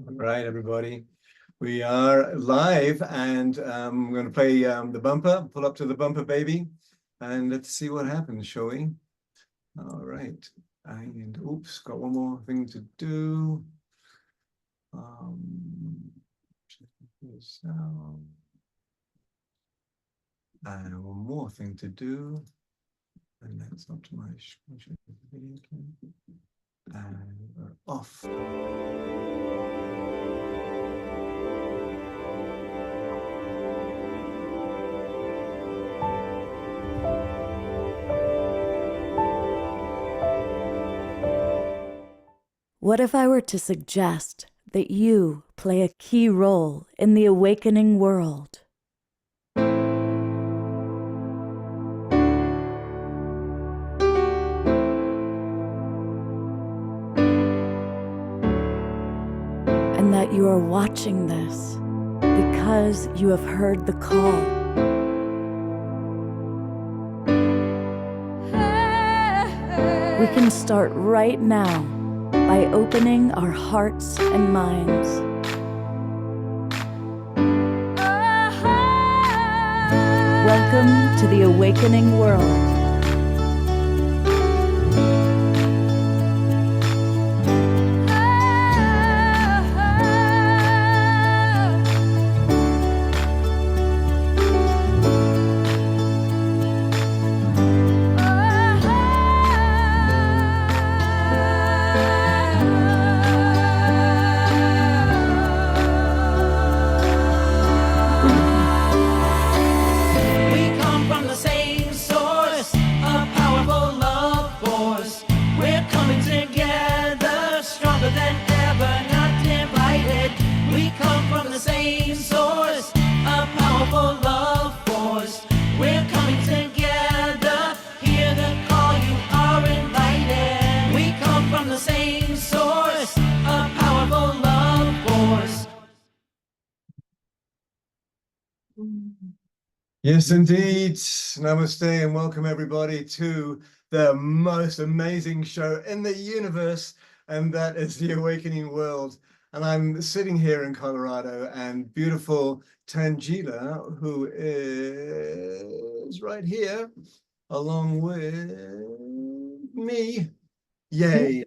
All right, everybody. We are live, and I'm going to play the bumper. Pull up to the bumper, baby, and let's see what happens, shall we? All right. And oops, got one more thing to do. Check this out. And one more thing to do. And that's up to my video. And we're off. What if I were to suggest that you play a key role in the awakening world? And that you are watching this because you have heard the call. We can start right now by opening our hearts and minds. Welcome to the awakening world. Yes, indeed. Namaste and welcome everybody to the most amazing show in the universe, and that is the Awakening World. And I'm sitting here in Colorado, and beautiful Tanjila, who is right here, along with me. Yay.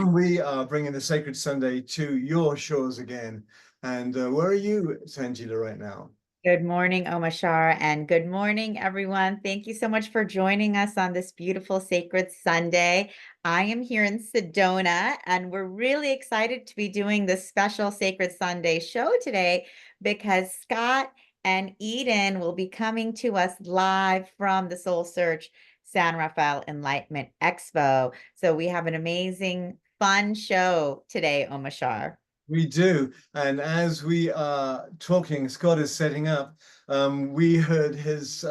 We are bringing the Sacred Sunday to your shores again. And where are you, Tanjila, right now? Good morning, Omashar, and good morning, everyone. Thank you so much for joining us on this beautiful Sacred Sunday. I am here in Sedona, and we're really excited to be doing this special Sacred Sunday show today because Scott and Eden will be coming to us live from the SoulSearch San Rafael Enlightenment Expo. So we have an amazing, fun show today, Omashar. We do. And as we are talking, Scott is setting up. We heard his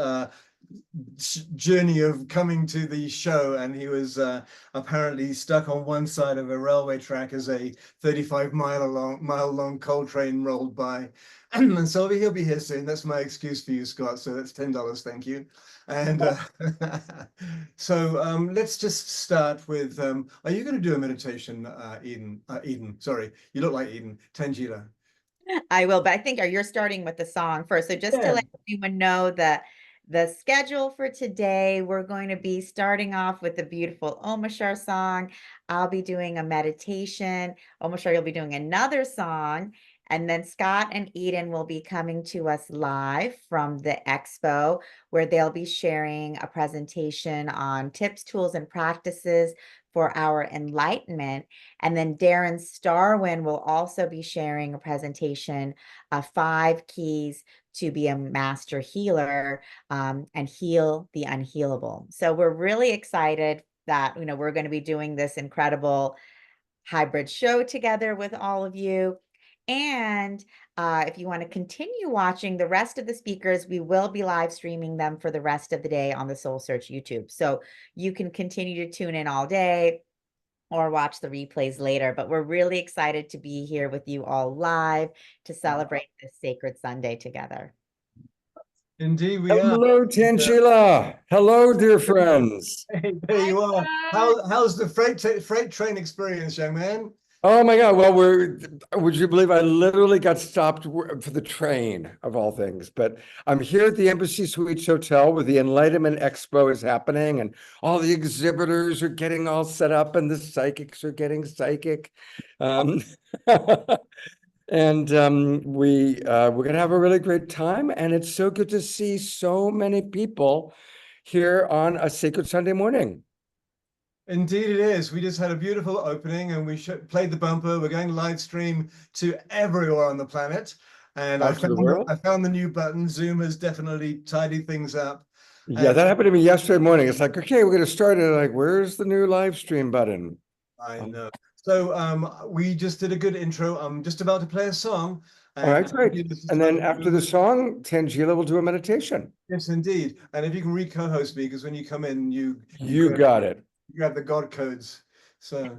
journey of coming to the show, and he was apparently stuck on one side of a railway track as a 35-mile long coal train rolled by. And so he'll be here soon. That's my excuse for you, Scott. So that's $10. Thank you. And so let's just start with, are you going to do a meditation, Eden? Eden, sorry, you look like Eden. Tanjila. I will, but I think you're starting with the song first. So just to let everyone know that the schedule for today, we're going to be starting off with the beautiful Omashar song. I'll be doing a meditation. Omashar, you'll be doing another song. And then Scott and Eden will be coming to us live from the Expo, where they'll be sharing a presentation on tips, tools, and practices for our enlightenment. And then Darren Starwynn will also be sharing a presentation of 5 keys to be a master healer and heal the unhealable. So we're really excited that, we're going to be doing this incredible hybrid show together with all of you. And if you want to continue watching the rest of the speakers, we will be live streaming them for the rest of the day on the SoulSearch YouTube. So you can continue to tune in all day or watch the replays later. But we're really excited to be here with you all live to celebrate this Sacred Sunday together. Indeed, we are. Hello, Tanjila. Hello, dear friends. Hey, there you are. How's the freight train experience, young man? Oh my God. Well, would you believe I literally got stopped for the train of all things, but I'm here at the Embassy Suites Hotel where the Enlightenment Expo is happening and all the exhibitors are getting all set up and the psychics are getting psychic. Um, and we're going to have a really great time. And it's so good to see so many people here on a sacred Sunday morning. Indeed it is. We just had a beautiful opening and we played the bumper. We're going live stream to everywhere on the planet. And I found the new button. Zoom has definitely tidied things up. Yeah, that happened to me yesterday morning. It's like, okay, we're going to start it. Like, where's the new live stream button? I know. So we just did a good intro. I'm just about to play a song. All right, great. And then after the song, Tanjila will do a meditation. Yes, indeed. And if you can re-co-host me, because when you come in, you got it. You have the God codes. So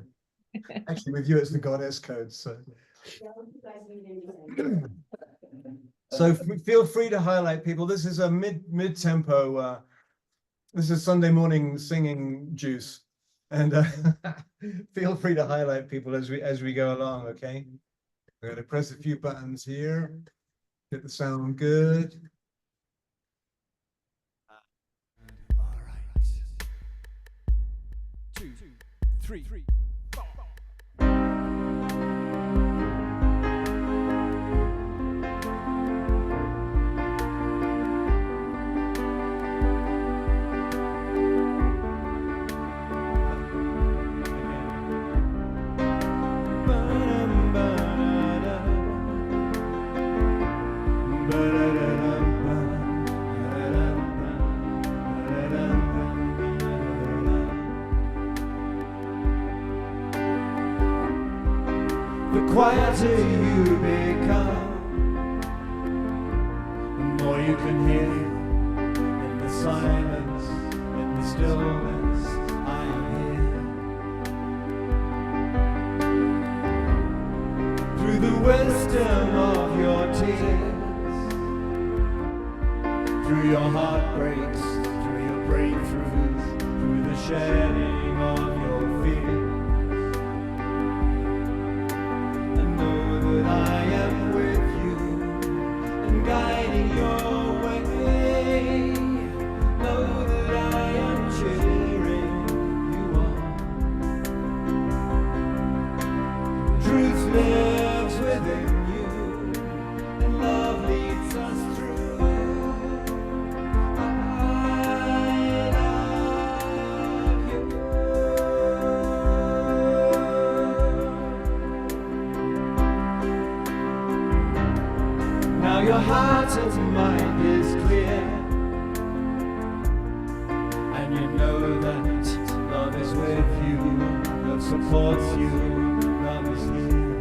actually with you, it's the goddess codes. So feel free to highlight people. This is a mid-tempo. This is Sunday morning singing juice. And feel free to highlight people as we go along, okay? I'm going to press a few buttons here. Get the sound good. All right. 2, 3, 4. The quieter you become, the more you can hear in the silence, in the stillness. I am here through the wisdom of your tears, through your heartbreaks, through your breakthroughs, through the shedding of your fears. I am with you and guiding your way. Know that I am cheering you on. Truth lives within you and love leads us through. I love you. Now your heart and mind is clear, and you know that love is with you, love supports you, love is here.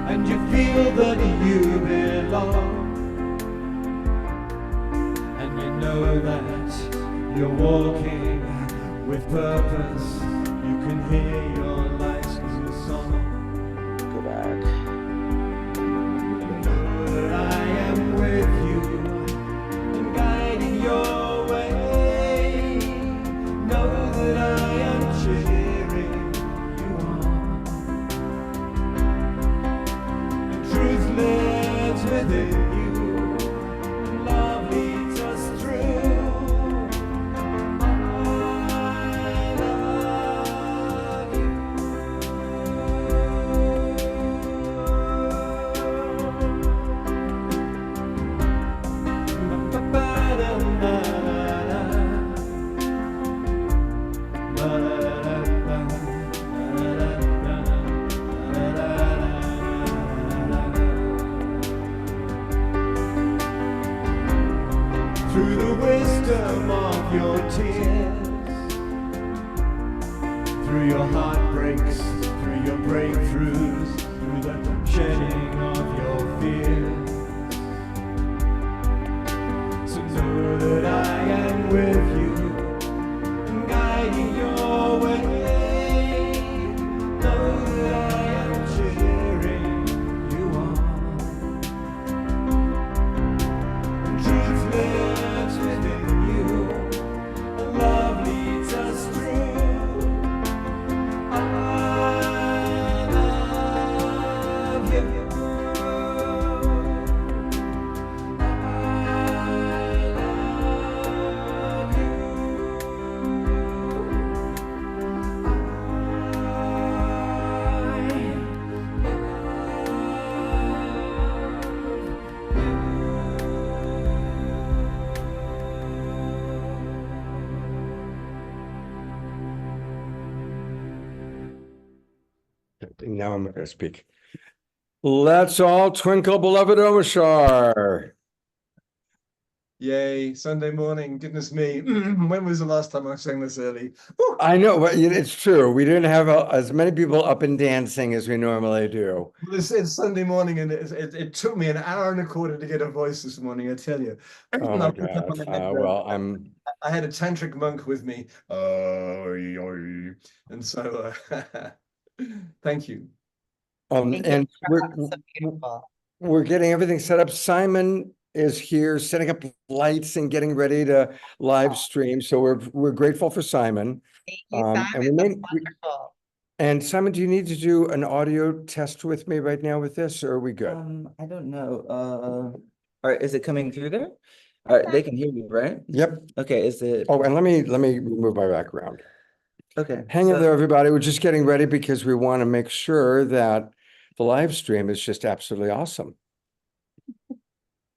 And you feel that you belong, and you know that you're walking with purpose. You can hear your life's new song. Know that I am with you and guiding your way. Know that I am cheering you on. And truth lives within you and love leads us through. I love you. Through the wisdom of your tears, through your heartbreaks, through your breakthroughs, through the shedding of your fears. So know that I am with you and guiding your way. Know that I am cheering you on. Truth lives within you, and love leads us through. Now I'm going to speak. Let's all twinkle, beloved Omashar. Yay, Sunday morning, goodness me. When was the last time I sang this early? Woo! I know, but it's true. We didn't have as many people up and dancing as we normally do. Well, it's Sunday morning, and it took me an hour and a quarter to get a voice this morning, I tell you. Oh I my woke up God. and Well, I had a tantric monk with me. And so thank you. Thank you. and So beautiful. we're getting everything set up. Simon is here setting up lights and getting ready to live stream. So we're grateful for Simon. Thank you, And Simon. we may, That's wonderful. and Simon, do you need to do an audio test with me right now with this, or are we good? I don't know. All right, is it coming through there? All right, they can hear me, right? Yep. Okay, is it Oh, and let me remove my background. okay? Hang in so- there, everybody. We're just getting ready because we want to make sure that the live stream is just absolutely awesome.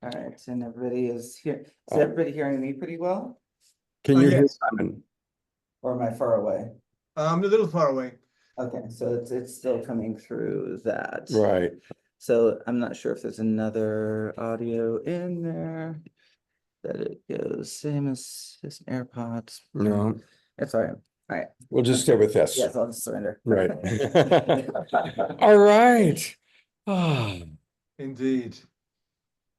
All right, and everybody is here. Is Oh. everybody hearing me pretty well? Can you hear Yes. Simon? Or am I far away? I'm a little far away. Okay, so it's still coming through that. Right. So I'm not sure if there's another audio in there that it goes same as AirPods. No, It's all right. All right. we'll just stay with this. Yes, I'll just surrender. Right. All right. Ah, Indeed.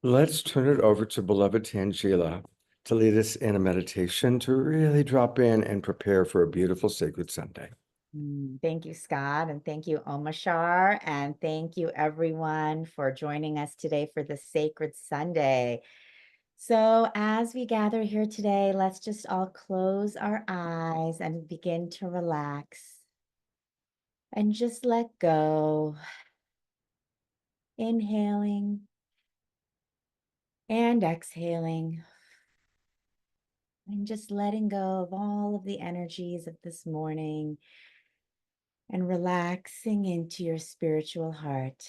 let's turn it over to beloved Tanjila to lead us in a meditation to really drop in and prepare for a beautiful sacred Sunday. Thank you, Scott, and thank you, Omashar, and thank you, everyone, for joining us today for the Sacred Sunday. So as we gather here today, let's just all close our eyes and begin to relax and just let go. Inhaling and exhaling. And just letting go of all of the energies of this morning and relaxing into your spiritual heart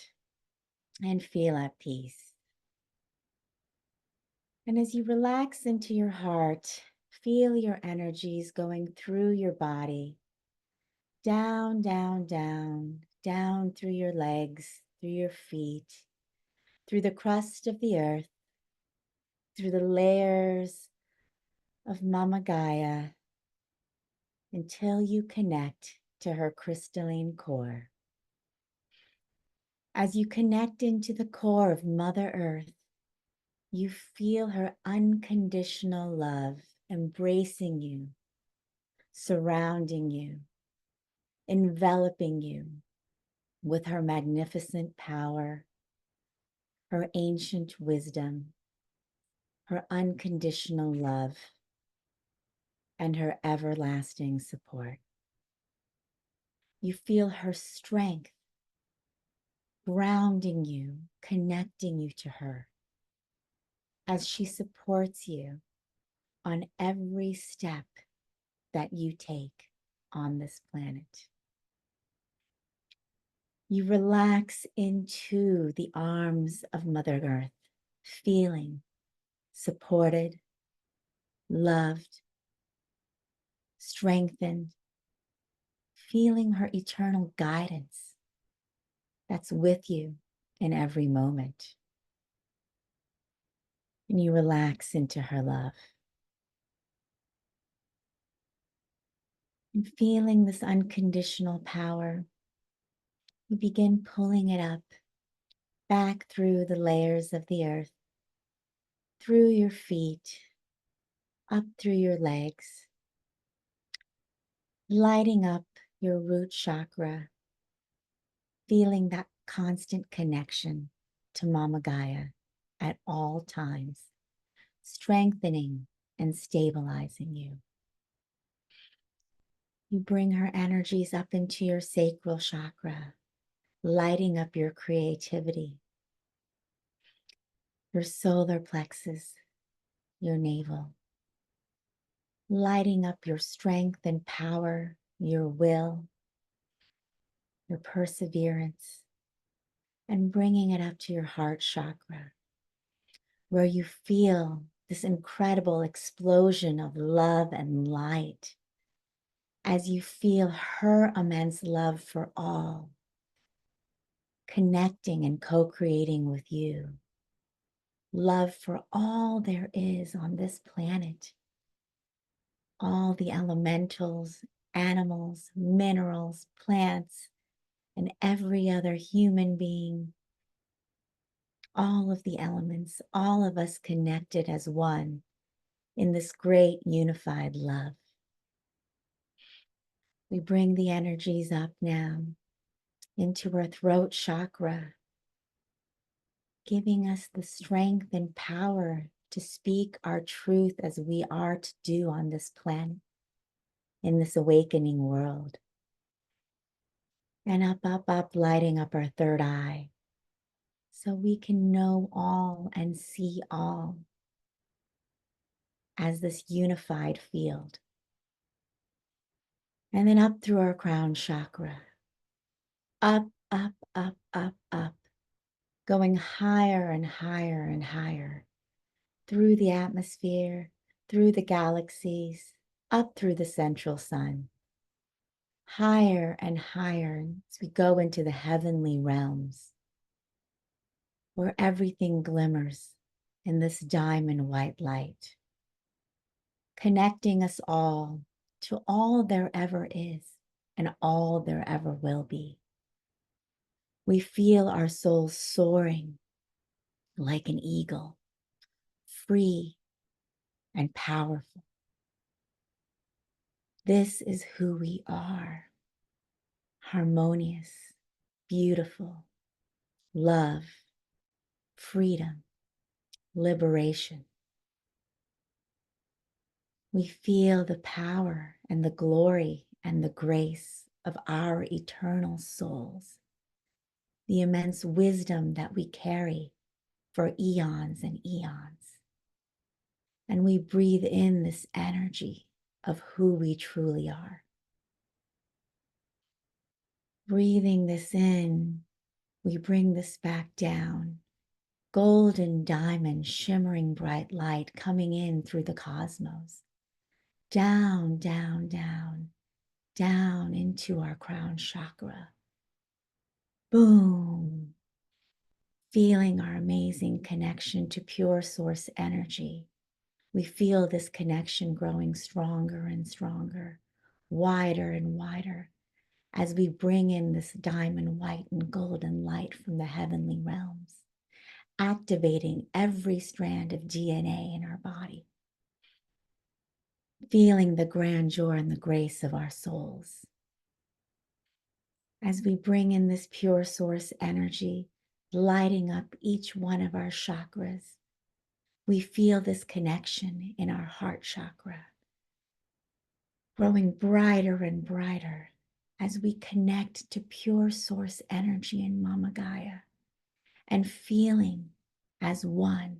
and feel at peace. And as you relax into your heart, feel your energies going through your body, down, down, down, down through your legs, through your feet, through the crust of the earth, through the layers of Mama Gaia, until you connect to her crystalline core. As you connect into the core of Mother Earth, you feel her unconditional love embracing you, surrounding you, enveloping you with her magnificent power, her ancient wisdom, her unconditional love, and her everlasting support. You feel her strength grounding you, connecting you to her as she supports you on every step that you take on this planet. You relax into the arms of Mother Earth, feeling supported, loved, strengthened, feeling her eternal guidance that's with you in every moment. And you relax into her love. And feeling this unconditional power, you begin pulling it up, back through the layers of the earth, through your feet, up through your legs, lighting up your root chakra, feeling that constant connection to Mama Gaia at all times, strengthening and stabilizing you. You bring her energies up into your sacral chakra, lighting up your creativity, your solar plexus, your navel, lighting up your strength and power, your will, your perseverance, and bringing it up to your heart chakra, where you feel this incredible explosion of love and light as you feel her immense love for all connecting and co-creating with you. Love for all there is on this planet, all the elementals, animals, minerals, plants, and every other human being, all of the elements, all of us connected as one in this great unified love. We bring the energies up now into our throat chakra, giving us the strength and power to speak our truth as we are to do on this planet, in this awakening world. And up, up, up, lighting up our third eye, so we can know all and see all as this unified field. And then up through our crown chakra, up, up, up, up, up, going higher and higher and higher through the atmosphere, through the galaxies, up through the central sun, higher and higher as we go into the heavenly realms, where everything glimmers in this diamond white light, connecting us all to all there ever is and all there ever will be. We feel our souls soaring like an eagle, free and powerful. This is who we are: harmonious, beautiful, love, freedom, liberation. We feel the power and the glory and the grace of our eternal souls, the immense wisdom that we carry for eons and eons. And we breathe in this energy of who we truly are. Breathing this in, we bring this back down. Golden diamond, shimmering bright light coming in through the cosmos. Down, down, down, down into our crown chakra. Boom. Feeling our amazing connection to pure source energy. We feel this connection growing stronger and stronger, wider and wider, as we bring in this diamond white and golden light from the heavenly realms, activating every strand of DNA in our body, feeling the grandeur and the grace of our souls. As we bring in this pure source energy, lighting up each one of our chakras, we feel this connection in our heart chakra, growing brighter and brighter as we connect to pure source energy in Mama Gaia, and feeling as one,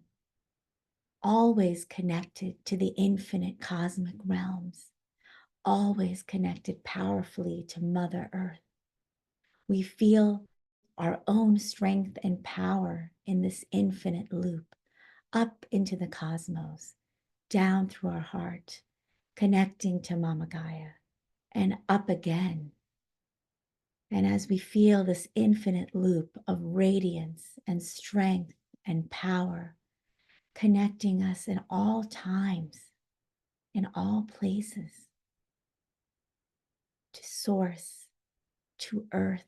always connected to the infinite cosmic realms, always connected powerfully to Mother Earth. We feel our own strength and power in this infinite loop, up into the cosmos, down through our heart, connecting to Mama Gaia, and up again. And as we feel this infinite loop of radiance and strength and power, connecting us in all times, in all places, to source, to earth,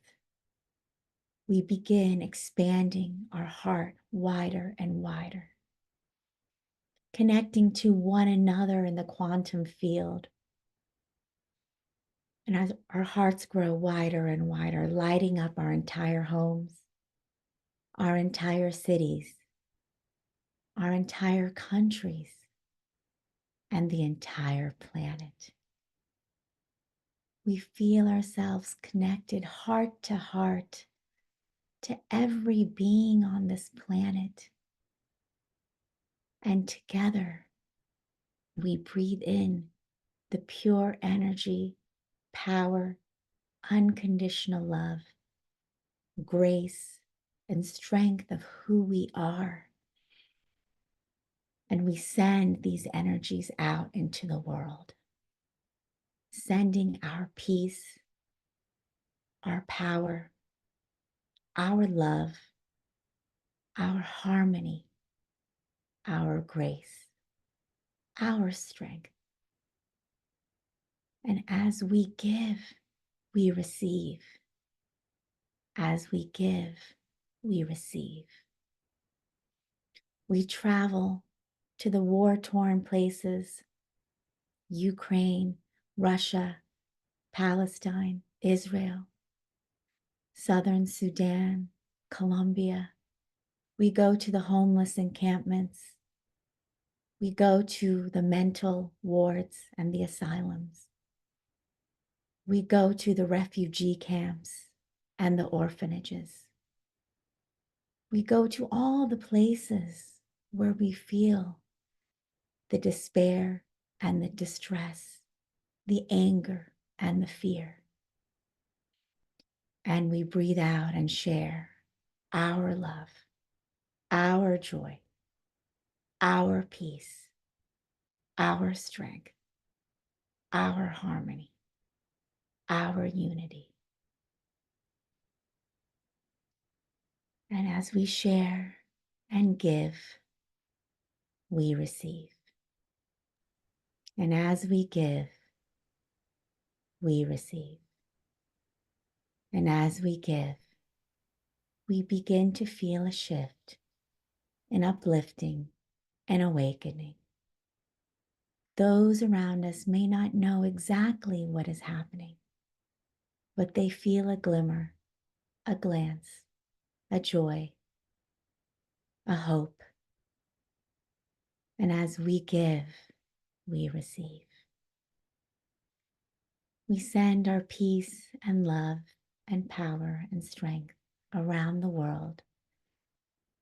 we begin expanding our heart wider and wider, connecting to one another in the quantum field. And as our hearts grow wider and wider, lighting up our entire homes, our entire cities, our entire countries, and the entire planet. We feel ourselves connected heart to every being on this planet. And together, we breathe in the pure energy, power, unconditional love, grace, and strength of who we are. And we send these energies out into the world, sending our peace, our power, our love, our harmony, our grace, our strength. And as we give, we receive. As we give, we receive. We travel to the war-torn places, Ukraine, Russia, Palestine, Israel, Southern Sudan, Colombia. We go to the homeless encampments. We go to the mental wards and the asylums. We go to the refugee camps and the orphanages. We go to all the places where we feel the despair and the distress, the anger and the fear. And we breathe out and share our love, our joy, our peace, our strength, our harmony, our unity. And as we share and give, we receive. And as we give, we receive. And as we give, we begin to feel a shift, an uplifting, an awakening. Those around us may not know exactly what is happening, but they feel a glimmer, a glance, a joy, a hope. And as we give, we receive. We send our peace and love and power and strength around the world,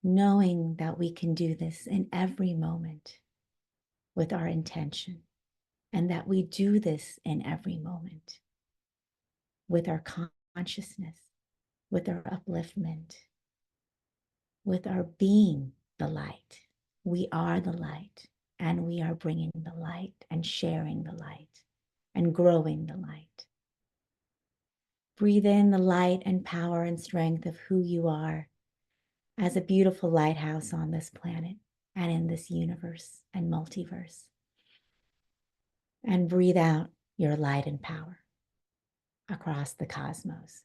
knowing that we can do this in every moment with our intention, and that we do this in every moment with our consciousness, with our upliftment, with our being the light. We are the light, and we are bringing the light and sharing the light and growing the light. Breathe in the light and power and strength of who you are as a beautiful lighthouse on this planet and in this universe and multiverse. And breathe out your light and power across the cosmos.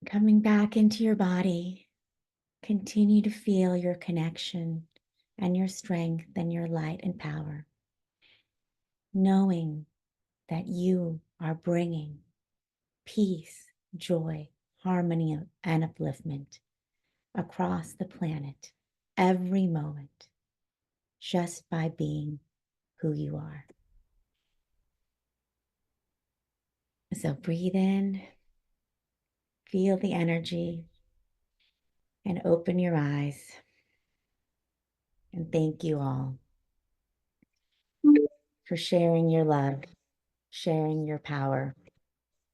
Coming back into your body, continue to feel your connection and your strength and your light and power, knowing that you are bringing peace, joy, harmony, and upliftment across the planet every moment, just by being who you are. So breathe in, feel the energy, and open your eyes. And thank you all for sharing your love, sharing your power,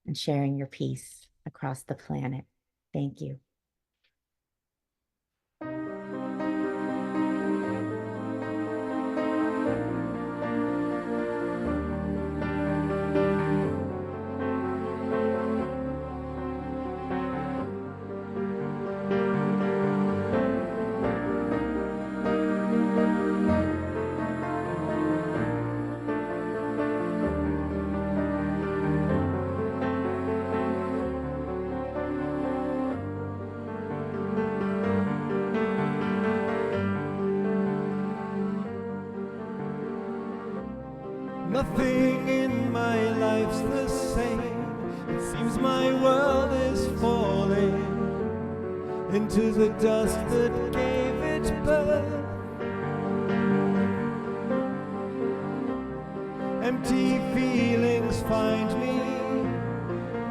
and sharing your peace across the planet. Thank you. Nothing in my life's the same. It seems my world is falling into the dust that gave it birth. Empty feelings find me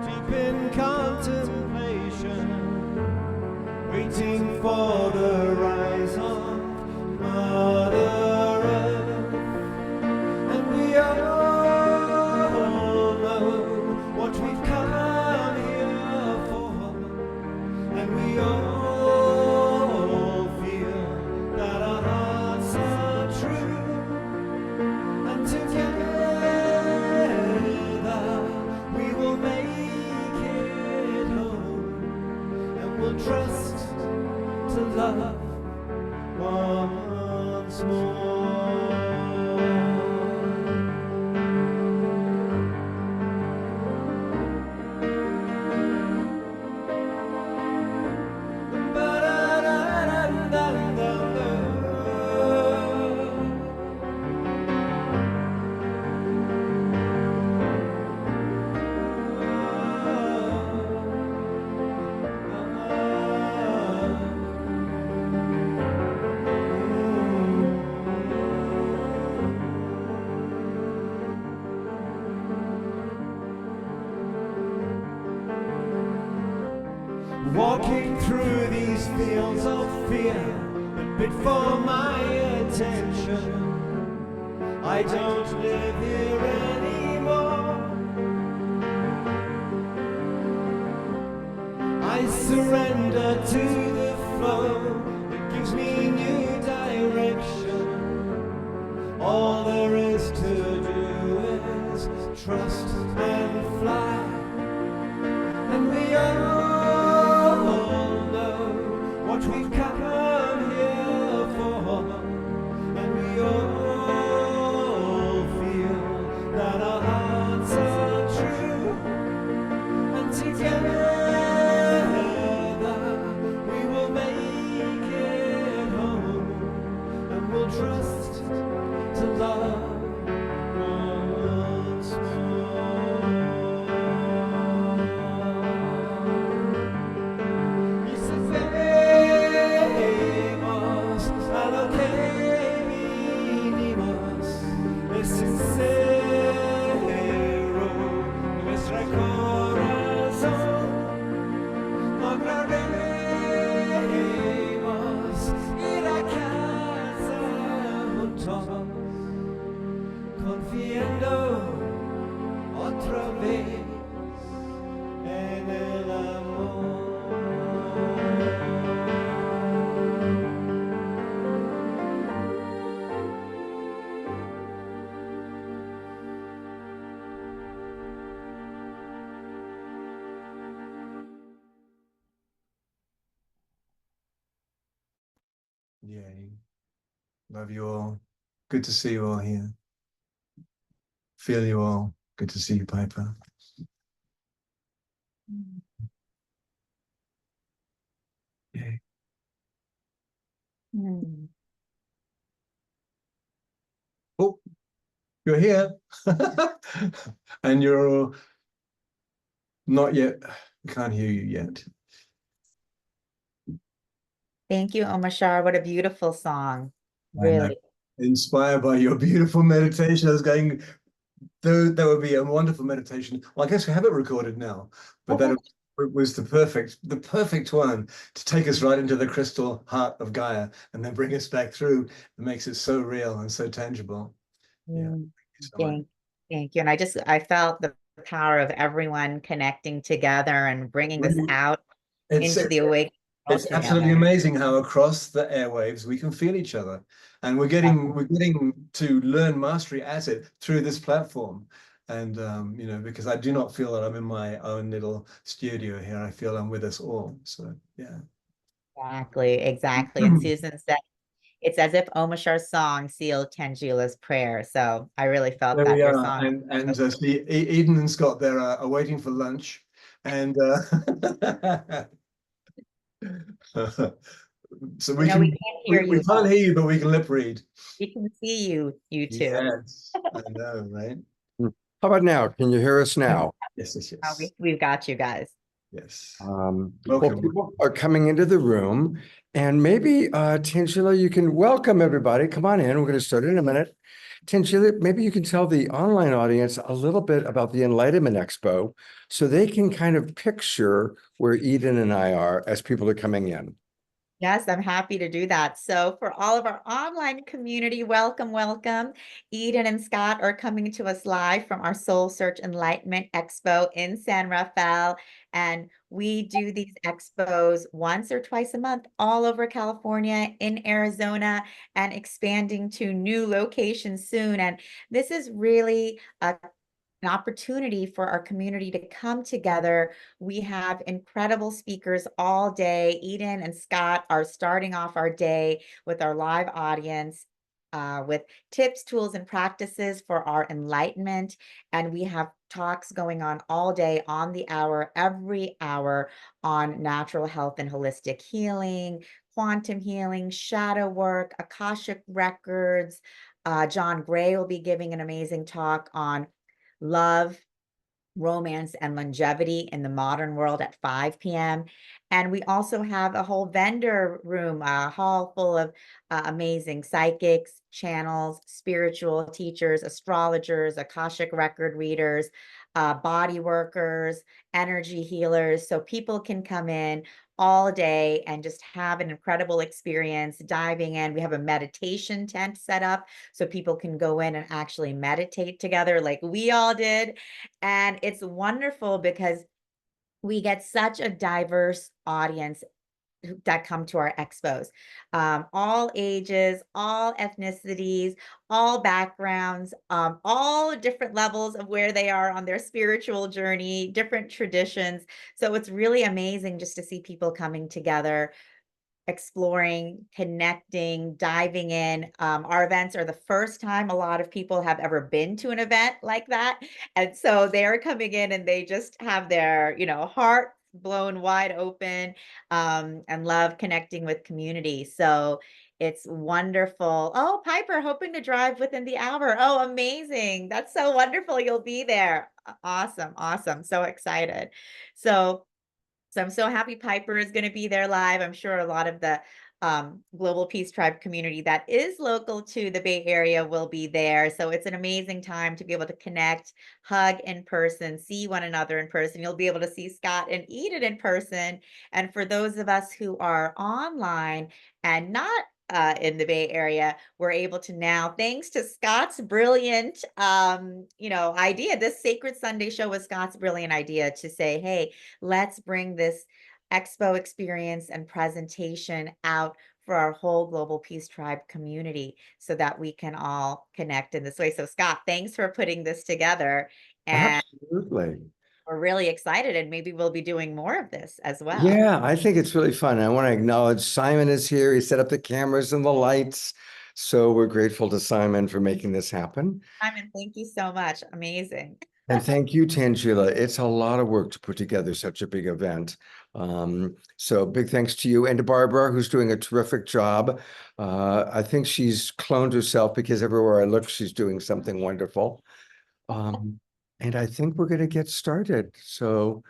deep in contemplation, waiting for the rise of Mother Earth. And we all know what we've come here for, and we all feel that our hearts are true, and together fear that bid for my attention. I don't live here anymore. I surrender to the flow that gives me new direction. All there is to do is trust and fly. And we all know what we've come here for. And we all feel that our hearts are true. And together we will make it home. And we'll trust to love once more. Y sabemos a lo que vinimos, es sincero nuestro corazón. Lograremos ir a casa juntos, confiando otra vez en el amor. Yay. Love you all. Good to see you all here. Feel you all. Good to see you, Piper. Yay. Mm. Oh, you're here. And you're not yet. We can't hear you yet. Thank you, Omashar. What a beautiful song. And Really. inspired by your beautiful meditation, I was going, that would be a wonderful meditation. Well, I guess we have it recorded now, but that was the perfect one to take us right into the crystal heart of Gaia and then bring us back through. It makes it so real and so tangible. Yeah. Mm, So much. thank you. And I felt the power of everyone connecting together and bringing this out into the awakening world It's absolutely together. amazing how across the airwaves we can feel each other, and we're getting to learn mastery at it through this platform. And you know, because I do not feel that I'm in my own little studio here. I feel I'm with us all. So yeah. Exactly. And Susan said it's as if Omashar's song sealed Tanjila's prayer. So I really felt There that we your are, song. and see, Eden and Scott there are waiting for lunch, and so we No, we can can't hear we you can't well. hear you, but we can lip read. We can see you two. Yes, I know, right? How about now? Can you hear us now? Yes, yes, yes, We've got you guys. yes. Well, Welcome. people are coming into the room, and maybe Tanjila, you can welcome everybody. Come on in. We're going to start in a minute. Tanjila, maybe you can tell the online audience a little bit about the Enlightenment Expo so they can kind of picture where Eden and I are as people are coming in. Yes, I'm happy to do that. So for all of our online community, welcome, welcome. Eden and Scott are coming to us live from our SoulSearch Enlightenment Expo in San Rafael. And we do these expos once or twice a month all over California, in Arizona, and expanding to new locations soon. And this is really an opportunity for our community to come together. We have incredible speakers all day. Eden and Scott are starting off our day with our live audience with tips, tools, and practices for our enlightenment. And we have talks going on all day, on the hour, every hour, on natural health and holistic healing, quantum healing, shadow work, Akashic records. John Gray will be giving an amazing talk on love, romance, and longevity in the modern world at 5 p.m. And we also have a whole vendor room, a hall full of amazing psychics, channels, spiritual teachers, astrologers, Akashic record readers, body workers, energy healers. So people can come in all day and just have an incredible experience diving in. We have a meditation tent set up so people can go in and actually meditate together like we all did. And it's wonderful because we get such a diverse audience that come to our expos, all ages, all ethnicities, all backgrounds, all different levels of where they are on their spiritual journey, different traditions. So it's really amazing just to see people coming together, exploring, connecting, diving in. Our events are the first time a lot of people have ever been to an event like that. And so they're coming in and they just have their, heart blown wide open, and love connecting with community. So it's wonderful. Oh, Piper, hoping to drive within the hour. Oh, amazing. That's so wonderful. You'll be there. Awesome. Awesome. So excited. So I'm so happy Piper is going to be there live. I'm sure a lot of the Global Peace Tribe community that is local to the Bay Area will be there. So it's an amazing time to be able to connect, hug in person, see one another in person. You'll be able to see Scott and Eden in person. And for those of us who are online and not in the Bay Area, we're able to now, thanks to Scott's brilliant, idea. This Sacred Sunday show was Scott's brilliant idea to say, hey, let's bring this expo experience and presentation out for our whole Global Peace Tribe community so that we can all connect in this way. So Scott, thanks for putting this together. And Absolutely. we're really excited, and maybe we'll be doing more of this as well. Yeah, I think it's really fun. I want to acknowledge Simon is here. He set up the cameras and the lights. So we're grateful to Simon for making this happen. Simon, thank you so much. Amazing. And thank you, Tanjila. It's a lot of work to put together such a big event. So big thanks to you and to Barbara, who's doing a terrific job. I think she's cloned herself because everywhere I look, she's doing something wonderful. And I think we're going to get started. So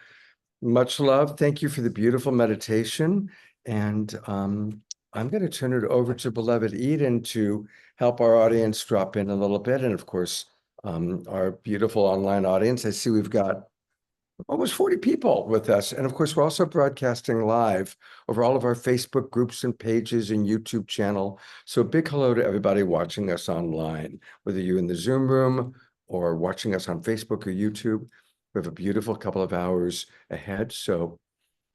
much love. Thank you for the beautiful meditation. And I'm going to turn it over to beloved Eden to help our audience drop in a little bit. And of course, our beautiful online audience. I see we've got almost 40 people with us. And of course, we're also broadcasting live over all of our Facebook groups and pages and YouTube channel. So a big hello to everybody watching us online, whether you're in the Zoom room or watching us on Facebook or YouTube. We have a beautiful couple of hours ahead. So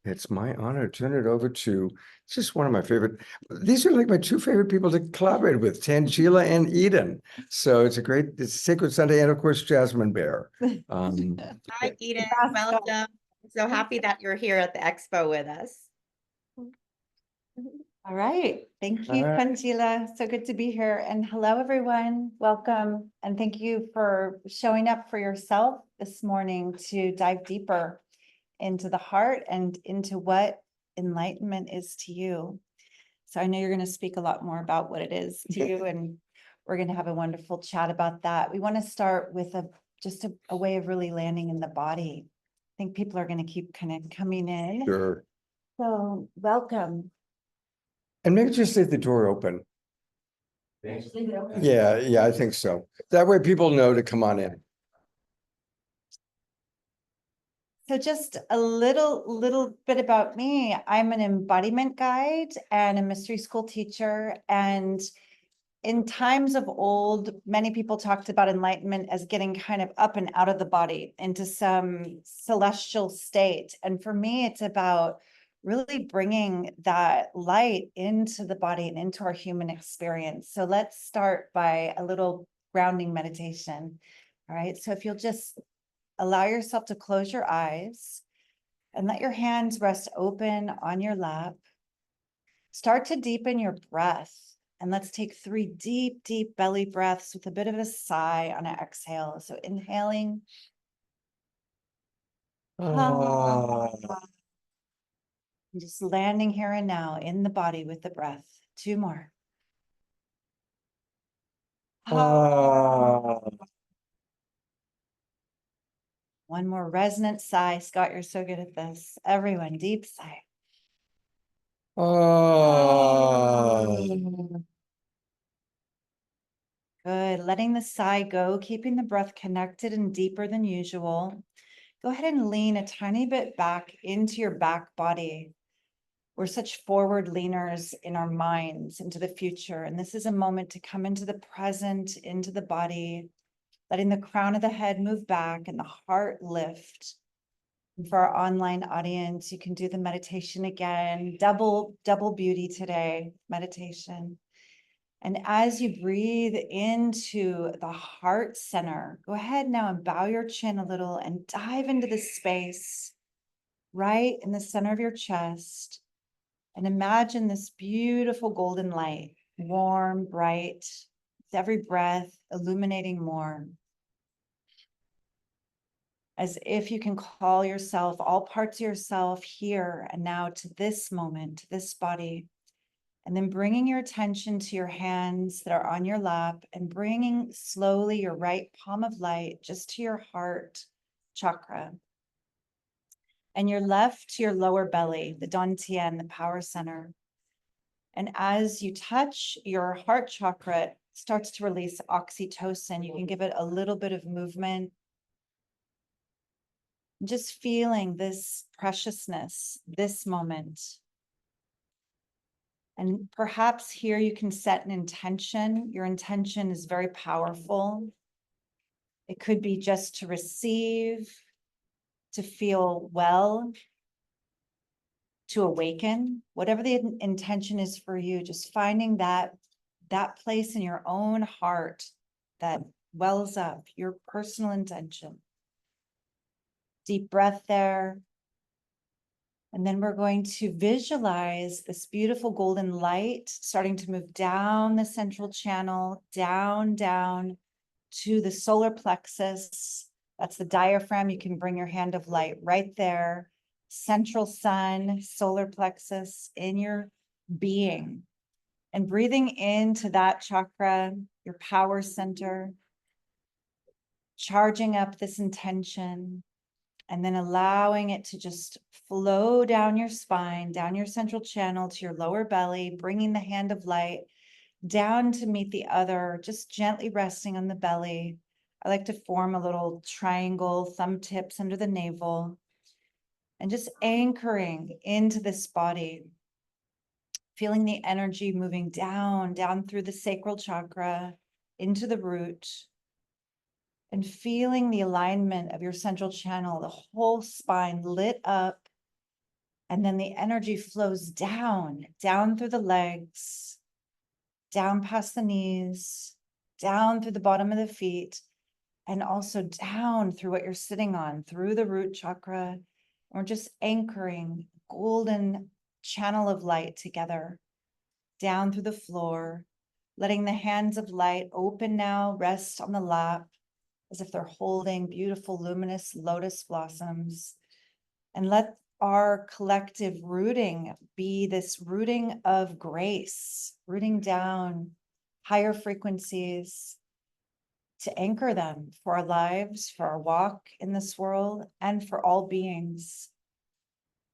it's my honor to turn it over to just one of my favorite. These are like my two favorite people to collaborate with, Tanjila and Eden. So it's a Sacred Sunday, and of course, Jasmine Bear. Hi, Eden. Welcome. So happy that you're here at the expo with us. All right. Thank you, All right. Tanjila. So good to be here. And hello, everyone. Welcome. And thank you for showing up for yourself this morning to dive deeper into the heart and into what enlightenment is to you. So I know you're going to speak a lot more about what it is to you, and we're going to have a wonderful chat about that. We want to start with just a way of really landing in the body. I think people are going to keep kind of coming in. Sure. So welcome. And maybe just leave the door open. Yeah, I think so. That way people know to come on in. So just a little bit about me. I'm an embodiment guide and a mystery school teacher. And in times of old, many people talked about enlightenment as getting kind of up and out of the body into some celestial state. And for me, it's about really bringing that light into the body and into our human experience. So let's start by a little grounding meditation. All right. So if you'll just allow yourself to close your eyes and let your hands rest open on your lap. Start to deepen your breath. And let's take 3 deep, deep belly breaths with a bit of a sigh on an exhale. So inhaling. Just landing here and now in the body with the breath. 2 more. One more resonant sigh. Scott, you're so good at this. Everyone, deep sigh. Good. Letting the sigh go, keeping the breath connected and deeper than usual. Go ahead and lean a tiny bit back into your back body. We're such forward leaners in our minds into the future. And this is a moment to come into the present, into the body, letting the crown of the head move back and the heart lift. And for our online audience, you can do the meditation again, double beauty today, meditation. And as you breathe into the heart center, go ahead now and bow your chin a little and dive into the space right in the center of your chest. And imagine this beautiful golden light, warm, bright, with every breath illuminating more. As if you can call yourself, all parts of yourself here and now to this moment, to this body. And then bringing your attention to your hands that are on your lap and bringing slowly your right palm of light just to your heart chakra. And your left to your lower belly, the Dantian, the power center. And as you touch your heart chakra, it starts to release oxytocin. You can give it a little bit of movement. Just feeling this preciousness, this moment. And perhaps here you can set an intention. Your intention is very powerful. It could be just to receive, to feel well, to awaken, whatever the intention is for you, just finding that place in your own heart that wells up, your personal intention. Deep breath there. And then we're going to visualize this beautiful golden light starting to move down the central channel, down to the solar plexus. That's the diaphragm. You can bring your hand of light right there. Central sun, solar plexus in your being. And breathing into that chakra, your power center, charging up this intention. And then allowing it to just flow down your spine, down your central channel to your lower belly, bringing the hand of light down to meet the other, just gently resting on the belly. I like to form a little triangle, thumb tips under the navel, and just anchoring into this body, feeling the energy moving down through the sacral chakra, into the root, and feeling the alignment of your central channel, the whole spine lit up. And then the energy flows down through the legs, down past the knees, down through the bottom of the feet, and also down through what you're sitting on, through the root chakra. And we're just anchoring golden channel of light together, down through the floor, letting the hands of light open now, rest on the lap, as if they're holding beautiful luminous lotus blossoms. And let our collective rooting be this rooting of grace, rooting down higher frequencies to anchor them for our lives, for our walk in this world, and for all beings.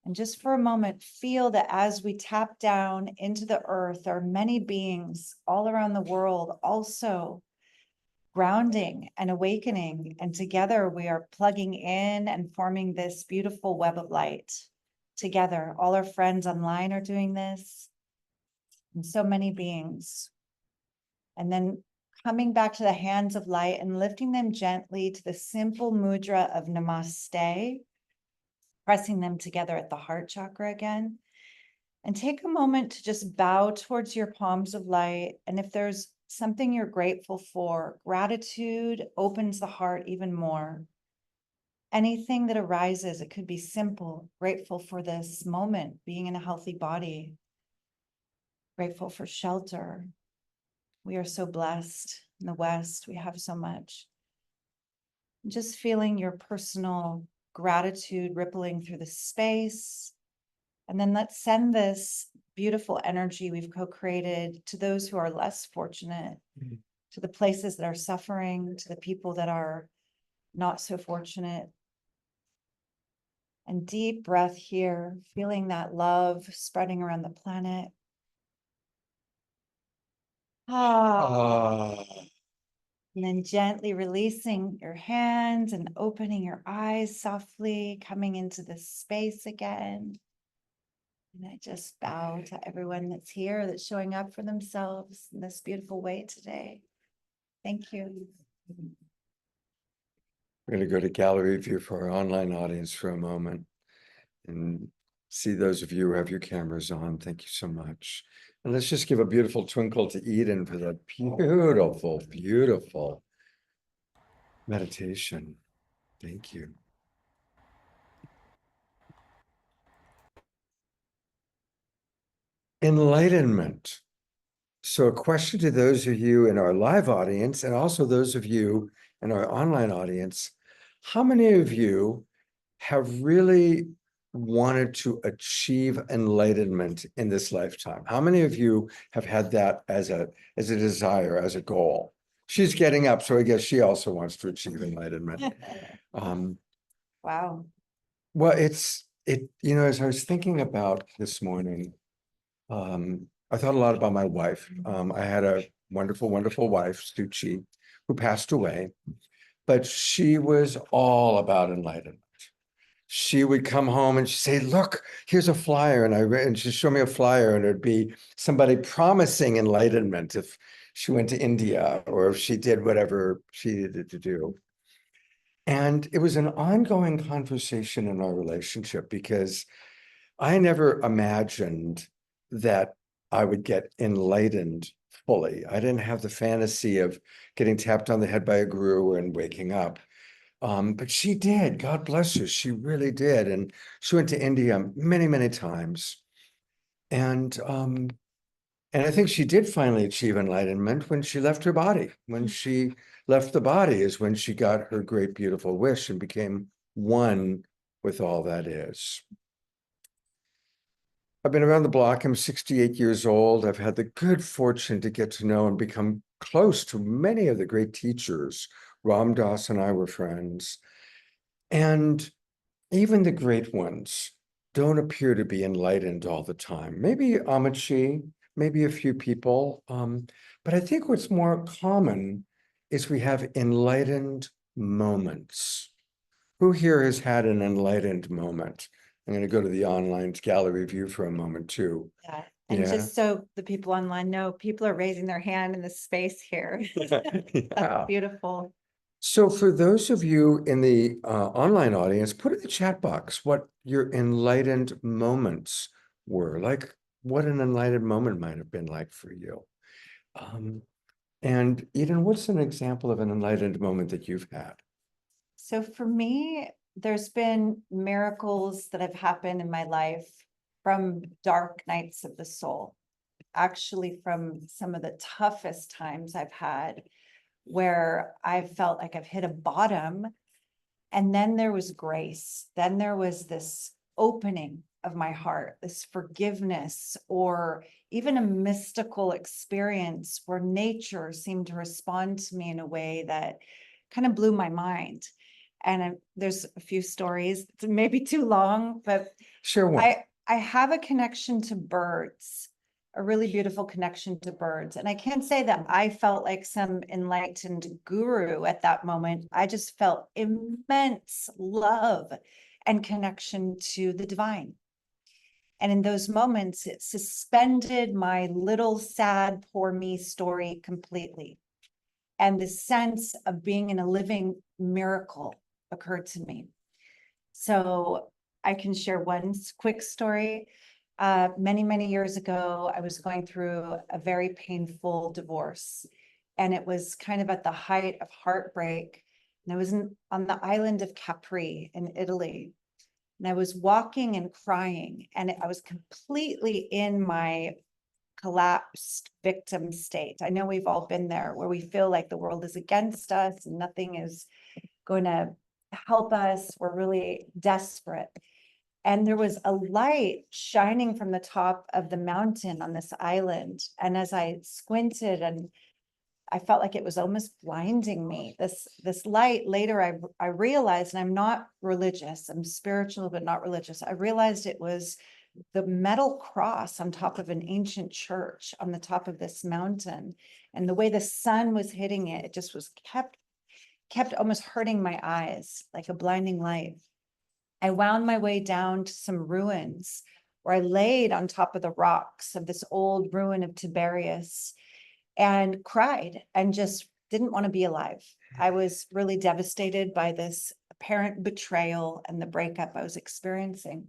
And just for a moment, feel that as we tap down into the earth, there are many beings all around the world also grounding and awakening. And together we are plugging in and forming this beautiful web of light together. All our friends online are doing this, and so many beings. And then coming back to the hands of light and lifting them gently to the simple mudra of Namaste, pressing them together at the heart chakra again. And take a moment to just bow towards your palms of light. And if there's something you're grateful for, gratitude opens the heart even more. Anything that arises, it could be simple, grateful for this moment, being in a healthy body, grateful for shelter. We are so blessed in the West, we have so much. Just feeling your personal gratitude rippling through the space. And then let's send this beautiful energy we've co-created to those who are less fortunate, to the places that are suffering, to the people that are not so fortunate. And deep breath here, feeling that love spreading around the planet. And then gently releasing your hands and opening your eyes softly, coming into this space again. And I just bow to everyone that's here, that's showing up for themselves in this beautiful way today. Thank you. We're going to go to gallery view for our online audience for a moment and see those of you who have your cameras on. Thank you so much. And let's just give a beautiful twinkle to Eden for that beautiful, beautiful meditation. Thank you. Enlightenment. So a question to those of you in our live audience and also those of you in our online audience, how many of you have really wanted to achieve enlightenment in this lifetime? How many of you have had that as a desire, as a goal? She's getting up, so I guess she also wants to achieve enlightenment. Wow. Well, as I was thinking about this morning, I thought a lot about my wife. I had a wonderful, wonderful wife, Suchi, who passed away, but she was all about enlightenment. She would come home and she'd say, look, here's a flyer. And she'd show me a flyer and it'd be somebody promising enlightenment if she went to India or if she did whatever she needed to do. And it was an ongoing conversation in our relationship because I never imagined that I would get enlightened fully. I didn't have the fantasy of getting tapped on the head by a guru and waking up. But she did. God bless her. She really did. And she went to India many, many times. And I think she did finally achieve enlightenment when she left her body. When she left the body is when she got her great, beautiful wish and became one with all that is. I've been around the block. I'm 68 years old. I've had the good fortune to get to know and become close to many of the great teachers. Ram Dass and I were friends. And even the great ones don't appear to be enlightened all the time. Maybe Amachi, maybe a few people. But I think what's more common is we have enlightened moments. Who here has had an enlightened moment? I'm going to go to the online gallery view for a moment too. Yeah. And just so the people online know, people are raising their hand in the space here. That's beautiful. So for those of you in the online audience, put in the chat box what your enlightened moments were, like what an enlightened moment might have been like for you. And Eden, what's an example of an enlightened moment that you've had? So for me, there's been miracles that have happened in my life from dark nights of the soul, actually from some of the toughest times I've had, where I felt like I've hit a bottom. And then there was grace. Then there was this opening of my heart, this forgiveness, or even a mystical experience where nature seemed to respond to me in a way that kind of blew my mind. And there's a few stories, it's maybe too long, but Share one. I have a connection to birds, a really beautiful connection to birds. And I can't say that I felt like some enlightened guru at that moment. I just felt immense love and connection to the divine. And in those moments, it suspended my little sad, poor me story completely. And the sense of being in a living miracle occurred to me. So I can share one quick story. Many, many years ago, I was going through a very painful divorce, and it was kind of at the height of heartbreak. And I was on the island of Capri in Italy, and I was walking and crying, and I was completely in my collapsed victim state. I know we've all been there, where we feel like the world is against us and nothing is going to help us. We're really desperate. And there was a light shining from the top of the mountain on this island. And as I squinted, and I felt like it was almost blinding me, this light, later I realized, and I'm not religious, I'm spiritual, but not religious. I realized it was the metal cross on top of an ancient church on the top of this mountain. And the way the sun was hitting it, it just was kept almost hurting my eyes like a blinding light. I wound my way down to some ruins where I laid on top of the rocks of this old ruin of Tiberias and cried and just didn't want to be alive. I was really devastated by this apparent betrayal and the breakup I was experiencing.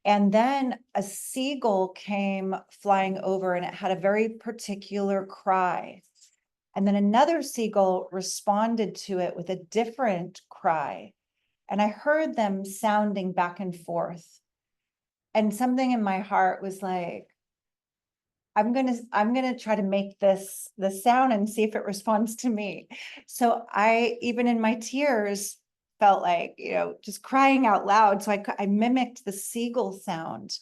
And then a seagull came flying over and it had a very particular cry. And then another seagull responded to it with a different cry. And I heard them sounding back and forth. And something in my heart was like, I'm gonna try to make this the sound and see if it responds to me. So I, even in my tears, felt like, just crying out loud. So I mimicked the seagull sound.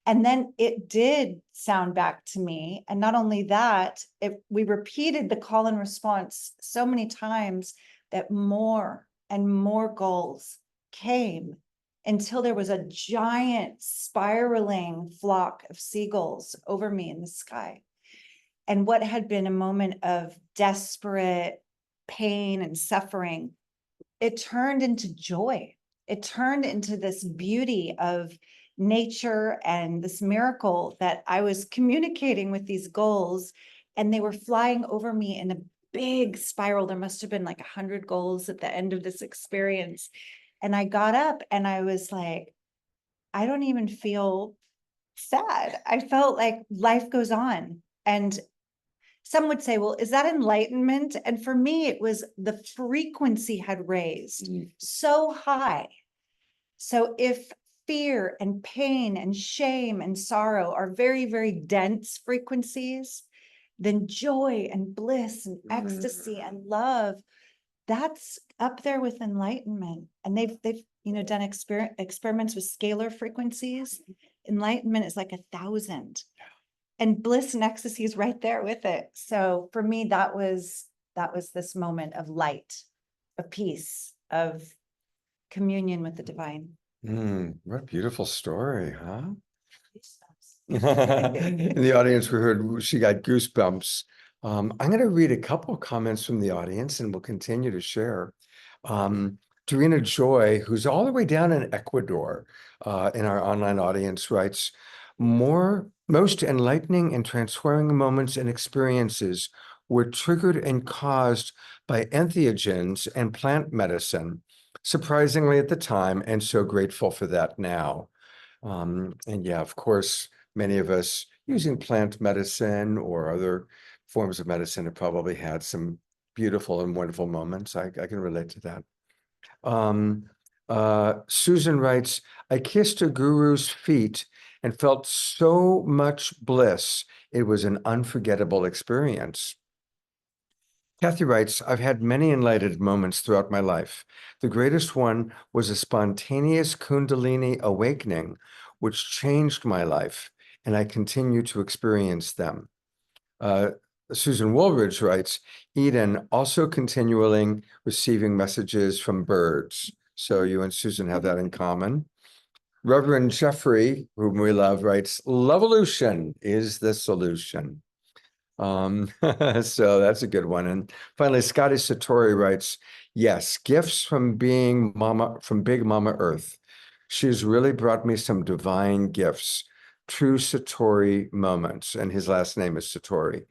And then it did sound back to me. And not only that, we repeated the call and response so many times that more and more gulls came until there was a giant spiraling flock of seagulls over me in the sky. And what had been a moment of desperate pain and suffering, it turned into joy. It turned into this beauty of nature and this miracle that I was communicating with these gulls, and they were flying over me in a big spiral. There must have been like 100 gulls at the end of this experience. And I got up and I was like, I don't even feel sad. I felt like life goes on. And some would say, well, is that enlightenment? And for me, it was the frequency had raised so high. So if fear and pain and shame and sorrow are very, very dense frequencies, then joy and bliss and ecstasy and love, that's up there with enlightenment. And they've done experiments with scalar frequencies. Enlightenment is like 1,000. And bliss and ecstasy is right there with it. So for me, that was this moment of light, of peace, of communion with the divine. What a beautiful story, huh? In the audience, we heard she got goosebumps. I'm going to read a couple of comments from the audience and we'll continue to share. Dorina Joy, who's all the way down in Ecuador, in our online audience, writes, most enlightening and transforming moments and experiences were triggered and caused by entheogens and plant medicine, surprisingly at the time, and so grateful for that now. And yeah, of course, many of us using plant medicine or other forms of medicine have probably had some beautiful and wonderful moments. I can relate to that. Susan writes, I kissed a guru's feet and felt so much bliss. It was an unforgettable experience. Kathy writes, I've had many enlightened moments throughout my life. The greatest one was a spontaneous Kundalini awakening, which changed my life, and I continue to experience them. Susan Woolridge writes, Eden, also continually receiving messages from birds. So you and Susan have that in common. Reverend Jeffrey, whom we love, writes, Levolution is the solution. So that's a good one. And finally, Scotty Satori writes, yes, gifts from Big Mama Earth. She's really brought me some divine gifts, true Satori moments. And his last name is Satori.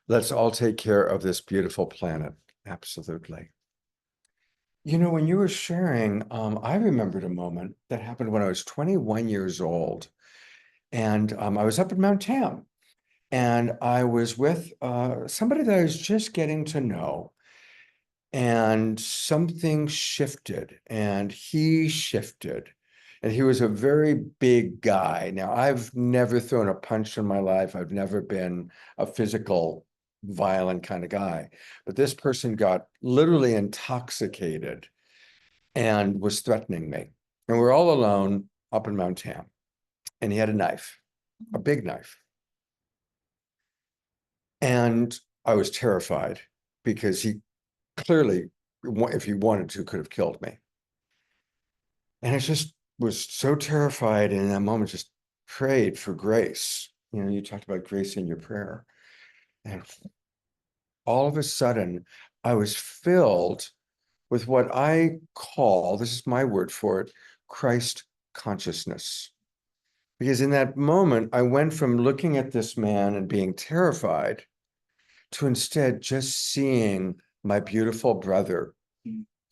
Let's all take care of this beautiful planet. Absolutely. When you were sharing, I remembered a moment that happened when I was 21 years old. And I was up at Mount Tam. And I was with somebody that I was just getting to know. And something shifted, and he shifted. And he was a very big guy. Now, I've never thrown a punch in my life. I've never been a physical, violent kind of guy. But this person got literally intoxicated and was threatening me. And we're all alone up in Mount Tam. And he had a knife, a big knife. And I was terrified because he clearly, if he wanted to, could have killed me. And I just was so terrified, and in that moment just prayed for grace. You talked about grace in your prayer. And all of a sudden, I was filled with what I call, this is my word for it, Christ consciousness. Because in that moment, I went from looking at this man and being terrified to instead just seeing my beautiful brother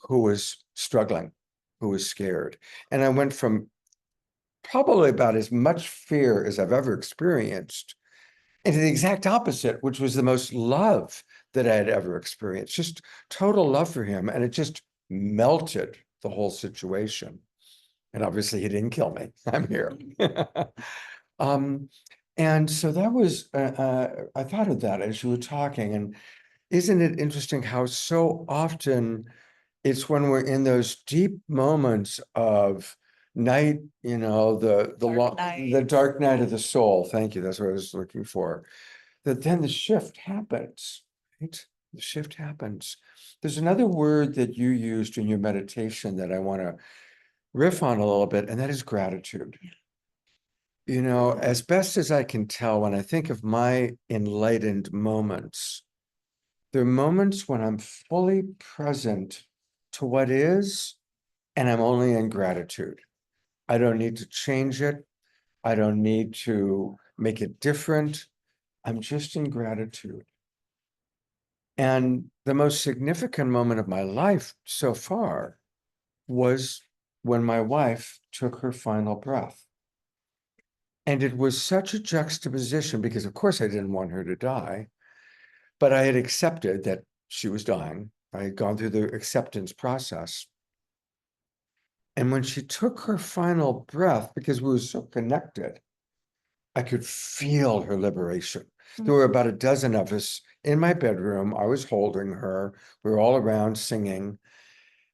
who was struggling, who was scared. And I went from probably about as much fear as I've ever experienced into the exact opposite, which was the most love that I had ever experienced, just total love for him. And it just melted the whole situation. And obviously he didn't kill me. I'm here. And so that was, I thought of that as you were talking. And isn't it interesting how so often it's when we're in those deep moments of night, you know, the dark night of the soul. Thank you. That's what I was looking for. That then the shift happens, right? The shift happens. There's another word that you used in your meditation that I want to riff on a little bit, and that is gratitude. You know, as best as I can tell, when I think of my enlightened moments, they're moments when I'm fully present to what is, and I'm only in gratitude. I don't need to change it. I don't need to make it different. I'm just in gratitude. And the most significant moment of my life so far was when my wife took her final breath. And it was such a juxtaposition because, of course, I didn't want her to die, but I had accepted that she was dying. I had gone through the acceptance process. And when she took her final breath, because we were so connected, I could feel her liberation. There were about a dozen of us in my bedroom. I was holding her. We were all around singing.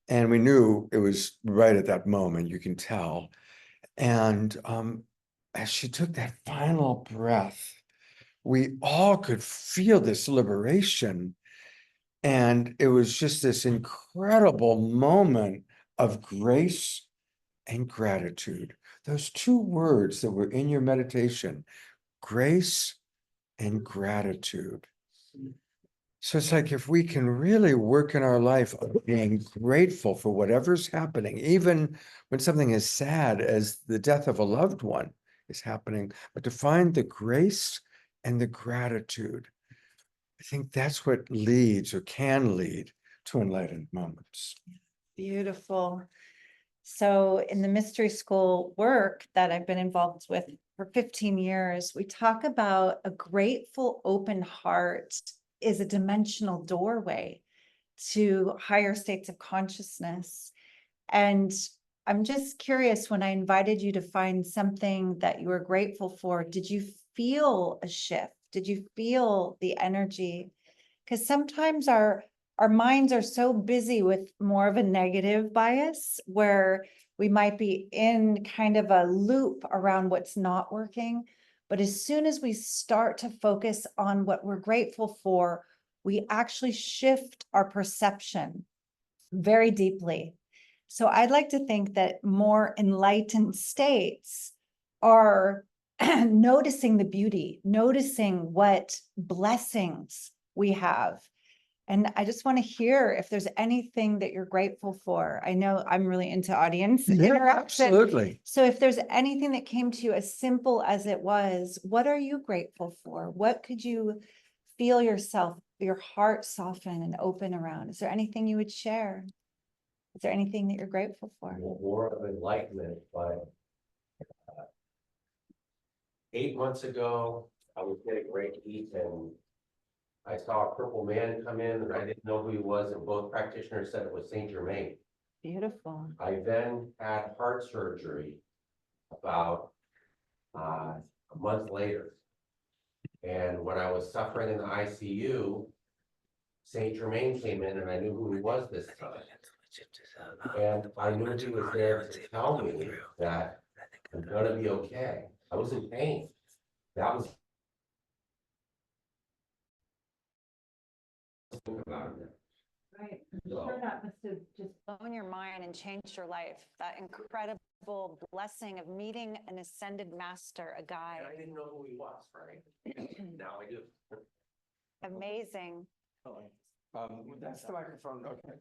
And we knew it was right at that moment, you can tell. And as she took that final breath, we all could feel this liberation. And it was just this incredible moment of grace and gratitude. Those two words that were in your meditation, grace and gratitude. So it's like if we can really work in our life of being grateful for whatever's happening, even when something as sad as the death of a loved one is happening, but to find the grace and the gratitude, I think that's what leads or can lead to enlightened moments. Beautiful. So in the mystery school work that I've been involved with for 15 years, we talk about a grateful, open heart is a dimensional doorway to higher states of consciousness. And I'm just curious, when I invited you to find something that you were grateful for, did you feel a shift? Did you feel the energy? Because sometimes our minds are so busy with more of a negative bias where we might be in kind of a loop around what's not working. But as soon as we start to focus on what we're grateful for, we actually shift our perception very deeply. So I'd like to think that more enlightened states are noticing the beauty, noticing what blessings we have. And I just want to hear if there's anything that you're grateful for. I know I'm really into audience interaction. Absolutely. So if there's anything that came to you as simple as it was, what are you grateful for? What could you feel yourself, your heart soften and open around? Is there anything you would share? Is there anything that you're grateful for? More of enlightenment, but 8 months ago, I was getting ready to eat and I saw a purple man come in and I didn't know who he was, and both practitioners said it was Saint Germain. Beautiful. I then had heart surgery about a month later. And when I was suffering in the ICU, Saint Germain came in and I knew who he was this time. And I knew he was there to tell me that I'm gonna be okay. I was in pain. That was about it. Right. I'm sure that must have just blown your mind and changed your life. That incredible blessing of meeting an ascended master, a guide. And I didn't know who he was, right? Now I do. Amazing. That's the microphone, okay.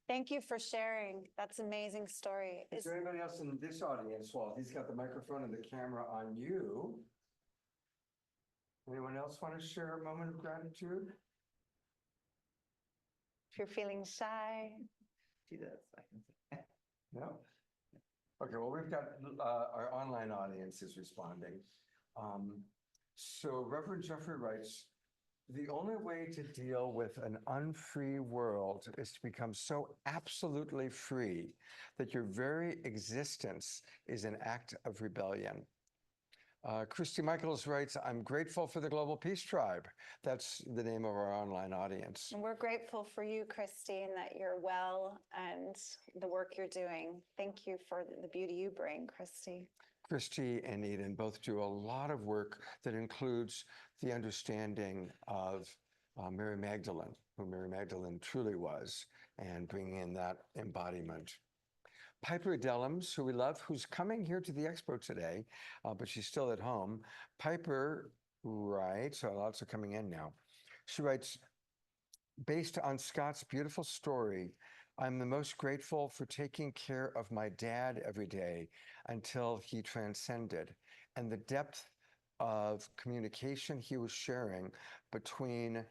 Thank you for sharing. That's an amazing story. Is there anybody else in this audience while he's got the microphone and the camera on you? Anyone else want to share a moment of gratitude? If you're feeling shy, Do that. No? Okay, well, we've got our online audience is responding. So Reverend Jeffrey writes, the only way to deal with an unfree world is to become so absolutely free that your very existence is an act of rebellion. Christy Michaels writes, I'm grateful for the Global Peace Tribe. That's the name of our online audience. and we're grateful for you, Christine, that you're well and the work you're doing. Thank you for the beauty you bring, Christy. Christy and Eden both do a lot of work that includes the understanding of Mary Magdalene, who Mary Magdalene truly was, and bringing in that embodiment. Piper Dellums, who we love, who's coming here to the Expo today, but she's still at home. Piper writes, so lots are coming in now. She writes, based on Scott's beautiful story, I'm the most grateful for taking care of my dad every day until he transcended, and the depth of communication he was sharing between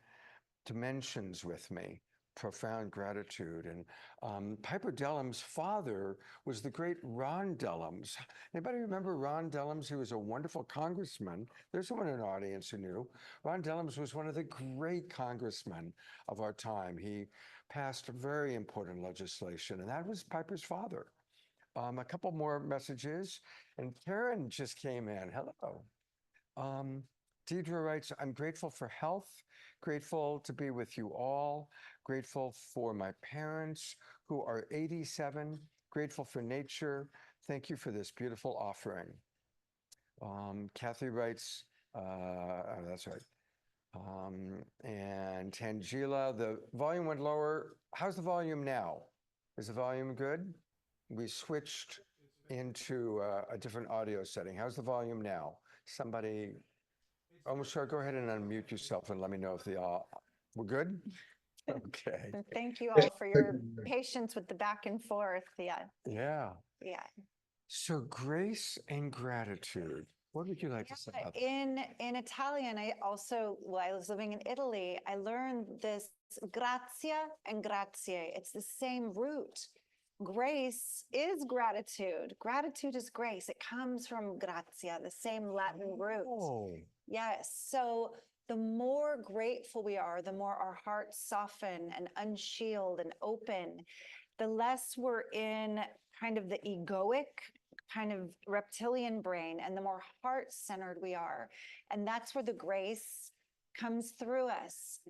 dimensions with me. Profound gratitude. And Piper Dellum's father was the great Ron Dellums. Anybody remember Ron Dellums? He was a wonderful congressman. There's someone in the audience who knew. Ron Dellums was one of the great congressmen of our time. He passed very important legislation, and that was Piper's father. A couple more messages, and Karen just came in. Hello. Deidre writes, I'm grateful for health, grateful to be with you all, grateful for my parents who are 87, grateful for nature. Thank you for this beautiful offering. Kathy writes, that's right. And Tanjila, the volume went lower. How's the volume now? Is the volume good? We switched into a different audio setting. How's the volume now? Somebody, Omashar, go ahead and unmute yourself and let me know if we're good? Okay. And thank you all for your patience with the back and forth. Yeah. Yeah. Yeah. So grace and gratitude. What would you like to say about that? In Italian, while I was living in Italy, I learned this grazia and grazie. It's the same root. Grace is gratitude. Gratitude is grace. It comes from grazia, the same Latin root. Oh. Yes. So the more grateful we are, the more our hearts soften and unshield and open, the less we're in kind of the egoic, kind of reptilian brain, and the more heart-centered we are. And that's where the grace comes through us.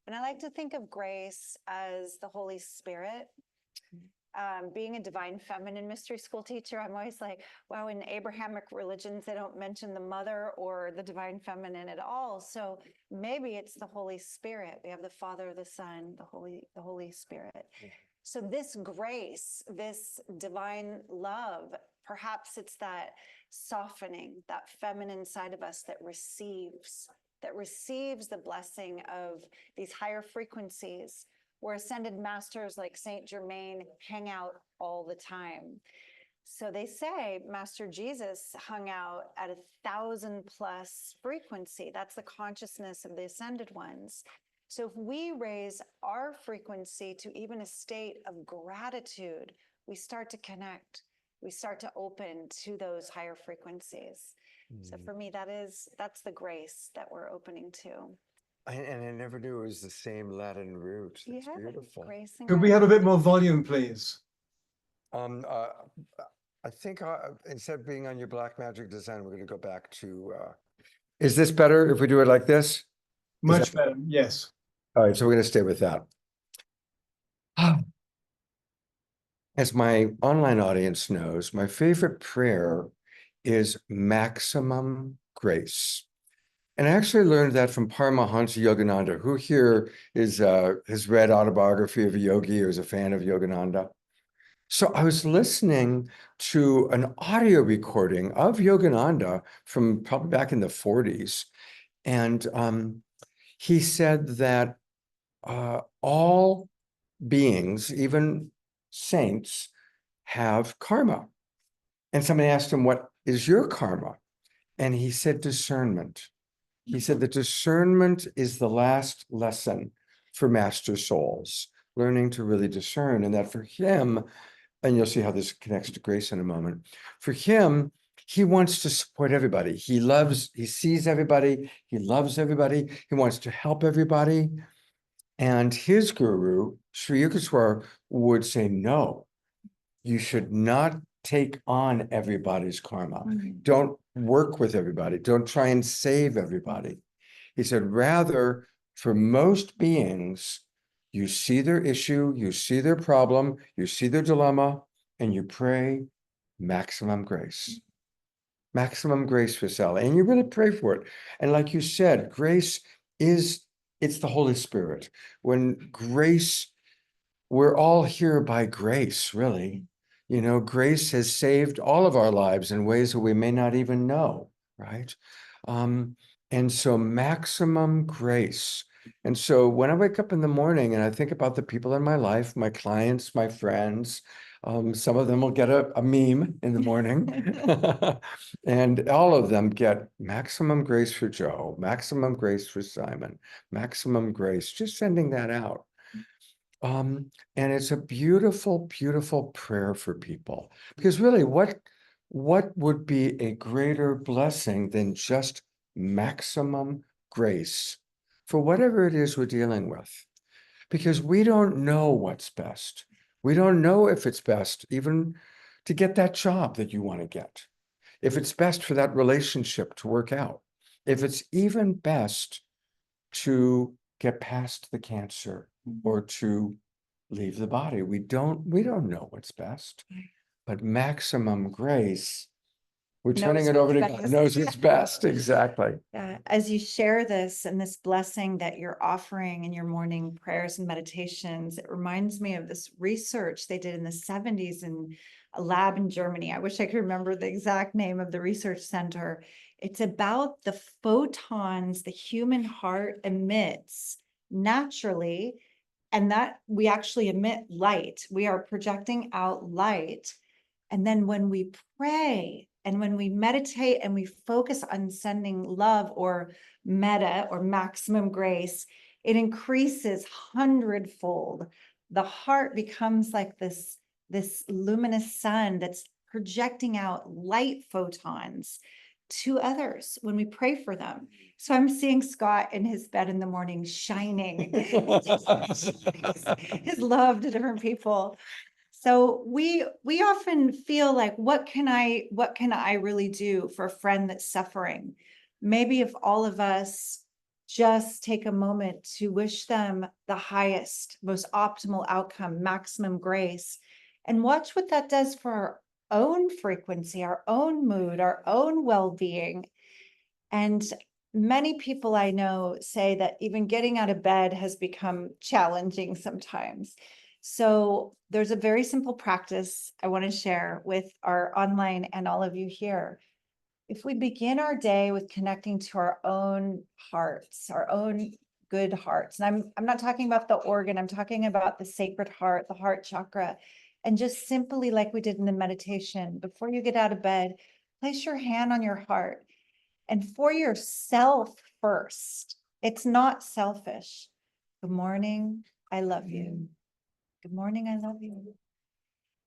And I like to think of grace as the Holy Spirit. Being a divine feminine mystery school teacher, I'm always like, wow, in Abrahamic religions, they don't mention the mother or the divine feminine at all. So maybe it's the Holy Spirit. We have the Father, the Son, the Holy Spirit. So this grace, this divine love, perhaps it's that softening, that feminine side of us that receives the blessing of these higher frequencies, where ascended masters like Saint Germain hang out all the time. So they say Master Jesus hung out at 1,000+ frequency. That's the consciousness of the ascended ones. So if we raise our frequency to even a state of gratitude, we start to connect. We start to open to those higher frequencies. So for me, that's the grace that we're opening to. And I never knew it was the same Latin root. It's beautiful. Grace and Could we have a bit more volume, please? I think instead of being on your black magic design, we're going to go back to. Is this better if we do it like this? Much better, yes. All right, so we're going to stay with that. As my online audience knows, my favorite prayer is maximum grace. And I actually learned that from Paramahansa Yogananda, who here has read Autobiography of a Yogi or is a fan of Yogananda. So I was listening to an audio recording of Yogananda from probably back in the 40s. And he said that all beings, even saints, have karma. And somebody asked him, what is your karma? And he said, discernment. He said the discernment is the last lesson for master souls, learning to really discern. And that for him, and you'll see how this connects to grace in a moment, for him, he wants to support everybody. He sees everybody, he loves everybody, he wants to help everybody. And his guru, Sri Yukteswar, would say, no, you should not take on everybody's karma. Don't work with everybody. Don't try and save everybody. He said, rather, for most beings, you see their issue, you see their problem, you see their dilemma, and you pray maximum grace. Maximum grace for Sally. And you really pray for it. And like you said, grace it's the Holy Spirit. When grace, we're all here by grace, really. You know, grace has saved all of our lives in ways that we may not even know, right? And so maximum grace. And so when I wake up in the morning and I think about the people in my life, my clients, my friends, some of them will get a meme in the morning and all of them get maximum grace for Joe, maximum grace for Simon, maximum grace, just sending that out. And it's a beautiful, beautiful prayer for people, because really what would be a greater blessing than just maximum grace for whatever it is we're dealing with? Because we don't know what's best. We don't know if it's best even to get that job that you want to get, if it's best for that relationship to work out, if it's even best to get past the cancer or to leave the body. We don't know what's best, but maximum grace, we're turning it over to God, knows what's best. Exactly. Yeah, as you share this and this blessing that you're offering in your morning prayers and meditations, it reminds me of this research they did in the 70s in a lab in Germany. I wish I could remember the exact name of the research center. It's about the photons the human heart emits naturally, and that we actually emit light. We are projecting out light. And then when we pray and when we meditate and we focus on sending love or metta or maximum grace, it increases 100-fold. The heart becomes like this luminous sun that's projecting out light photons to others when we pray for them. So I'm seeing Scott in his bed in the morning shining his love to different people. So we often feel like, what can I really do for a friend that's suffering? Maybe if all of us just take a moment to wish them the highest, most optimal outcome, maximum grace, and watch what that does for our own frequency, our own mood, our own well-being. And many people I know say that even getting out of bed has become challenging sometimes. So there's a very simple practice I want to share with our online and all of you here. If we begin our day with connecting to our own hearts, our own good hearts, and I'm not talking about the organ, I'm talking about the sacred heart, the heart chakra, and just simply like we did in the meditation, before you get out of bed, place your hand on your heart. And for yourself first, it's not selfish. Good morning, I love you. Good morning, I love you.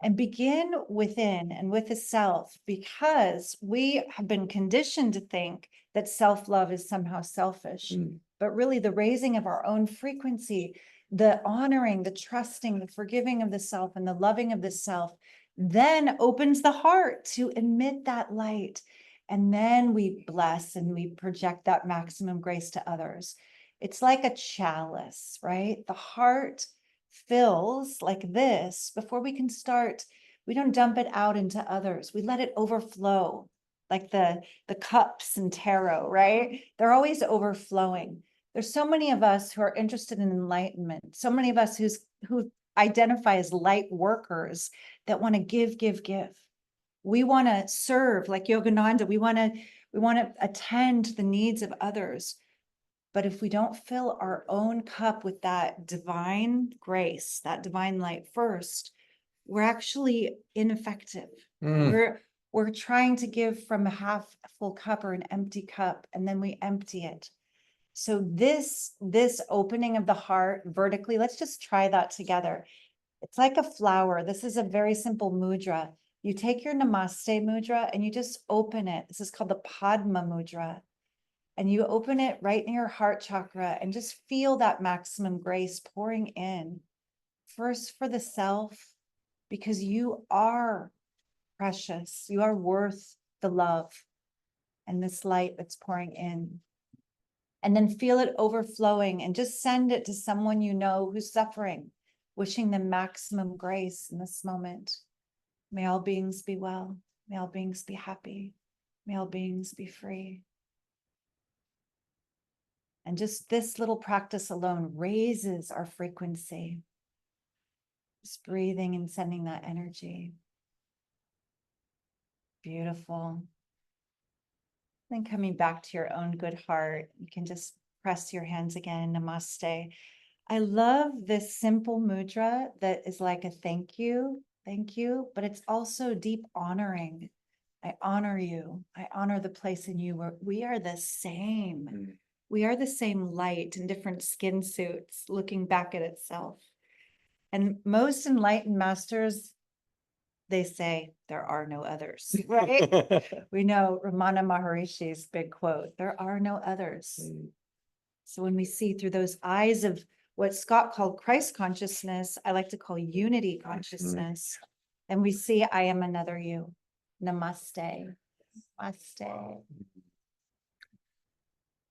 And begin within and with the self, because we have been conditioned to think that self-love is somehow selfish, but really the raising of our own frequency, the honoring, the trusting, the forgiving of the self and the loving of the self, then opens the heart to emit that light. And then we bless and we project that maximum grace to others. It's like a chalice, right? The heart fills like this before we can start. We don't dump it out into others. We let it overflow, like the cups in tarot, right? They're always overflowing. There's so many of us who are interested in enlightenment, so many of us who identify as light workers that want to give. We want to serve like Yogananda. We want to attend to the needs of others. But if we don't fill our own cup with that divine grace, that divine light first, we're actually ineffective. Mm. We're trying to give from a half full cup or an empty cup, and then we empty it. So this opening of the heart vertically, let's just try that together. It's like a flower. This is a very simple mudra. You take your Namaste mudra and you just open it. This is called the Padma mudra. And you open it right in your heart chakra and just feel that maximum grace pouring in. First for the self, because you are precious. You are worth the love and this light that's pouring in. And then feel it overflowing and just send it to someone you know who's suffering, wishing them maximum grace in this moment. May all beings be well. May all beings be happy. May all beings be free. And just this little practice alone raises our frequency. Just breathing and sending that energy. Beautiful. Then coming back to your own good heart, you can just press your hands again, namaste. I love this simple mudra that is like a thank you, but it's also deep honoring. I honor you. I honor the place in you where we are the same. We are the same light in different skin suits looking back at itself. And most enlightened masters, they say there are no others, right? We know Ramana Maharishi's big quote, there are no others. So when we see through those eyes of what Scott called Christ consciousness, I like to call unity consciousness, and we see I am another you. Namaste. Namaste.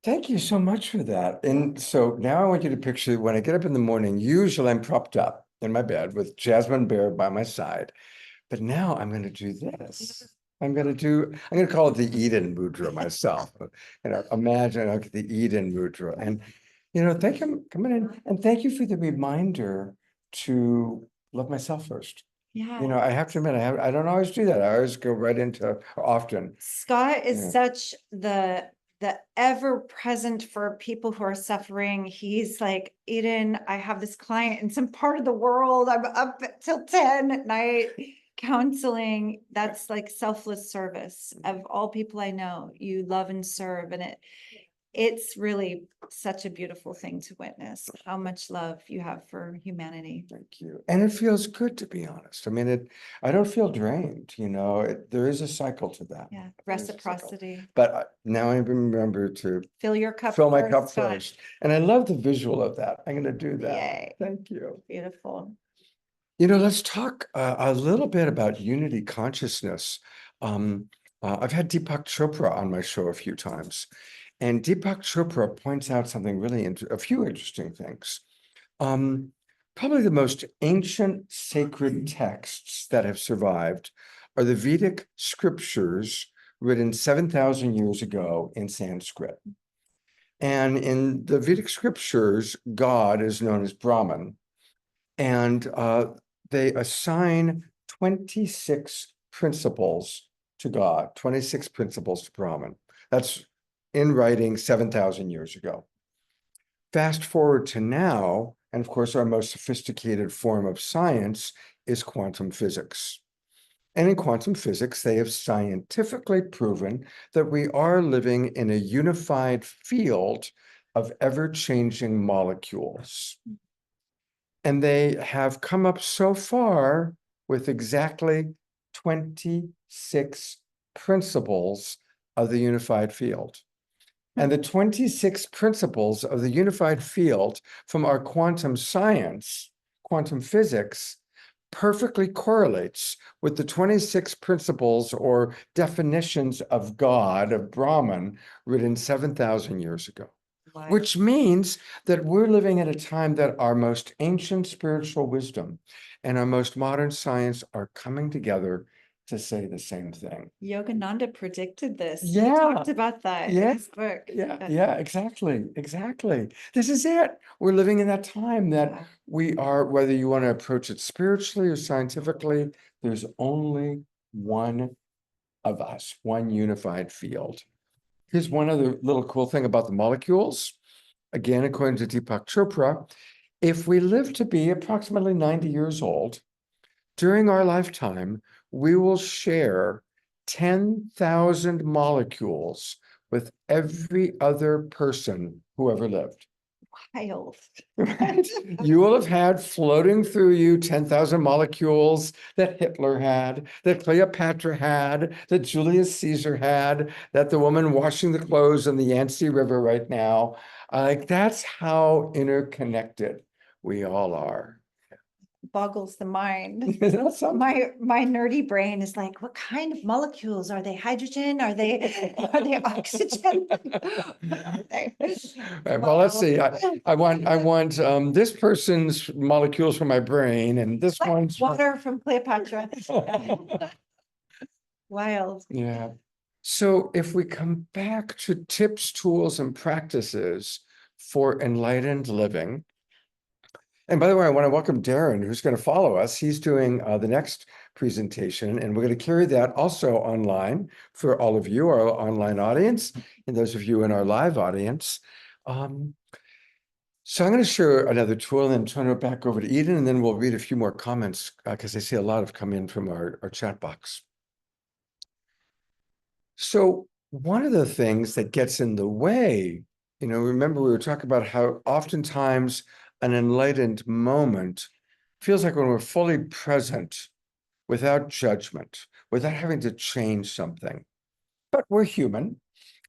Thank you so much for that. And so now I want you to picture when I get up in the morning, usually I'm propped up in my bed with Jasmine Bear by my side. But now I'm going to do this. I'm going to call it the Eden Mudra myself. Imagine like the Eden Mudra. And, thank you for coming in. And thank you for the reminder to love myself first. Yeah. I have to admit, I don't always do that. I always go right into often. Scott is such the ever present for people who are suffering. He's like, Eden, I have this client in some part of the world. I'm up till 10 at night counseling. That's like selfless service. Of all people I know, you love and serve, and it's really such a beautiful thing to witness how much love you have for humanity. Thank you. And it feels good, to be honest. I mean, I don't feel drained, there is a cycle to that. Yeah, There is a cycle. reciprocity. But now I remember to Fill your cup fill my first, cup Scott. first. And I love the visual of that. I'm going to do that. Yay. Thank you. Beautiful. Let's talk a little bit about unity consciousness. I've had Deepak Chopra on my show a few times, and Deepak Chopra points out something a few interesting things. Probably the most ancient sacred texts that have survived are the Vedic scriptures written 7,000 years ago in Sanskrit. And in the Vedic scriptures, God is known as Brahman, and they assign 26 principles to God, 26 principles to Brahman. That's in writing 7,000 years ago. Fast forward to now, and of course, our most sophisticated form of science is quantum physics. And in quantum physics, they have scientifically proven that we are living in a unified field of ever-changing molecules. And they have come up so far with exactly 26 principles of the unified field. And the 26 principles of the unified field from our quantum science, quantum physics, perfectly correlates with the 26 principles or definitions of God, of Brahman, written 7,000 years ago. Wow. Which means that we're living at a time that our most ancient spiritual wisdom and our most modern science are coming together to say the same thing. Yogananda predicted this. Yeah. He talked about that in Yeah. his book. Yeah, exactly. This is it. We're living in that time that Yeah. we are, whether you want to approach it spiritually or scientifically, there's only one of us, one unified field. Here's one other little cool thing about the molecules. again, according to Deepak Chopra, if we live to be approximately 90 years old, during our lifetime, we will share 10,000 molecules with every other person who ever lived. Wild. Right? You will have had floating through you 10,000 molecules that Hitler had, that Cleopatra had, that Julius Caesar had, that the woman washing the clothes in the Yangtze River right now. Like that's how interconnected we all are. Boggles the mind. Isn't that something? My nerdy brain is like, what kind of molecules? Are they hydrogen? Are they oxygen? Right, well, let's see. I want this person's molecules from my brain and this Like one's from- water from Cleopatra. Wild. Yeah. So if we come back to tips, tools, and practices for enlightened living. And by the way, I want to welcome Darren, who's going to follow us. He's doing the next presentation, and we're going to carry that also online for all of you, our online audience, and those of you in our live audience. So I'm going to share another tool and then turn it back over to Eden, and then we'll read a few more comments because I see a lot have come in from our chat box. So one of the things that gets in the way, remember we were talking about how oftentimes an enlightened moment feels like when we're fully present without judgment, without having to change something. But we're human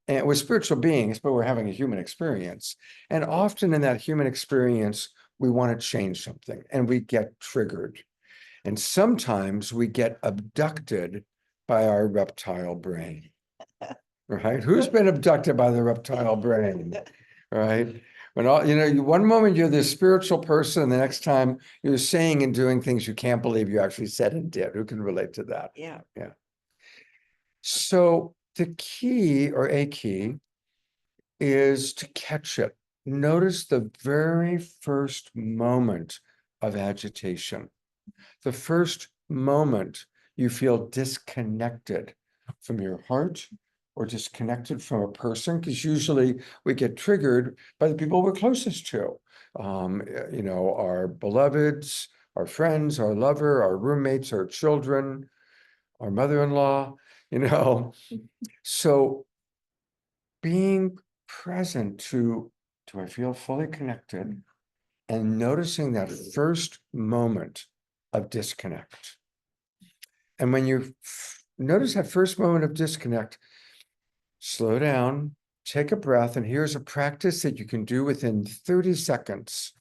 and we're spiritual beings, but we're having a human experience. And often in that human experience, we want to change something and we get triggered. And sometimes we get abducted by our reptile brain. Right? Who's been abducted by the reptile brain? Right? When one moment you're this spiritual person, and the next time you're saying and doing things you can't believe you actually said and did. Who can relate to that? Yeah. Yeah. So the key or a key is to catch it. Notice the very first moment of agitation, the first moment you feel disconnected from your heart or disconnected from a person, because usually we get triggered by the people we're closest to, our beloveds, our friends, our lover, our roommates, our children, our mother-in-law, So being present to, do I feel fully connected? And noticing that first moment of disconnect. And when you notice that first moment of disconnect, slow down, take a breath, and here's a practice that you can do within 30 seconds.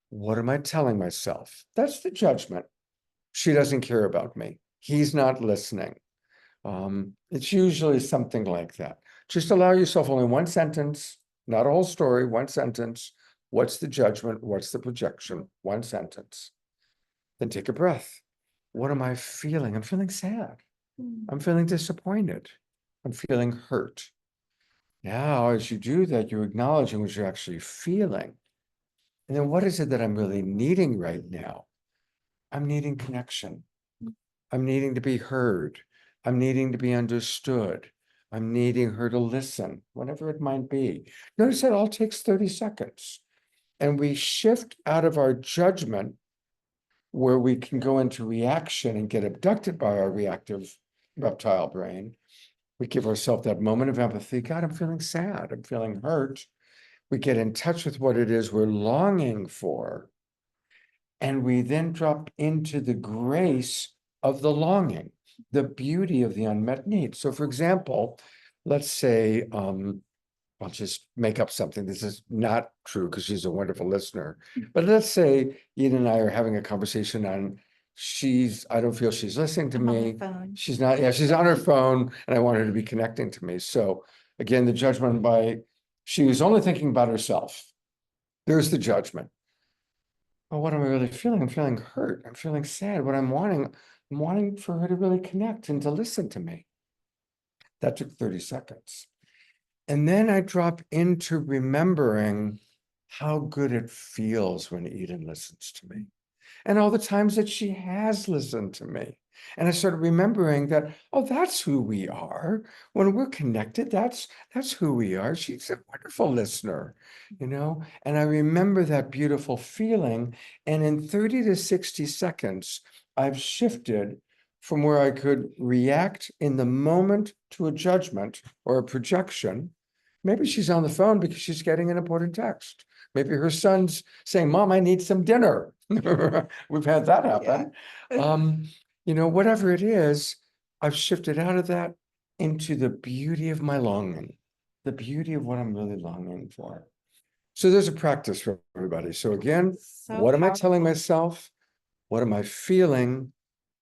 What am I telling myself? That's the judgment. She doesn't care about me. He's not listening. It's usually something like that. Just allow yourself only one sentence, not a whole story, one sentence. What's the judgment? What's the projection? One sentence. Then take a breath. What am I feeling? I'm feeling sad. I'm feeling disappointed. I'm feeling hurt. Now, as you do that, you're acknowledging what you're actually feeling. And then what is it that I'm really needing right now? I'm needing connection. I'm needing to be heard. I'm needing to be understood. I'm needing her to listen, whatever it might be. Notice that all takes 30 seconds. And we shift out of our judgment where we can go into reaction and get abducted by our reactive reptile brain. We give ourselves that moment of empathy. God, I'm feeling sad. I'm feeling hurt. We get in touch with what it is we're longing for. And we then drop into the grace of the longing, the beauty of the unmet need. So for example, let's say, I'll just make up something. This is not true because she's a wonderful listener. But let's say Eden and I are having a conversation on I don't feel she's listening to I'm on me. my phone. She's not, she's on her phone and I want her to be connecting to me. So again, the judgment she was only thinking about herself. There's the judgment. But what am I really feeling? I'm feeling hurt. I'm feeling sad. What I'm wanting for her to really connect and to listen to me. That took 30 seconds. And then I drop into remembering how good it feels when Eden listens to me. and all the times that she has listened to me. And I started remembering that, oh, that's who we are. When we're connected, that's who we are. She's a wonderful listener, you know? And I remember that beautiful feeling. And in 30 to 60 seconds, I've shifted from where I could react in the moment to a judgment or a projection. Maybe she's on the phone because she's getting an important text. Maybe her son's saying, Mom, I need some dinner. We've had that happen. You know, whatever it is, I've shifted out of that into the beauty of my longing, the beauty of what I'm really longing for. So there's a practice for everybody. So again, So what am I telling powerful. myself? What am I feeling?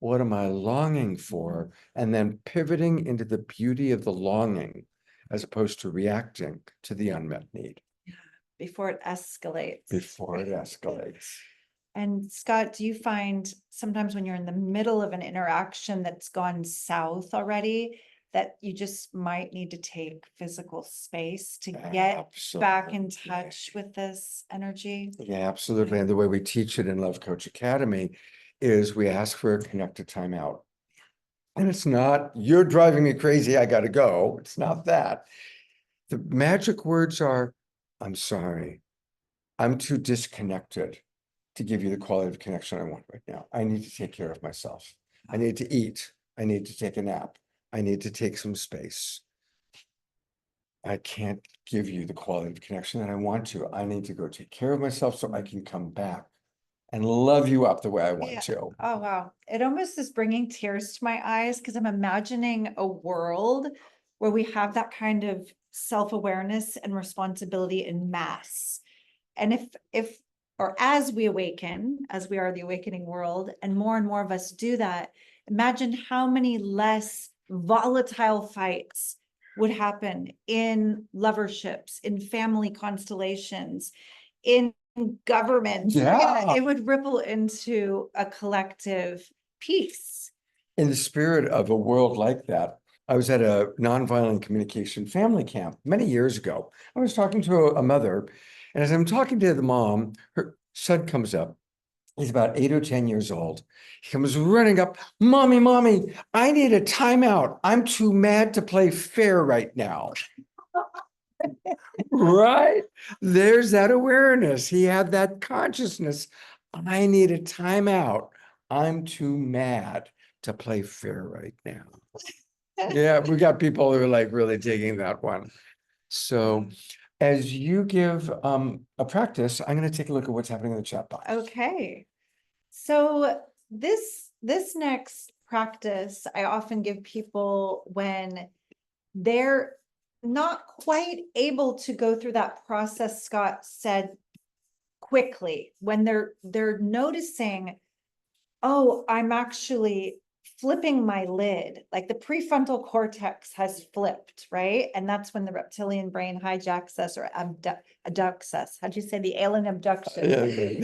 What am I longing for? And then pivoting into the beauty of the longing as opposed to reacting to the unmet need Before it escalates. before it escalates. And Scott, do you find sometimes when you're in the middle of an interaction that's gone south already, that you just might need to take physical space to get back in touch with this energy? Yeah, absolutely. And the way we teach it in Love Coach Academy is we ask for a connected timeout. And it's not, you're driving me crazy, I gotta go. It's not that. The magic words are, I'm sorry, I'm too disconnected to give you the quality of connection I want right now. I need to take care of myself. I need to eat. I need to take a nap. I need to take some space. I can't give you the quality of connection that I want to. I need to go take care of myself so I can come back and love you up the way I want to. Oh, wow. It almost is bringing tears to my eyes because I'm imagining a world where we have that kind of self-awareness and responsibility in mass. And if, or as we awaken, as we are the awakening world, and more of us do that, imagine how many less volatile fights would happen in loverships, in family constellations, in government. Yeah. It would ripple into a collective peace. In the spirit of a world like that, I was at a nonviolent communication family camp many years ago. I was talking to a mother, and as I'm talking to the mom, her son comes up. He's about 8 or 10 years old. He comes running up, Mommy, I need a timeout. I'm too mad to play fair right now. Right? There's that awareness. He had that consciousness. I need a timeout. I'm too mad to play fair right now. Yeah, we got people who are like really digging that one. So as you give a practice, I'm going to take a look at what's happening in the chat box. Okay. So this next practice, I often give people when they're not quite able to go through that process Scott said quickly, when they're noticing, oh, I'm actually flipping my lid, like the prefrontal cortex has flipped, right? And that's when the reptilian brain hijacks us or abducts us. How'd you say the alien abduction?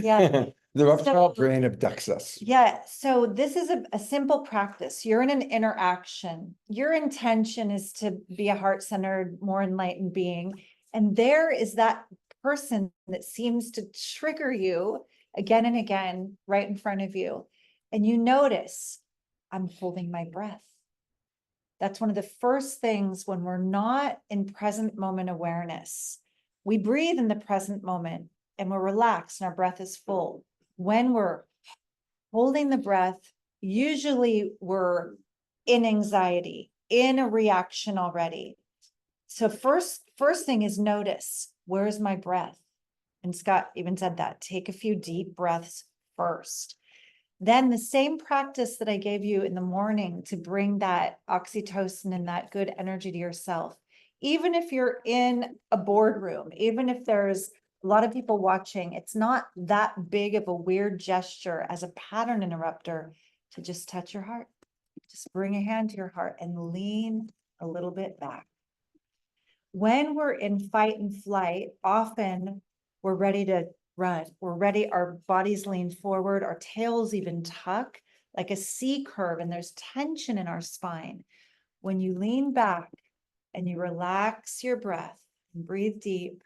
Yeah. The reptile So- brain abducts us. Yeah, so this is a simple practice. You're in an interaction. Your intention is to be a heart-centered, more enlightened being. And there is that person that seems to trigger you again and again right in front of you. And you notice, I'm holding my breath. That's one of the first things when we're not in present moment awareness. We breathe in the present moment and we're relaxed and our breath is full. When we're holding the breath, usually we're in anxiety, in a reaction already. So first thing is notice, where's my breath? And Scott even said that, take a few deep breaths first. Then the same practice that I gave you in the morning to bring that oxytocin and that good energy to yourself. Even if you're in a boardroom, even if there's a lot of people watching, it's not that big of a weird gesture as a pattern interrupter to just touch your heart. Just bring a hand to your heart and lean a little bit back. When we're in fight and flight, often we're ready to run. We're ready, our bodies lean forward, our tails even tuck like a C curve, and there's tension in our spine. When you lean back and you relax your breath and breathe deep,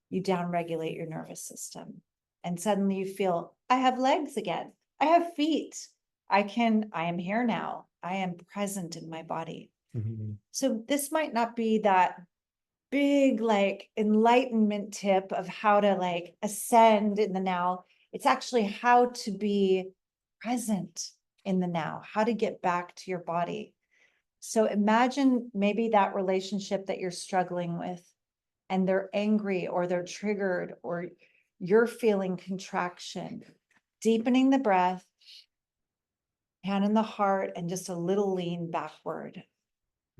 you downregulate your nervous system. And suddenly you feel, I have legs again. I have feet. I am here now. I am present in my body. Mhm. So this might not be that big like enlightenment tip of how to like ascend in the now. It's actually how to be present in the now, how to get back to your body. So imagine maybe that relationship that you're struggling with, and they're angry or they're triggered or you're feeling contraction. Deepening the breath, hand in the heart, and just a little lean backward.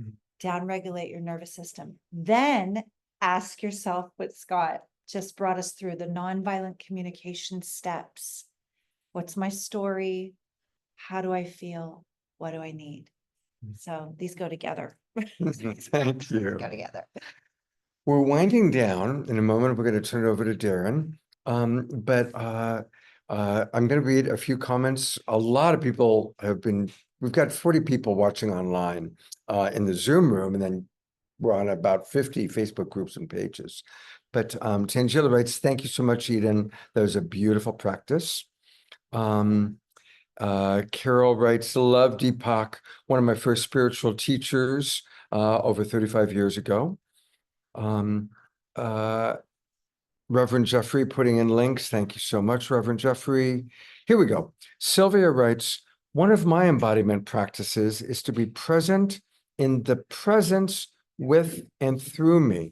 Mhm. Downregulate your nervous system. Then ask yourself what Scott just brought us through, the nonviolent communication steps. What's my story? How do I feel? What do I need? So these go together. Thank you. Go together. We're winding down. In a moment, we're going to turn it over to Darren. I'm going to read a few comments. A lot of people we've got 40 people watching online in the Zoom room, and then we're on about 50 Facebook groups and pages. But Tanjila writes, thank you so much, Eden. That was a beautiful practice. Carol writes, love Deepak, one of my first spiritual teachers over 35 years ago. Reverend Jeffrey putting in links. Thank you so much, Reverend Jeffrey. Here we go. Sylvia writes, one of my embodiment practices is to be present in the presence with and through me,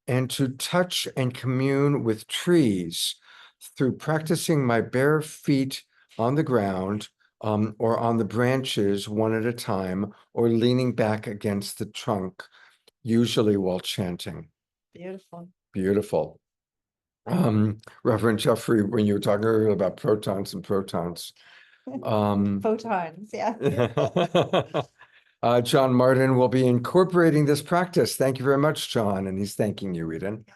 and to touch and commune with trees through practicing my bare feet on the ground or on the branches one at a time, or leaning back against the trunk, usually while chanting. Beautiful. Beautiful. Reverend Jeffrey, when you were talking earlier about protons and protons. Photons, yeah. John Martin will be incorporating this practice. Thank you very much, John. And he's thanking you, Eden.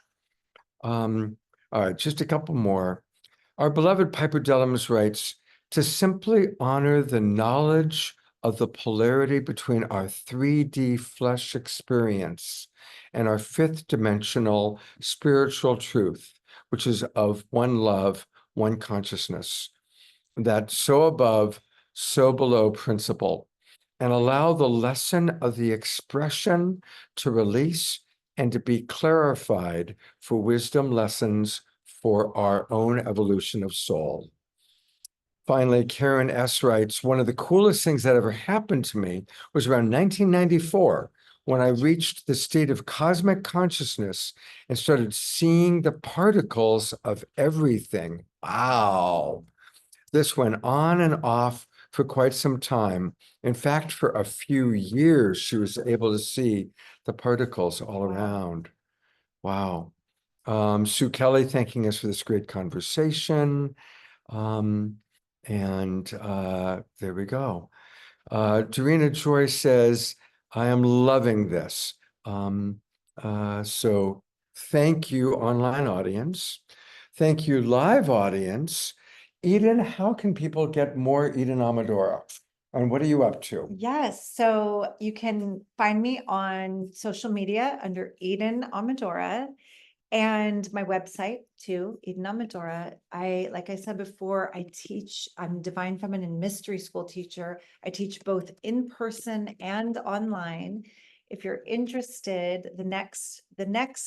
All right, just a couple more. Our beloved Piper Dellums writes, to simply honor the knowledge of the polarity between our 3D flesh experience and our fifth dimensional spiritual truth, which is of one love, one consciousness, that so above, so below principle, and allow the lesson of the expression to release and to be clarified for wisdom lessons for our own evolution of soul. Finally, Karen S. writes, one of the coolest things that ever happened to me was around 1994, when I reached the state of cosmic consciousness and started seeing the particles of everything. Wow. This went on and off for quite some time. In fact, for a few years, she was able to see the particles all around. Wow. Sue Kelly thanking us for this great conversation. There we go. Dorina Joy says, I am loving this. So thank you, online audience. Thank you, live audience. Eden, how can people get more Eden Amadora? And what are you up to? Yes, so you can find me on social media under Eden Amadora, and my website too, Eden Amadora. Like I said before, I'm Divine Feminine Mystery School teacher. I teach both in person and online. If you're interested,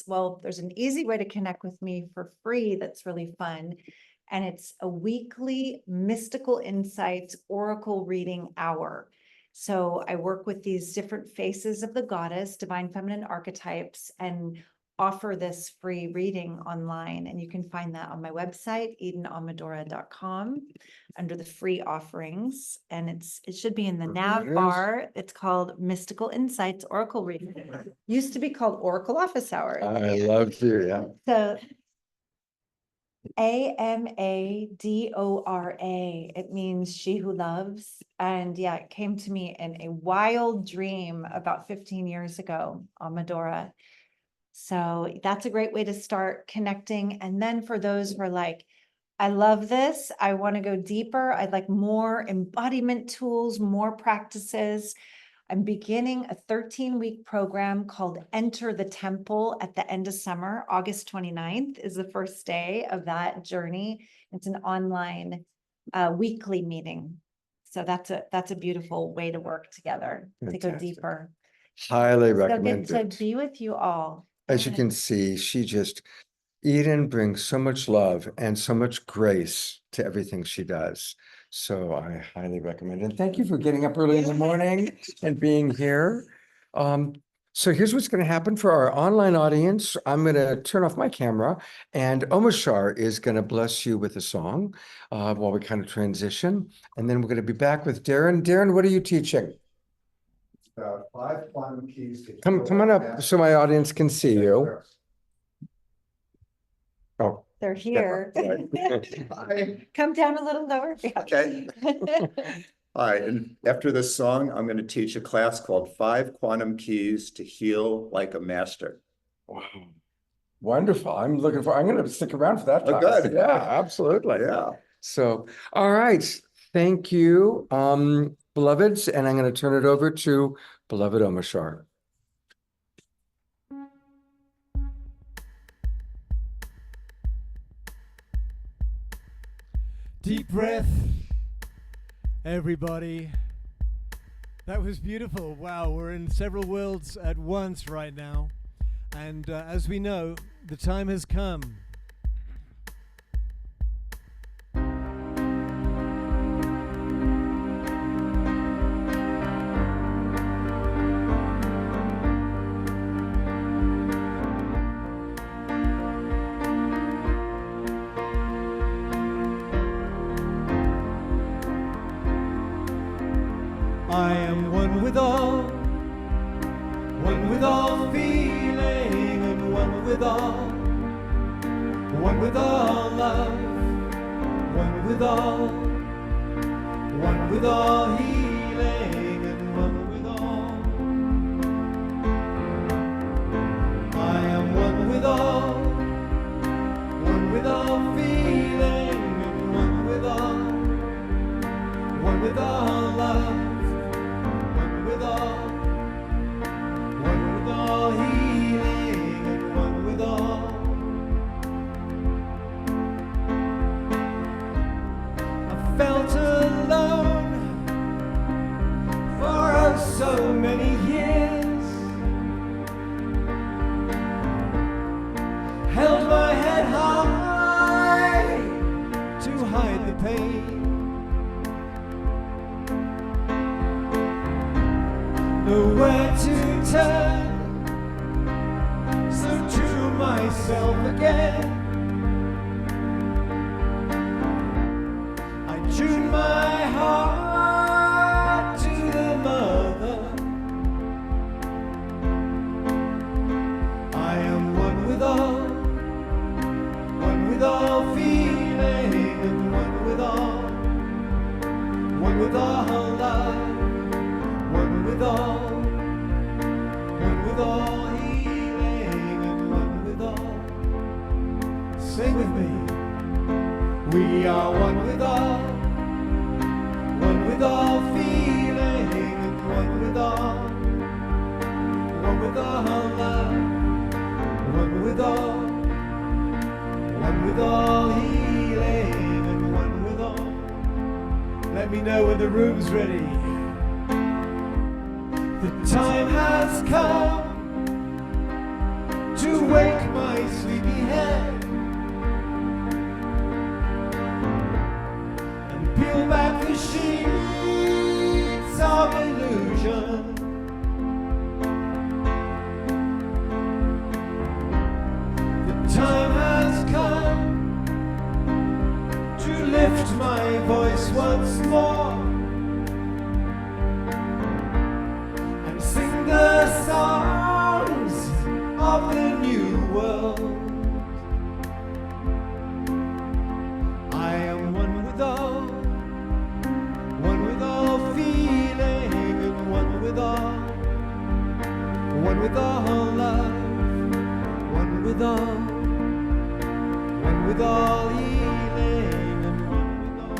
well, there's an easy way to connect with me for free that's really fun. And it's a weekly mystical insights oracle reading hour. So I work with these different faces of the goddess, divine feminine archetypes, and offer this free reading online. And you can find that on my website, edenamadora.com, under the free offerings. And it should be in the nav bar. It's called Mystical Insights Oracle Reading. Used to be called Oracle Office Hours. I love you, yeah. So Amadora. It means she who loves. And yeah, it came to me in a wild dream about 15 years ago, Amadora. So that's a great way to start connecting. And then for those who are like, I love this, I want to go deeper, I'd like more embodiment tools, more practices. I'm beginning a 13-week program called Enter the Temple at the end of summer. August 29th is the first day of that journey. It's an online weekly meeting. So that's a beautiful way to work together, to go Fantastic. deeper. Highly So good recommend to it. be with you all. As you can see, Eden brings so much love and so much grace to everything she does. So I highly recommend it. And thank you for getting up early in the morning and being here. So here's what's going to happen for our online audience. I'm going to turn off my camera, and Omashar is going to bless you with a song while we kind of transition. And then we're going to be back with Darren. Darren, what are you teaching? 5 quantum keys. Come on up so my audience can see you. Oh, They're here. Hi. Come down a little lower. Yeah. Okay. All right, and after this song, I'm going to teach a class called 5 Quantum Keys to Heal Like a Master. wow. Wonderful. I'm going to stick around for that Oh, class. good. Yeah, absolutely. Yeah. So, all right. Thank you, beloveds. And I'm going to turn it over to beloved Omashar. Deep breath, everybody. That was beautiful. Wow, we're in several worlds at once right now. And as we know, the time has come. I am one with all feeling, and one with all love, one with all healing, and one with all. I am one with all feeling, and one with all love. With all healing, and one with all. I felt alone for oh so many years. Held my head high to hide the pain. Nowhere to turn, so true to myself again. I tuned my heart to the mother. I am one with all feeling, and one with all love. One with all healing, and one with all. Sing with me. We are one with all feeling, and one with all love, one with all healing, and one with all. Let me know when the room's ready. The time has come to wake my sleepy head and peel back the sheets of illusion. The time has come to lift my voice once more. The songs of the new world. I am one with all feeling, and one with all love, one with all healing, and one with all.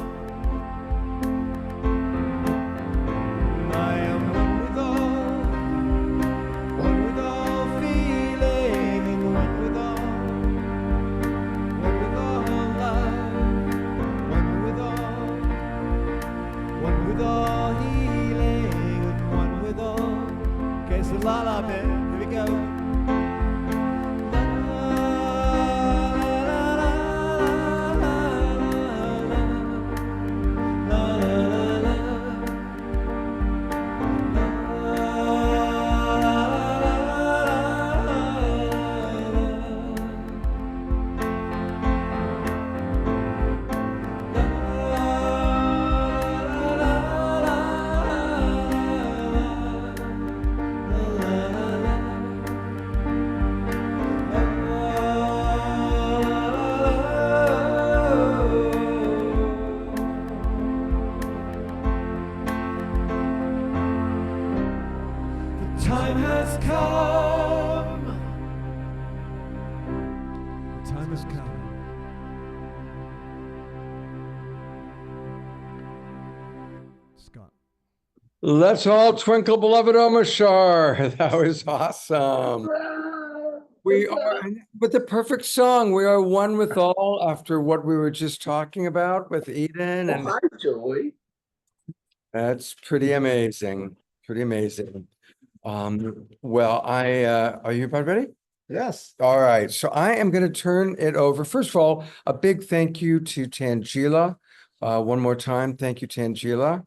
come. The time has come. Scott. Let's all twinkle, beloved Omashar. That was awesome. We are with the perfect song. We are one with all after what we were just talking about with Eden. And Hi, Joey. that's pretty amazing. Pretty amazing. Well, are you about ready? Yes. All right. So I am going to turn it over. First of all, a big thank you to Tanjila. One more time. Thank you, Tanjila.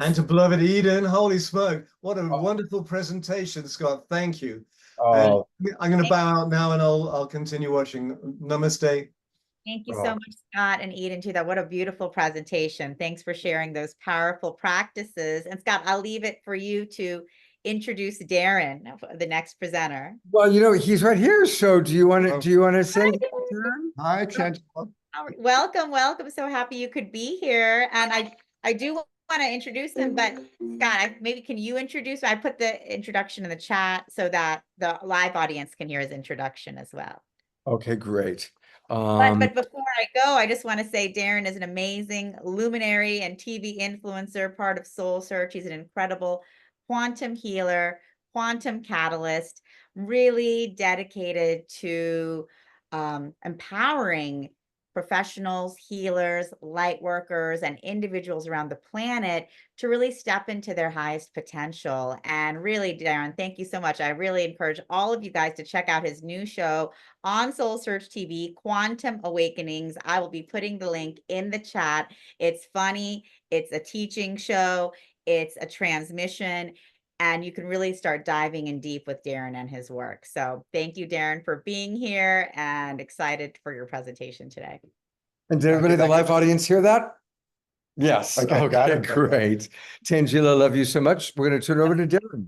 And to beloved Eden, holy smoke, what a wonderful presentation, Scott. Thank you. And Oh, I'm going to bow out now and I'll continue watching. Namaste. Thank you so much, Scott and Eden, too. What a beautiful presentation. Thanks for sharing those powerful practices. And Scott, I'll leave it for you to introduce Darren, the next presenter. well, he's right here. So do you want to sing? Hi, Tanjila. Welcome, welcome. So happy you could be here. And I do want to introduce him, but Scott, maybe can you introduce? I put the introduction in the chat so that the live audience can hear his introduction as well. Okay, great. But before I go, I just want to say Darren is an amazing luminary and TV influencer, part of SoulSearch. He's an incredible quantum healer, quantum catalyst, really dedicated to empowering professionals, healers, light workers, and individuals around the planet to really step into their highest potential. And really, Darren, thank you so much. I really encourage all of you guys to check out his new show on SoulSearch TV, Quantum Awakenings. I will be putting the link in the chat. It's funny, it's a teaching show, it's a transmission, and you can really start diving in deep with Darren and his work. So thank you, Darren, for being here and excited for your presentation today. And did everybody in the live audience hear that? Yes. Okay, got it. Great. Tanjila, love you so much. We're going to turn it over to Darren.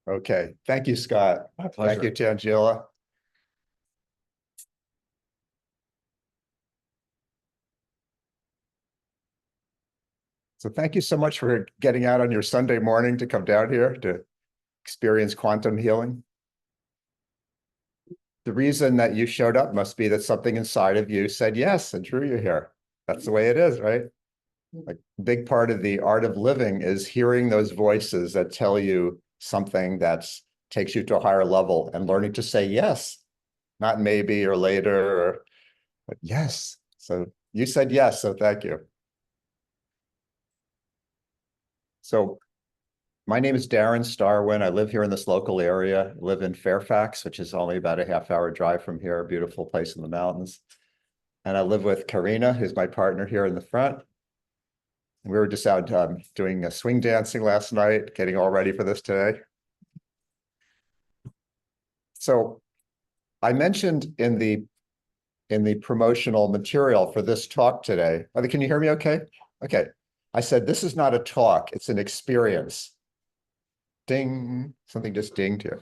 Okay. Thank you, Scott. My pleasure. Thank you, Tanjila. So thank you so much for getting out on your Sunday morning to come down here to experience quantum healing. The reason that you showed up must be that something inside of you said yes and drew you here. That's the way it is, right? Like a big part of the art of living is hearing those voices that tell you something that takes you to a higher level and learning to say yes, not maybe or later, but yes. So you said yes, so thank you. So my name is Darren Starwynn. I live here in this local area. I live in Fairfax, which is only about a half-hour drive from here, a beautiful place in the mountains. And I live with Karina, who's my partner here in the front. We were just out doing swing dancing last night, getting all ready for this today. So I mentioned in the promotional material for this talk today, can you hear me okay? Okay. I said, this is not a talk, it's an experience. Ding, something just dinged here.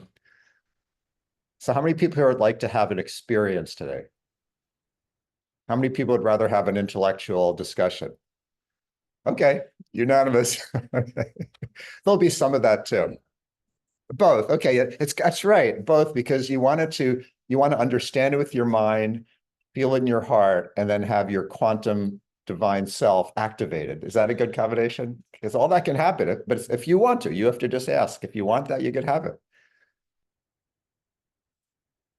So how many people here would like to have an experience today? How many people would rather have an intellectual discussion? Okay, unanimous. Okay. There'll be some of that too. Both, okay, that's right, both, because you want to understand it with your mind, feel it in your heart, and then have your quantum divine self activated. Is that a good combination? Because all that can happen, but if you want to, you have to just ask. If you want that, you can have it.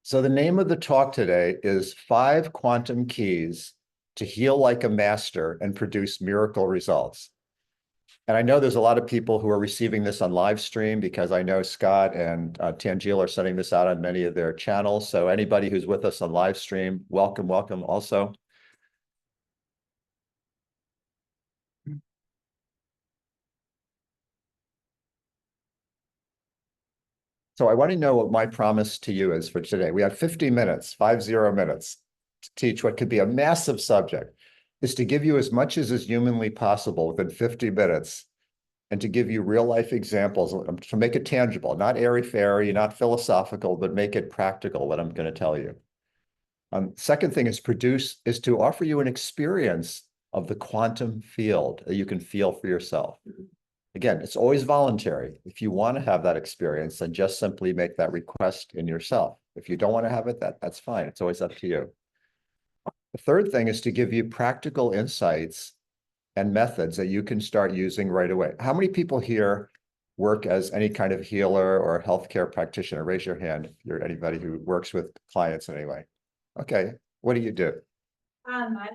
So the name of the talk today is 5 Quantum Keys to Heal Like a Master and Produce Miracle Results. And I know there's a lot of people who are receiving this on live stream because I know Scott and Tanjila are sending this out on many of their channels. So anybody who's with us on live stream, welcome, welcome also. So I want to know what my promise to you is for today. We have 50 minutes, 50 minutes to teach what could be a massive subject, is to give you as much as is humanly possible within 50 minutes and to give you real life examples, to make it tangible, not airy-fairy, not philosophical, but make it practical, what I'm going to tell you. Second thing is to offer you an experience of the quantum field that you can feel for yourself. Again, it's always voluntary. If you want to have that experience, then just simply make that request in yourself. If you don't want to have it, that's fine. It's always up to you. The third thing is to give you practical insights and methods that you can start using right away. How many people here work as any kind of healer or healthcare practitioner? Raise your hand if you're anybody who works with clients in any way. Okay, what do you do? I'm an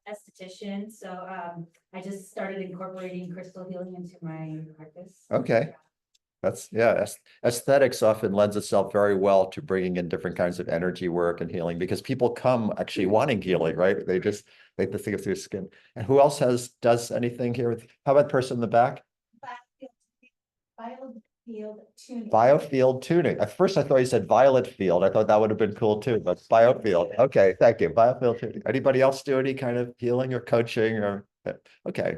esthetician, so I just started incorporating crystal healing into my practice. Okay. That's, yeah, aesthetics often lends itself very well to bringing in different kinds of energy work and healing, because people come actually wanting healing, right? They think of through skin. And who else does anything here? How about the person in the back? Biofield tuning. Biofield tuning. At first I thought you said violet field. I thought that would have been cool too, but biofield. Okay, thank you. Biofield tuning. Anybody else do any kind of healing or coaching or, okay.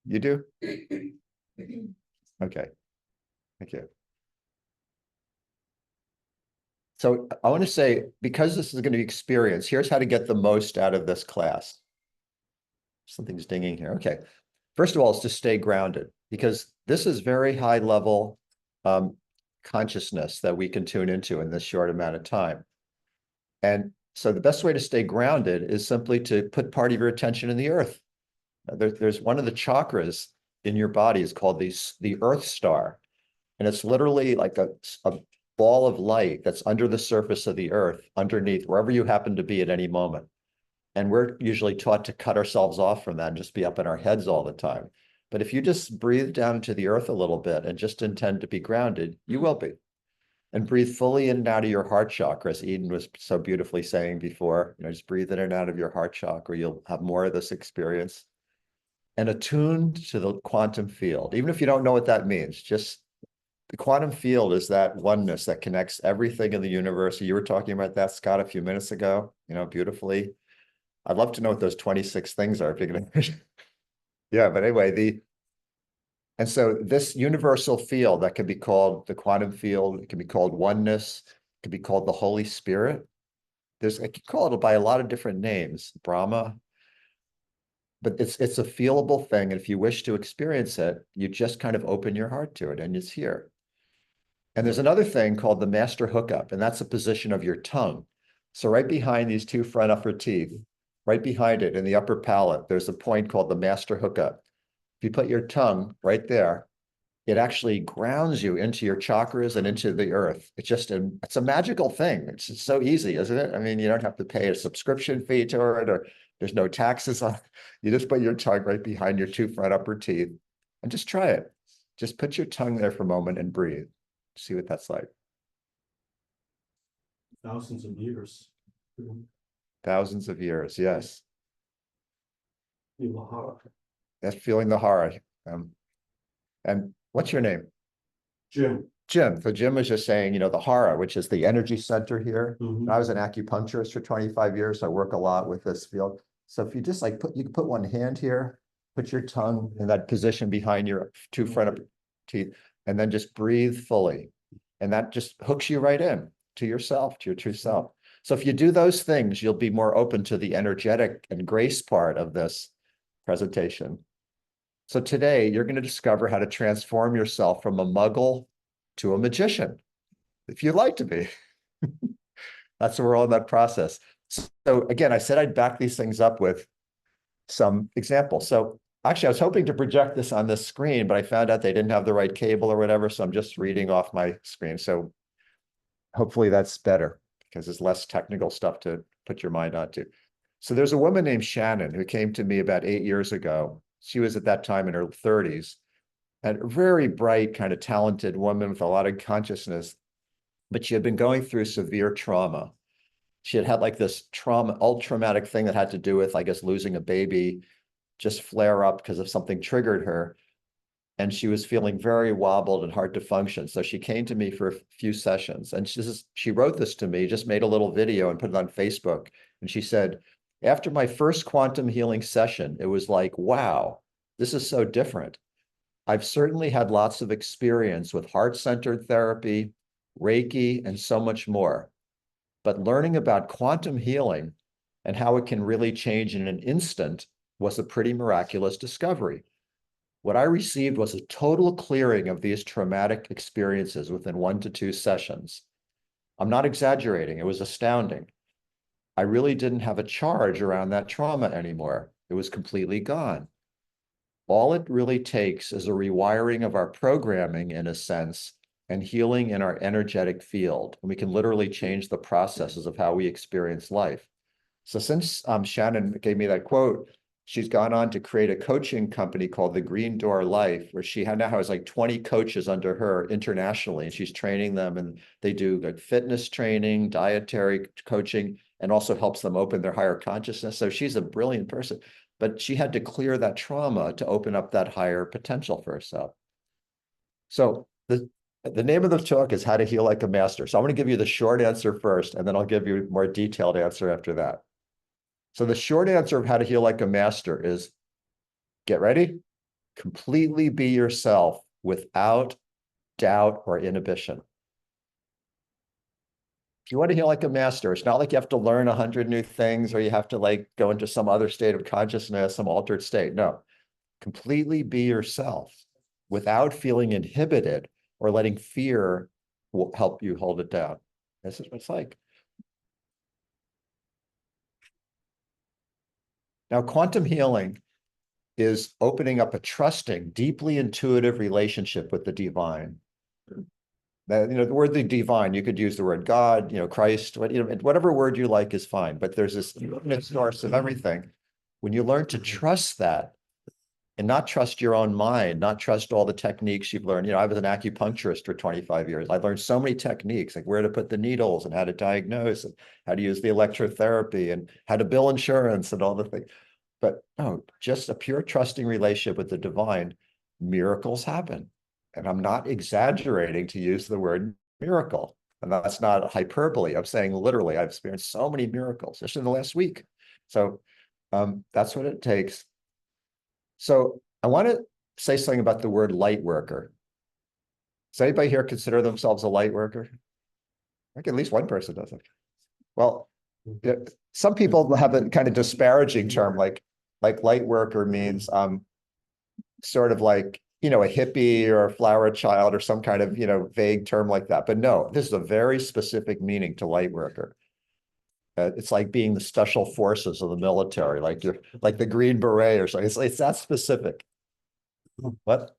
You do? Okay, thank you. So I want to say, because this is going to be experience, here's how to get the most out of this class. Something's dinging here. Okay. First of all, is to stay grounded, because this is very high level consciousness that we can tune into in this short amount of time. And so the best way to stay grounded is simply to put part of your attention in the earth. There's one of the chakras in your body is called the Earth Star. And it's literally like a ball of light that's under the surface of the earth, underneath, wherever you happen to be at any moment. And we're usually taught to cut ourselves off from that and just be up in our heads all the time. But if you just breathe down into the earth a little bit and just intend to be grounded, you will be. And breathe fully in and out of your heart chakra, as Eden was so beautifully saying before, just breathe in and out of your heart chakra. You'll have more of this experience. And attuned to the quantum field, even if you don't know what that means, just the quantum field is that oneness that connects everything in the universe. You were talking about that, Scott, a few minutes ago, beautifully. I'd love to know what those 26 things are. If you're gonna... Yeah, but anyway, and so this universal field that can be called the quantum field, it can be called oneness, it can be called the Holy Spirit. I can call it by a lot of different names, Brahma, but it's a feelable thing. And if you wish to experience it, you just kind of open your heart to it and it's here. And there's another thing called the master hookup, and that's the position of your tongue. So right behind these two front upper teeth, right behind it in the upper palate, there's a point called the master hookup. If you put your tongue right there, it actually grounds you into your chakras and into the earth. It's a magical thing. It's just so easy, isn't it? I mean, you don't have to pay a subscription fee to it, or there's no taxes on it. You just put your tongue right behind your two front upper teeth and just try it. Just put your tongue there for a moment and breathe. See what that's like. Thousands of years. Thousands of years, yes. Feel the heart. That's feeling the heart. And what's your name? Jim. Jim. So Jim was just saying, the hara, which is the energy center here. Mhm. I was an acupuncturist for 25 years. So I work a lot with this field. So if you just you can put one hand here, put your tongue in that position behind your two front teeth, and then just breathe fully. And that just hooks you right in to yourself, to your true self. So if you do those things, you'll be more open to the energetic and grace part of this presentation. So today you're going to discover how to transform yourself from a muggle to a magician, if you'd like to be. That's where we're all in that process. So again, I said I'd back these things up with some examples. So actually, I was hoping to project this on this screen, but I found out they didn't have the right cable or whatever, so I'm just reading off my screen. So hopefully that's better, because there's less technical stuff to put your mind onto. So there's a woman named Shannon who came to me about 8 years ago. She was at that time in her 30s, and a very bright, kind of talented woman with a lot of consciousness, but she had been going through severe trauma. She had had like this traumatic thing that had to do with, I guess, losing a baby, just flare up because of something triggered her. And she was feeling very wobbled and hard to function. So she came to me for a few sessions, and she wrote this to me, just made a little video and put it on Facebook. And she said, after my first quantum healing session, it was like, wow, this is so different. I've certainly had lots of experience with heart-centered therapy, Reiki, and so much more. But learning about quantum healing and how it can really change in an instant was a pretty miraculous discovery. What I received was a total clearing of these traumatic experiences within 1 to 2 sessions. I'm not exaggerating. It was astounding. I really didn't have a charge around that trauma anymore. It was completely gone. All it really takes is a rewiring of our programming, in a sense, and healing in our energetic field. And we can literally change the processes of how we experience life. So since Shannon gave me that quote, she's gone on to create a coaching company called the Green Door Life, where she now has like 20 coaches under her internationally, and she's training them, and they do like fitness training, dietary coaching, and also helps them open their higher consciousness. So she's a brilliant person, but she had to clear that trauma to open up that higher potential for herself. So the name of the talk is How to Heal Like a Master. So I'm going to give you the short answer first, and then I'll give you a more detailed answer after that. So the short answer of how to heal like a master is, get ready, completely be yourself without doubt or inhibition. If you want to heal like a master, it's not like you have to learn 100 new things or you have to like go into some other state of consciousness, some altered state. No, completely be yourself without feeling inhibited or letting fear will help you hold it down. This is what it's like. Now, quantum healing is opening up a trusting, deeply intuitive relationship with the divine. That, the word the divine, you could use the word God, Christ, whatever word you like is fine. But there's this infinite source of everything. When you learn to trust that and not trust your own mind, not trust all the techniques you've learned. I was an acupuncturist for 25 years. I learned so many techniques, like where to put the needles and how to diagnose and how to use the electrotherapy and how to bill insurance and all the things. But no, just a pure trusting relationship with the divine, miracles happen. And I'm not exaggerating to use the word miracle. And that's not hyperbole. I'm saying literally, I've experienced so many miracles just in the last week. So that's what it takes. So I want to say something about the word light worker. Does anybody here consider themselves a light worker? I think at least one person does it. Well, some people have a kind of disparaging term, like light worker means sort of like, a hippie or a flower child or some kind of, vague term like that. But no, this is a very specific meaning to light worker. It's like being the special forces of the military, like you're like the Green Beret or something. It's that specific. What?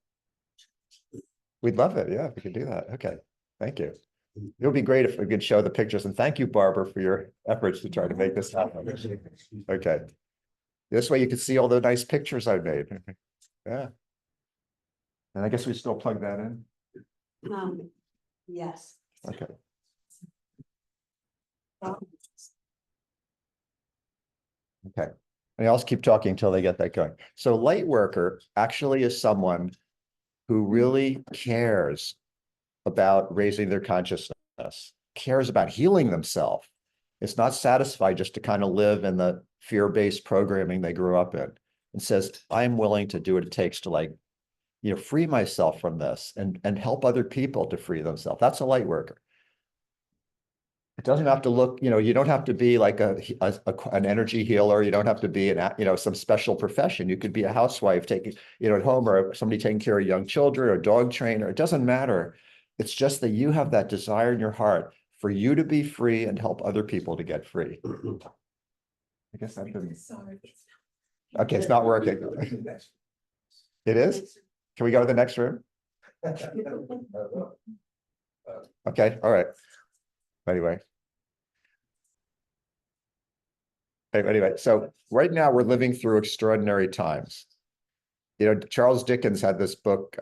We'd love it. Yeah, if we could do that. Okay. Thank you. It would be great if we could show the pictures. And thank you, Barbara, for your efforts to try to make this happen. Okay. This way you can see all the nice pictures I made. Yeah. And I guess we still plug that in. Yes. Okay. Okay. And I'll just keep talking until they get that going. So light worker actually is someone who really cares about raising their consciousness, cares about healing themselves. It's not satisfied just to kind of live in the fear-based programming they grew up in, and says, I'm willing to do what it takes to free myself from this and help other people to free themselves. That's a light worker. It doesn't have to look, you don't have to be like an energy healer. You don't have to be some special profession. You could be a housewife taking, at home, or somebody taking care of young children, or a dog trainer. It doesn't matter. It's just that you have that desire in your heart for you to be free and help other people to get free. I guess that could be. Okay, it's not working. It is? Can we go to the next room? Okay, all right. Anyway, so right now we're living through extraordinary times. Charles Dickens had this book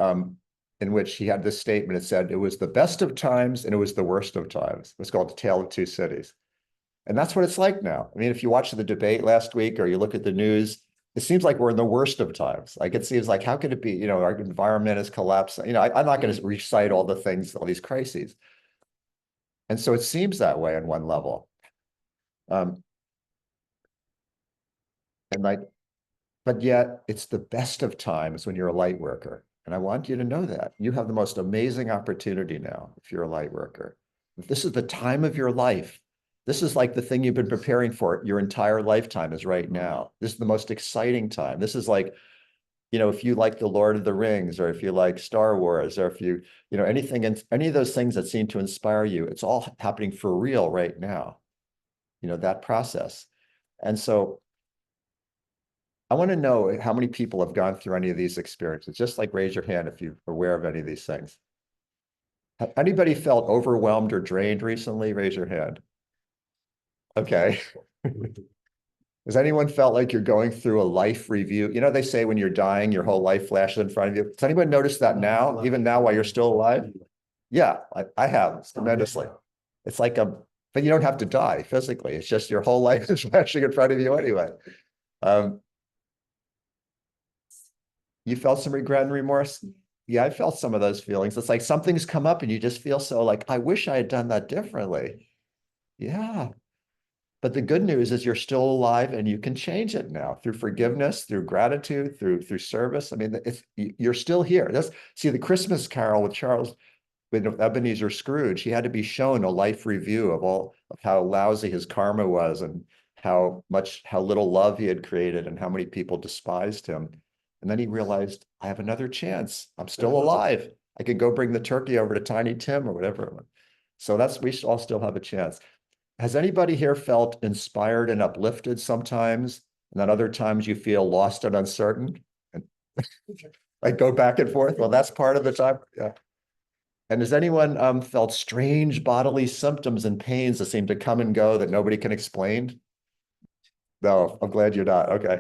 in which he had this statement. It said, it was the best of times and it was the worst of times. It was called The Tale of Two Cities. And that's what it's like now. I mean, if you watch the debate last week or you look at the news, it seems like we're in the worst of times. Like, it seems like, how could it be, our environment is collapsed. I'm not going to recite all the things, all these crises. And so it seems that way on one level. But yet it's the best of times when you're a light worker. And I want you to know that you have the most amazing opportunity now if you're a light worker. If this is the time of your life, this is like the thing you've been preparing for your entire lifetime is right now. This is the most exciting time. This is like you know, if you like the Lord of the Rings, or if you like Star Wars, or if you know, anything, and any of those things that seem to inspire you, it's all happening for real right now, you know, that process. And so I want to know how many people have gone through any of these experiences. Just like raise your hand if you're aware of any of these things. Anybody felt overwhelmed or drained recently? Raise your hand. Okay. Has anyone felt like you're going through a life review? You know, they say when you're dying, your whole life flashes in front of you. Does anyone notice that now, even now while you're still alive? Yeah, I have tremendously. It's like but you don't have to die physically. It's just your whole life is flashing in front of you anyway. You felt some regret and remorse? Yeah, I felt some of those feelings. It's like something's come up and you just feel so like, I wish I had done that differently. Yeah. But the good news is you're still alive and you can change it now through forgiveness, through gratitude, through service. I mean, you're still here. See, the Christmas Carol with with Ebenezer Scrooge, he had to be shown a life review of how lousy his karma was, and how little love he had created, and how many people despised him. And then he realized, I have another chance. I'm still alive. I could go bring the turkey over to Tiny Tim or whatever. So we all still have a chance. Has anybody here felt inspired and uplifted sometimes, and then other times you feel lost and uncertain? And like go back and forth? Well, that's part of the time. Yeah. And has anyone felt strange bodily symptoms and pains that seem to come and go that nobody can explain? No, I'm glad you're not. Okay.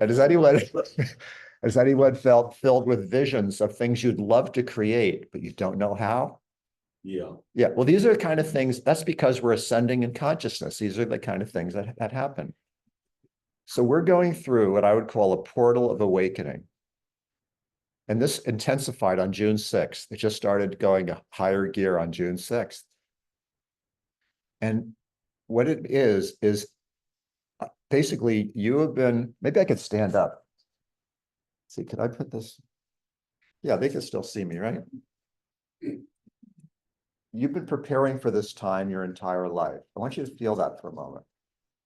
And has anyone felt filled with visions of things you'd love to create, but you don't know how? Yeah. Yeah. Well, these are the kind of things, that's because we're ascending in consciousness. These are the kind of things that happen. So we're going through what I would call a portal of awakening. And this intensified on June 6th. It just started going a higher gear on June 6th. And what it is basically you have been, maybe I could stand up. See, could I put this? Yeah, they can still see me, right? You've been preparing for this time your entire life. I want you to feel that for a moment.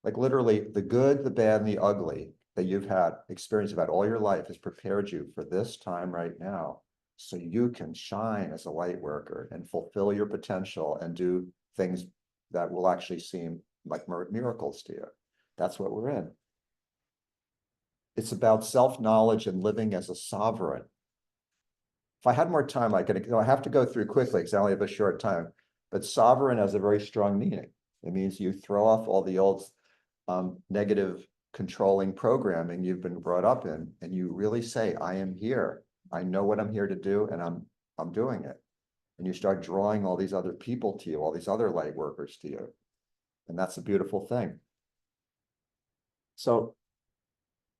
Like literally the good, the bad, and the ugly that you've had experience about all your life has prepared you for this time right now, so you can shine as a light worker and fulfill your potential and do things that will actually seem like miracles to you. That's what we're in. It's about self-knowledge and living as a sovereign. If I had more time, I have to go through quickly because I only have a short time, but sovereign has a very strong meaning. It means you throw off all the old negative controlling programming you've been brought up in, and you really say, I am here. I know what I'm here to do, and I'm doing it. And you start drawing all these other people to you, all these other light workers to you. And that's a beautiful thing. So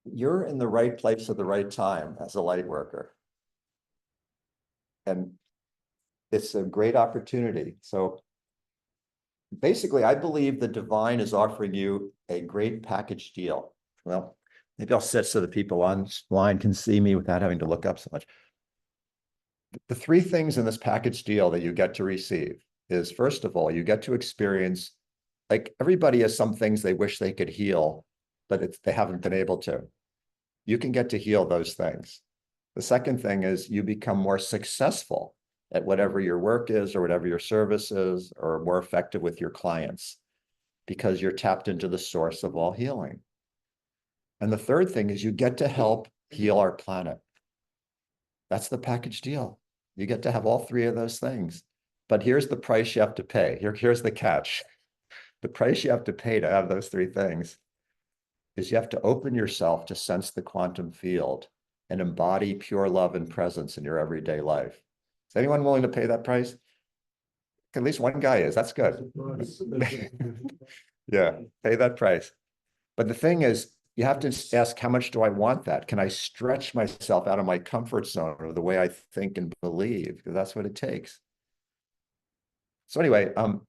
you're in the right place at the right time as a light worker. And it's a great opportunity. So basically, I believe the divine is offering you a great package deal. Well, maybe I'll sit so the people online can see me without having to look up so much. The three things in this package deal that you get to receive is, first of all, you get to experience, like everybody has some things they wish they could heal, but they haven't been able to. You can get to heal those things. The second thing is you become more successful at whatever your work is or whatever your service is, or more effective with your clients, because you're tapped into the source of all healing. And the third thing is you get to help heal our planet. That's the package deal. You get to have all three of those things. But here's the price you have to pay. Here's the catch. The price you have to pay to have those three things is you have to open yourself to sense the quantum field and embody pure love and presence in your everyday life. Is anyone willing to pay that price? At least one guy is. That's good. Yeah, pay that price. But the thing is, you have to ask, how much do I want that? Can I stretch myself out of my comfort zone or the way I think and believe? Because that's what it takes. So anyway, I'm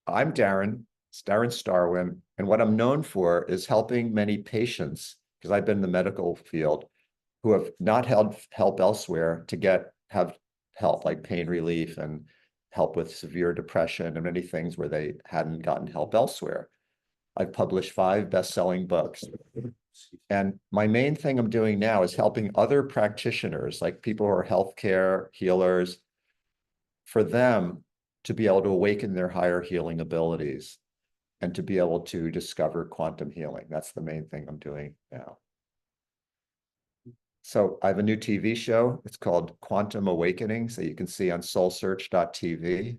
Darren Starwynn, and what I'm known for is helping many patients, because I've been in the medical field, who have not had help elsewhere to have help, like pain relief and help with severe depression and many things where they hadn't gotten help elsewhere. I've published 5 best-selling books. And my main thing I'm doing now is helping other practitioners, like people who are healthcare healers, for them to be able to awaken their higher healing abilities and to be able to discover quantum healing. That's the main thing I'm doing now. So I have a new TV show. It's called Quantum Awakening. So you can see on SoulSearch.tv.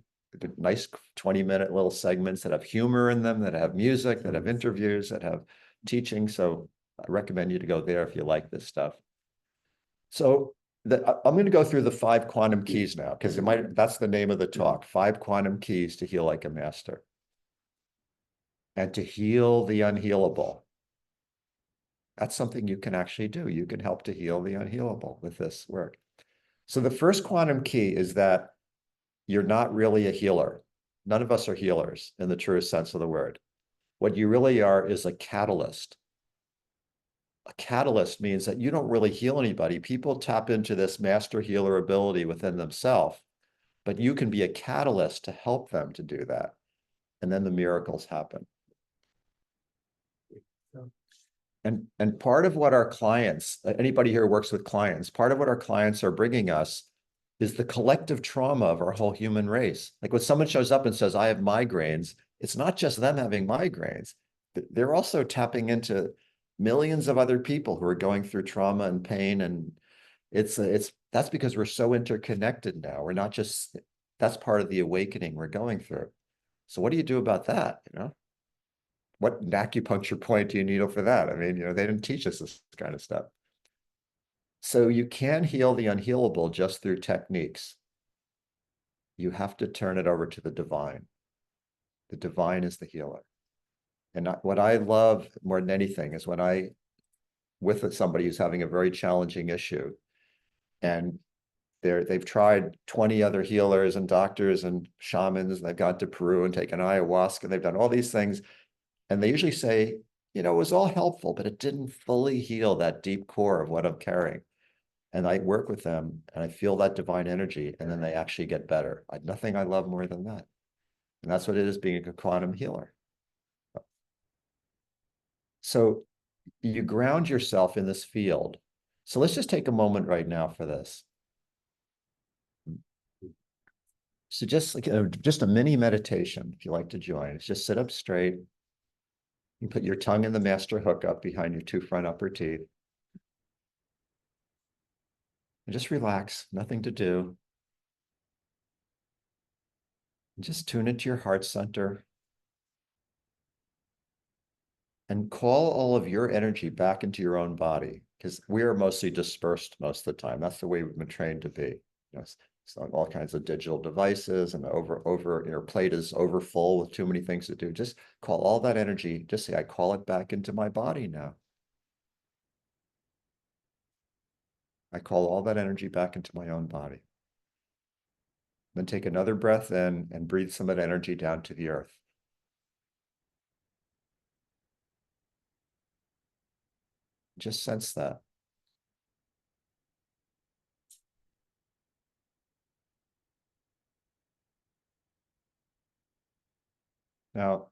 Nice 20-minute little segments that have humor in them, that have music, that have interviews, that have teaching. So I recommend you to go there if you like this stuff. So I'm going to go through the 5 quantum keys now, because that's the name of the talk, 5 quantum keys to heal like a master. And to heal the unhealable. That's something you can actually do. You can help to heal the unhealable with this work. So the first quantum key is that you're not really a healer. None of us are healers in the truest sense of the word. What you really are is a catalyst. A catalyst means that you don't really heal anybody. People tap into this master healer ability within themselves, but you can be a catalyst to help them to do that. And then the miracles happen. And part of what our clients, anybody here who works with clients, part of what our clients are bringing us is the collective trauma of our whole human race. Like when someone shows up and says, I have migraines, it's not just them having migraines. They're also tapping into millions of other people who are going through trauma and pain. And that's because we're so interconnected now. We're not just, that's part of the awakening we're going through. So what do you do about that, you know? What acupuncture point do you needle for that? I mean, you know, they didn't teach us this kind of stuff. So you can heal the unhealable just through techniques. You have to turn it over to the divine. The divine is the healer. And what I love more than anything is when with somebody who's having a very challenging issue, and they've tried 20 other healers and doctors and shamans, and they've gone to Peru and taken ayahuasca, and they've done all these things. And they usually say, you know, it was all helpful, but it didn't fully heal that deep core of what I'm carrying. And I work with them and I feel that divine energy, and then they actually get better. Nothing I love more than that. And that's what it is being a quantum healer. So you ground yourself in this field. So let's just take a moment right now for this. So just like just a mini meditation, if you like to join, it's just sit up straight. You put your tongue in the master hook up behind your 2 front upper teeth. And just relax, nothing to do. And just tune into your heart center. And call all of your energy back into your own body, because we are mostly dispersed most of the time. That's the way we've been trained to be. You know, so all kinds of digital devices, and your plate is overfull with too many things to do. Just call all that energy, just say, I call it back into my body now. I call all that energy back into my own body. Then take another breath in and breathe some of that energy down to the earth. Just sense that. Now,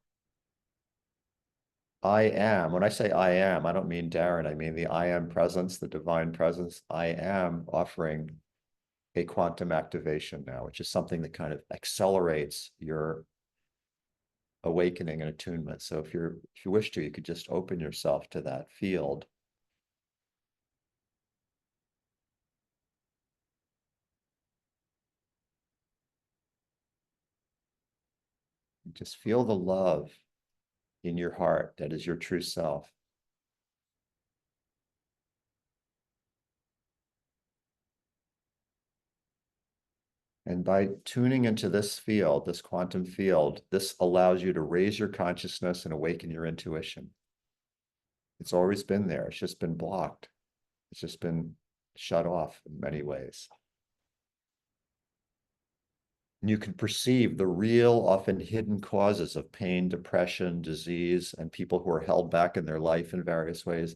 I am, when I say I am, I don't mean Darren, I mean the I am presence, the divine presence. I am offering a quantum activation now, which is something that kind of accelerates your awakening and attunement. So if you wish to, you could just open yourself to that field. Just feel the love in your heart that is your true self. And by tuning into this field, this quantum field, this allows you to raise your consciousness and awaken your intuition. It's always been there. It's just been blocked. It's just been shut off in many ways. And you can perceive the real, often hidden causes of pain, depression, disease, and people who are held back in their life in various ways.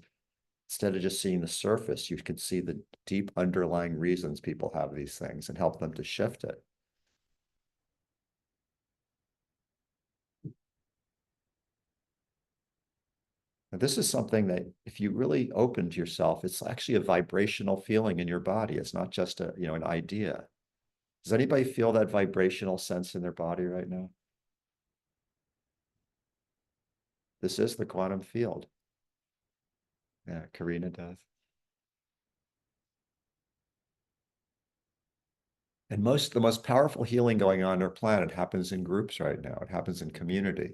Instead of just seeing the surface, you can see the deep underlying reasons people have these things and help them to shift it. This is something that if you really open to yourself, it's actually a vibrational feeling in your body. It's not just a, an idea. Does anybody feel that vibrational sense in their body right now? This is the quantum field. Yeah, Karina does. And the most powerful healing going on our planet happens in groups right now. It happens in community.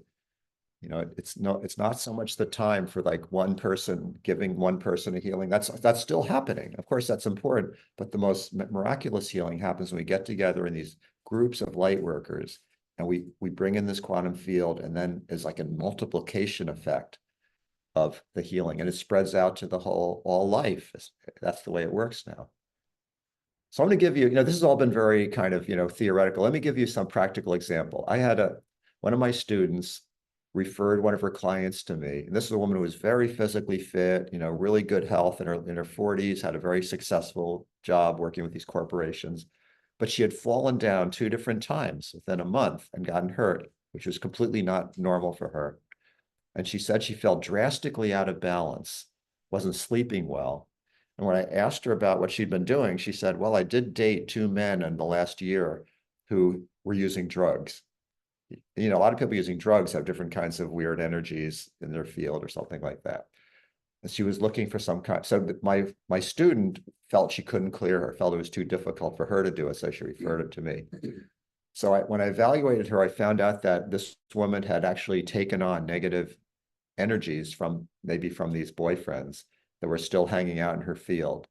It's not so much the time for like one person giving one person a healing. That's still happening. Of course, that's important, but the most miraculous healing happens when we get together in these groups of light workers and we bring in this quantum field, and then there's like a multiplication effect of the healing, and it spreads out to all life. That's the way it works now. So I'm going to give you, this has all been very kind of, theoretical. Let me give you some practical example. I had one of my students referred one of her clients to me. And this is a woman who was very physically fit, really good health in her 40s, had a very successful job working with these corporations. But she had fallen down 2 different times within a month and gotten hurt, which was completely not normal for her. And she said she felt drastically out of balance, wasn't sleeping well. And when I asked her about what she'd been doing, she said, well, I did date 2 men in the last year who were using drugs. A lot of people using drugs have different kinds of weird energies in their field or something like that. And she was looking for some kind. So my student felt she couldn't clear her, felt it was too difficult for her to do it. So she referred it to me. So when I evaluated her, I found out that this woman had actually taken on negative energies from these boyfriends that were still hanging out in her field,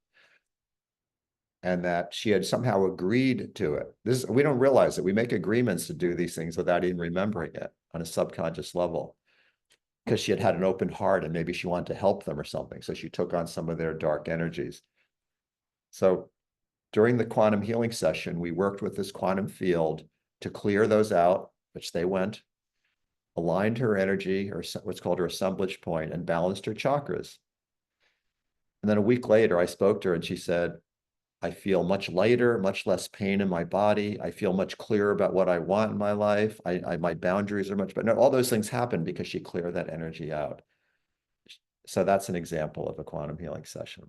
and that she had somehow agreed to it. We don't realize it. We make agreements to do these things without even remembering it on a subconscious level, because she had an open heart and maybe she wanted to help them or something. So she took on some of their dark energies. So during the quantum healing session, we worked with this quantum field to clear those out, which they went, aligned her energy, or what's called her assemblage point, and balanced her chakras. And then a week later, I spoke to her and she said, I feel much lighter, much less pain in my body. I feel much clearer about what I want in my life. My boundaries are much better. All those things happen because she cleared that energy out. So that's an example of a quantum healing session.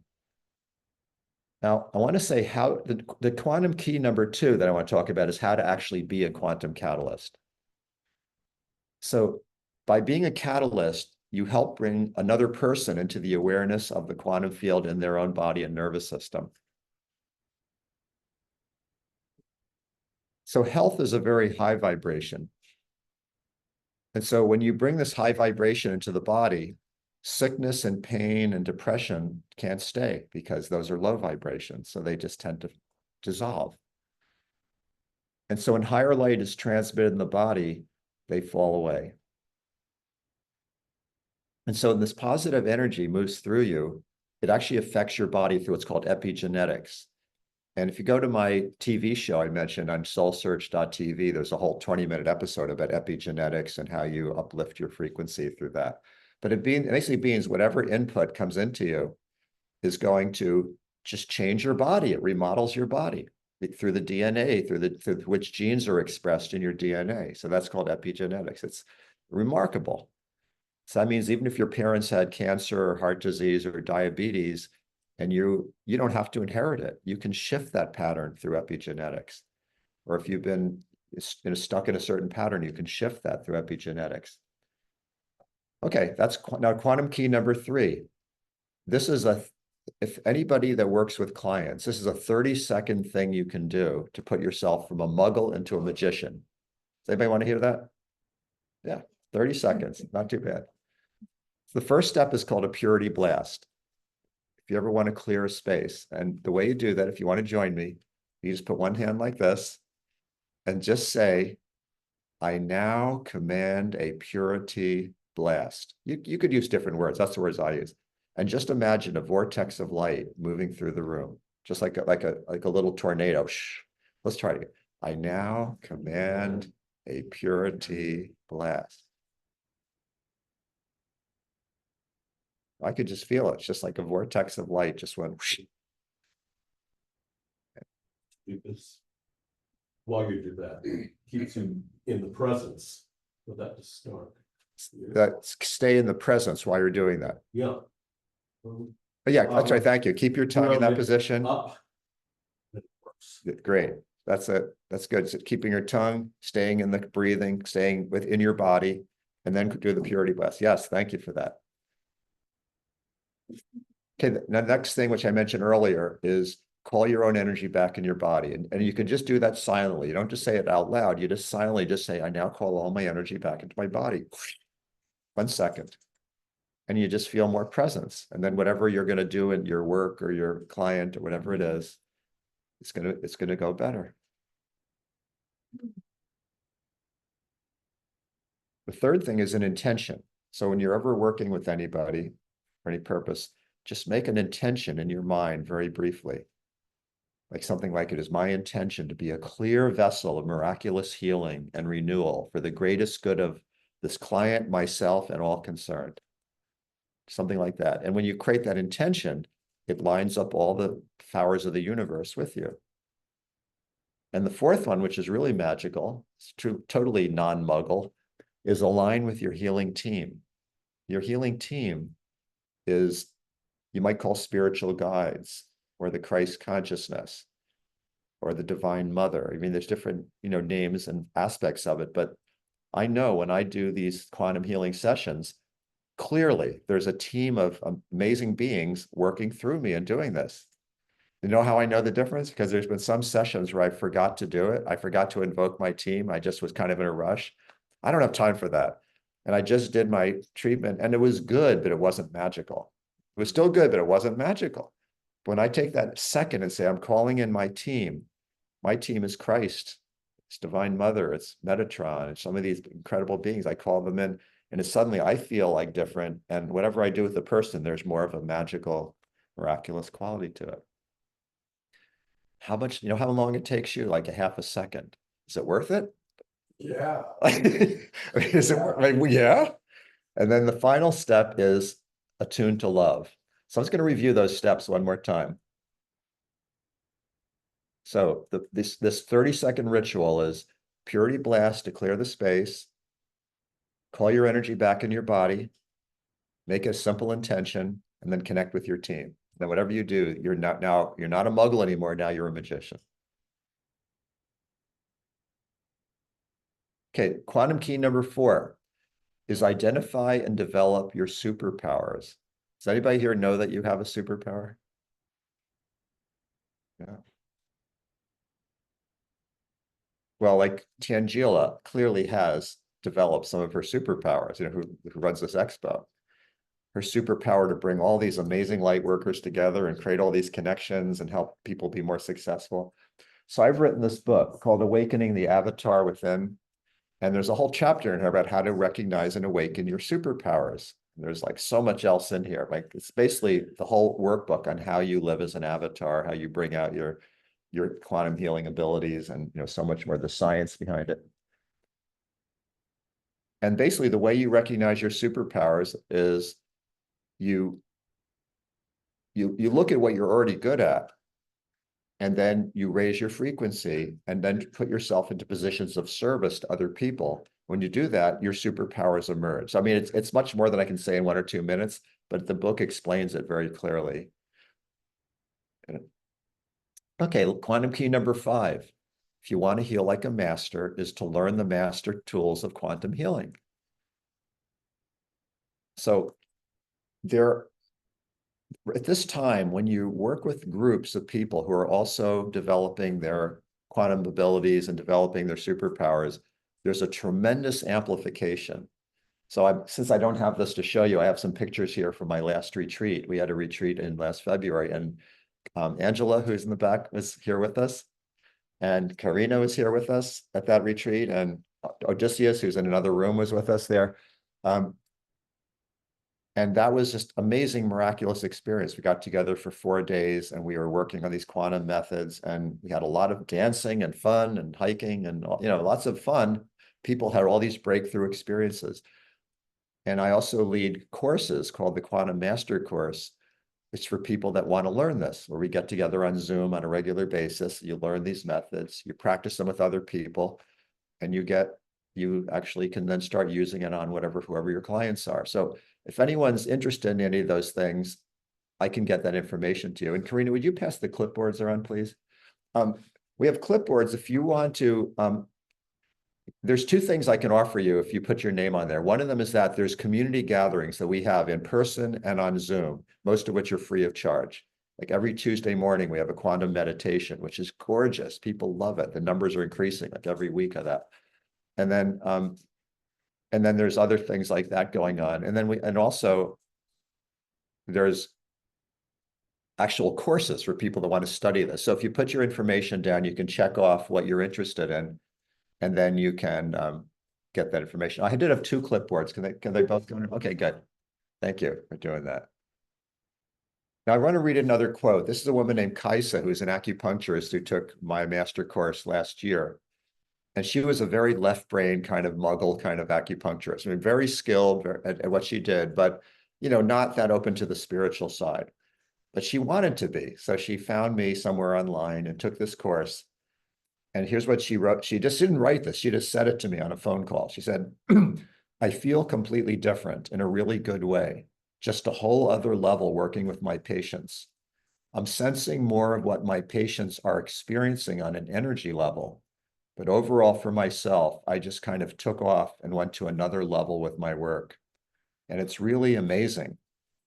Now, I want to say how the quantum key number 2 that I want to talk about is how to actually be a quantum catalyst. So by being a catalyst, you help bring another person into the awareness of the quantum field in their own body and nervous system. So health is a very high vibration. And so when you bring this high vibration into the body, sickness and pain and depression can't stay because those are low vibrations. So they just tend to dissolve. And so when higher light is transmitted in the body, they fall away. And so this positive energy moves through you. It actually affects your body through what's called epigenetics. And if you go to my TV show I mentioned on SoulSearch.tv, there's a whole 20-minute episode about epigenetics and how you uplift your frequency through that. But it basically means whatever input comes into you is going to just change your body. It remodels your body through the DNA, through which genes are expressed in your DNA. So that's called epigenetics. It's remarkable. So that means even if your parents had cancer or heart disease or diabetes, and you don't have to inherit it, you can shift that pattern through epigenetics. Or if you've been stuck in a certain pattern, you can shift that through epigenetics. Okay, that's now quantum key number 3. This is if anybody that works with clients, this is a 30-second thing you can do to put yourself from a muggle into a magician. Does anybody want to hear that? Yeah, 30 seconds, not too bad. The first step is called a purity blast. If you ever want to clear a space, and the way you do that, if you want to join me, you just put one hand like this and just say, I now command a purity blast. You could use different words. That's the words I use. And just imagine a vortex of light moving through the room, just like a little tornado. Shh. Let's try it again. I now command a purity blast. I could just feel it. It's just like a vortex of light just went whoosh. Do this while you do that. Keeps you in the presence for that to start. stay in the presence while you're doing that. Yeah. But yeah, that's right. Thank you. Keep your tongue in that position. Up. It works. Great. That's it. That's good. So keeping your tongue, staying in the breathing, staying within your body, and then do the purity breath. Yes, thank you for that. Okay, the next thing, which I mentioned earlier, is call your own energy back in your body. And you can just do that silently. You don't just say it out loud. You just silently just say, I now call all my energy back into my body. 1 second. And you just feel more presence. And then whatever you're going to do in your work or your client or whatever it is, it's gonna go better. The third thing is an intention. So when you're ever working with anybody for any purpose, just make an intention in your mind very briefly. Like something like, it is my intention to be a clear vessel of miraculous healing and renewal for the greatest good of this client, myself, and all concerned. Something like that. And when you create that intention, it lines up all the powers of the universe with you. And the fourth one, which is really magical, it's totally non-muggle, is align with your healing team. Your healing team is, you might call spiritual guides, or the Christ consciousness, or the Divine Mother. I mean, there's different, names and aspects of it, but I know when I do these quantum healing sessions, clearly there's a team of amazing beings working through me and doing this. You know how I know the difference? Because there's been some sessions where I forgot to do it. I forgot to invoke my team. I just was kind of in a rush. I don't have time for that. And I just did my treatment, and it was good, but it wasn't magical. It was still good, but it wasn't magical. When I take that second and say, I'm calling in my team is Christ, it's Divine Mother, it's Metatron, it's some of these incredible beings. I call them in, and it's suddenly I feel like different. And whatever I do with the person, there's more of a magical, miraculous quality to it. How much, how long it takes you? Like a half a second. Is it worth it? Yeah. Is it? Yeah. And then the final step is attune to love. So I'm just going to review those steps one more time. So this 30-second ritual is purity blast to clear the space, call your energy back in your body, make a simple intention, and then connect with your team. Then whatever you do, you're not a muggle anymore. Now you're a magician. Okay, quantum key number 4 is identify and develop your superpowers. Does anybody here know that you have a superpower? Yeah. Well, like Tanjila clearly has developed some of her superpowers, who runs this expo. Her superpower to bring all these amazing light workers together and create all these connections and help people be more successful. So I've written this book called Awakening the Avatar Within. And there's a whole chapter in here about how to recognize and awaken your superpowers. And there's like so much else in here. Like it's basically the whole workbook on how you live as an avatar, how you bring out your quantum healing abilities, and so much more the science behind it. And basically the way you recognize your superpowers is you look at what you're already good at, and then you raise your frequency and then put yourself into positions of service to other people. When you do that, your superpowers emerge. I mean, it's much more than I can say in 1 or 2 minutes, but the book explains it very clearly. Okay, quantum key number 5. If you want to heal like a master, is to learn the master tools of quantum healing. So at this time, when you work with groups of people who are also developing their quantum abilities and developing their superpowers, there's a tremendous amplification. So since I don't have this to show you, I have some pictures here from my last retreat. We had a retreat in last February, and Angela, who's in the back, was here with us. And Karina was here with us at that retreat. And Odysseus, who's in another room, was with us there. And that was just amazing, miraculous experience. We got together for 4 days and we were working on these quantum methods, and we had a lot of dancing and fun and hiking and, lots of fun. People had all these breakthrough experiences. And I also lead courses called the Quantum Master Course. It's for people that want to learn this, where we get together on Zoom on a regular basis. You learn these methods, you practice them with other people, and you get you actually can then start using it on whoever your clients are. So if anyone's interested in any of those things, I can get that information to you. And Karina, would you pass the clipboards around, please? We have clipboards. If you want to, there's two things I can offer you if you put your name on there. One of them is that there's community gatherings that we have in person and on Zoom, most of which are free of charge. Like every Tuesday morning, we have a quantum meditation, which is gorgeous. People love it. The numbers are increasing like every week of that. And then there's other things like that going on. And also there's actual courses for people that want to study this. So if you put your information down, you can check off what you're interested in, and then you can get that information. I did have two clipboards. Can they both go in? Okay, good. Thank you for doing that. Now I want to read another quote. This is a woman named Kaisa, who's an acupuncturist who took my master course last year. And she was a very left brain kind of muggle kind of acupuncturist. I mean, very skilled at what she did, but not that open to the spiritual side. But she wanted to be. So she found me somewhere online and took this course. And here's what she wrote. She just didn't write this. She just said it to me on a phone call. She said, I feel completely different in a really good way. Just a whole other level working with my patients. I'm sensing more of what my patients are experiencing on an energy level. But overall for myself, I just kind of took off and went to another level with my work. And it's really amazing.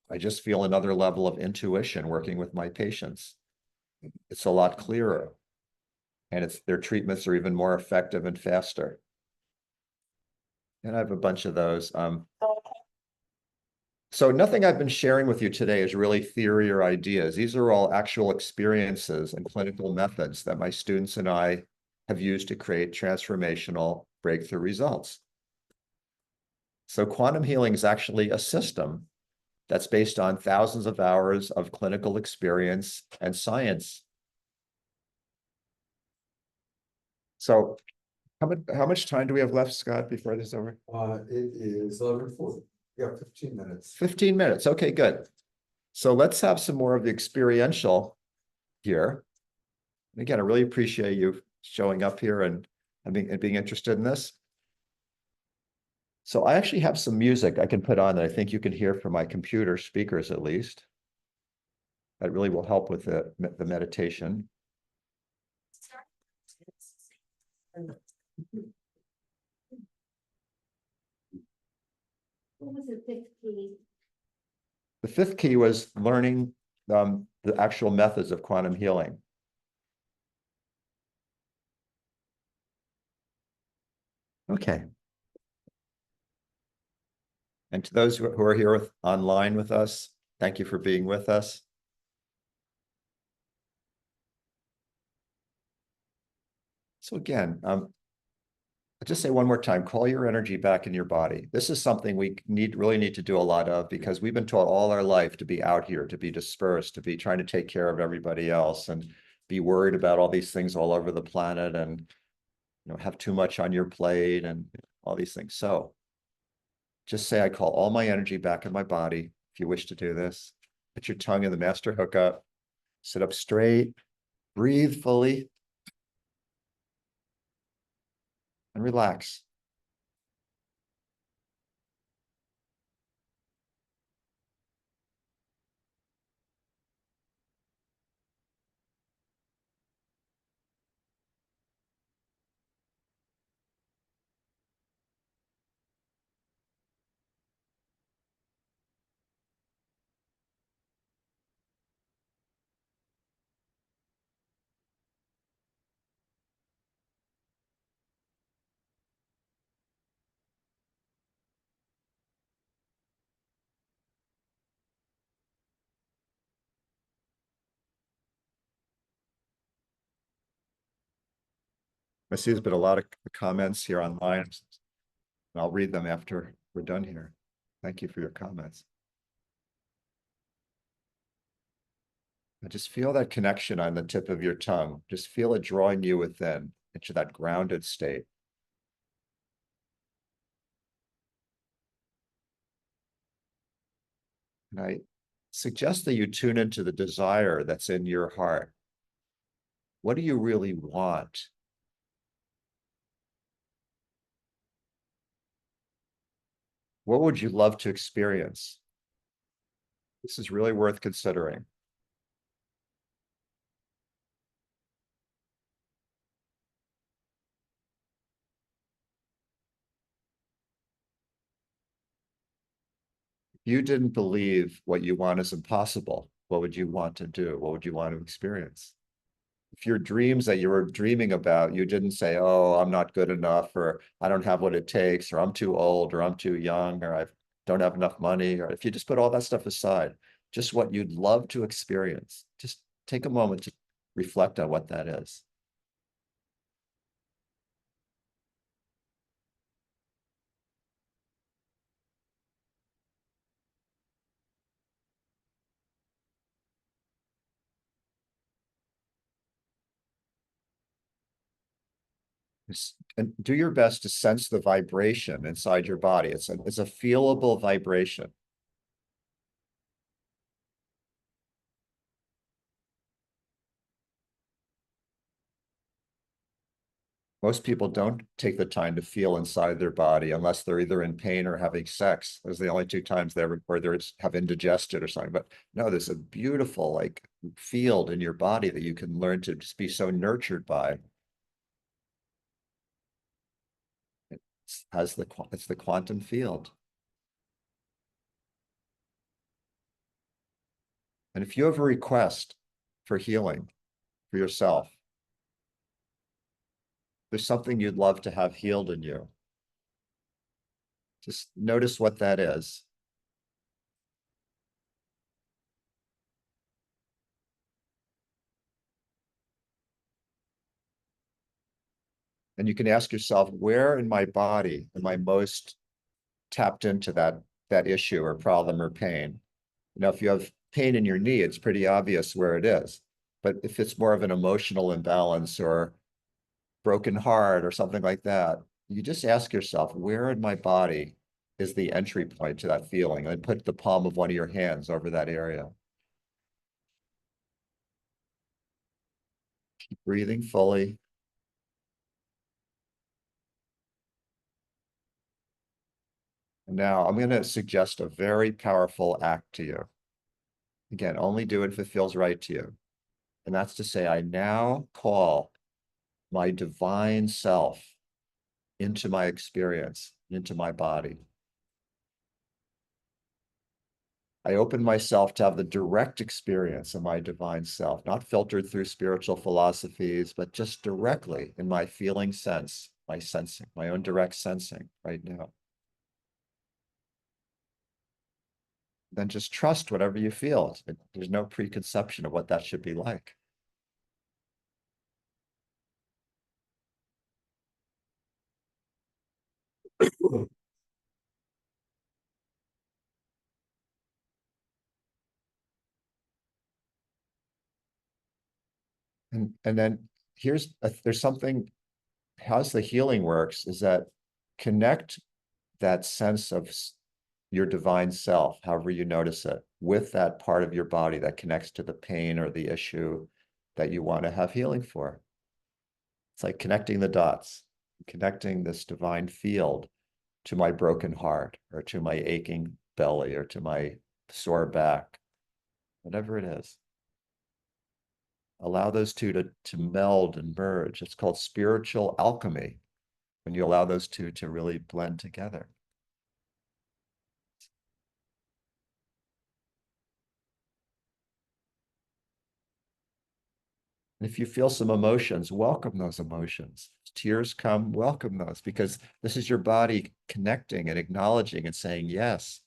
I just feel another level of intuition working with my patients. It's a lot clearer. And their treatments are even more effective and faster. And I have a bunch of those. So nothing I've been sharing with you today is really theory or ideas. These are all actual experiences and clinical methods that my students and I have used to create transformational breakthrough results. So quantum healing is actually a system that's based on thousands of hours of clinical experience and science. So how much time do we have left, Scott, before this is over? It is 11:40. Yeah, 15 minutes. 15 minutes. Okay, good. So let's have some more of the experiential here. And again, I really appreciate you showing up here and being interested in this. So I actually have some music I can put on that I think you can hear from my computer speakers at least. That really will help with the meditation. What was the fifth key? The fifth key was learning the actual methods of quantum healing. Okay. And to those who are here online with us, thank you for being with us. So again, I'll just say one more time, call your energy back in your body. This is something we really need to do a lot of because we've been taught all our life to be out here, to be dispersed, to be trying to take care of everybody else and be worried about all these things all over the planet and have too much on your plate and all these things. So just say, I call all my energy back in my body. If you wish to do this, put your tongue in the master hookup, sit up straight, breathe fully, and relax. I see there's been a lot of comments here online, and I'll read them after we're done here. Thank you for your comments. And just feel that connection on the tip of your tongue. Just feel it drawing you within into that grounded state. And I suggest that you tune into the desire that's in your heart. What do you really want? What would you love to experience? This is really worth considering. If you didn't believe what you want is impossible, what would you want to do? What would you want to experience? If your dreams that you were dreaming about, you didn't say, oh, I'm not good enough, or I don't have what it takes, or I'm too old, or I'm too young, or I don't have enough money, or if you just put all that stuff aside, just what you'd love to experience, just take a moment to reflect on what that is. And do your best to sense the vibration inside your body. It's a feelable vibration. Most people don't take the time to feel inside their body unless they're either in pain or having sex. Those are the only two times they ever, or they have indigestion or something. But no, there's a beautiful like field in your body that you can learn to just be so nurtured by. It's the quantum field. And if you have a request for healing for yourself, there's something you'd love to have healed in you. Just notice what that is. And you can ask yourself, where in my body am I most tapped into that issue or problem or pain? You know, if you have pain in your knee, it's pretty obvious where it is. But if it's more of an emotional imbalance or broken heart or something like that, you just ask yourself, where in my body is the entry point to that feeling? And put the palm of one of your hands over that area. Keep breathing fully. And now I'm going to suggest a very powerful act to you. Again, only do it if it feels right to you. And that's to say, I now call my divine self into my experience, into my body. I open myself to have the direct experience of my divine self, not filtered through spiritual philosophies, but just directly in my feeling sense, my sensing, my own direct sensing right now. Then just trust whatever you feel. There's no preconception of what that should be like. And then there's something, how's the healing works is that connect that sense of your divine self, however you notice it, with that part of your body that connects to the pain or the issue that you want to have healing for. It's like connecting the dots, connecting this divine field to my broken heart or to my aching belly or to my sore back, whatever it is. Allow those two to meld and merge. It's called spiritual alchemy when you allow those two to really blend together. And if you feel some emotions, welcome those emotions. Tears come, welcome those, because this is your body connecting and acknowledging and saying yes.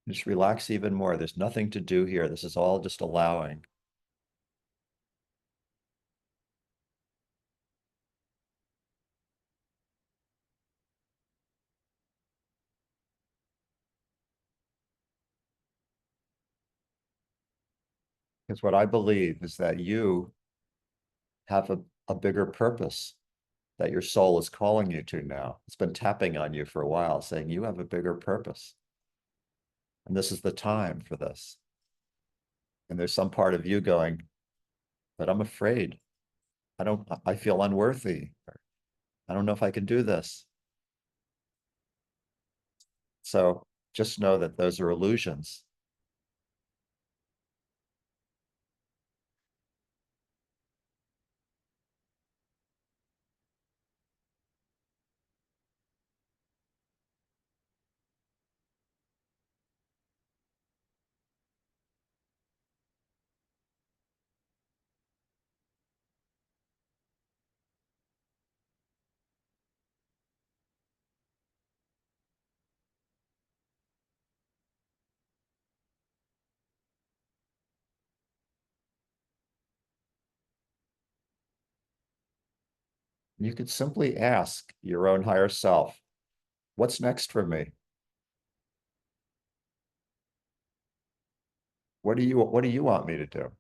Just relax even more. There's nothing to do here. This is all just allowing. Because what I believe is that you have a bigger purpose that your soul is calling you to now. It's been tapping on you for a while, saying you have a bigger purpose. And this is the time for this. And there's some part of you going, but I'm afraid. I feel unworthy. I don't know if I can do this. So just know that those are illusions. You could simply ask your own higher self, what's next for me? What do you want me to do?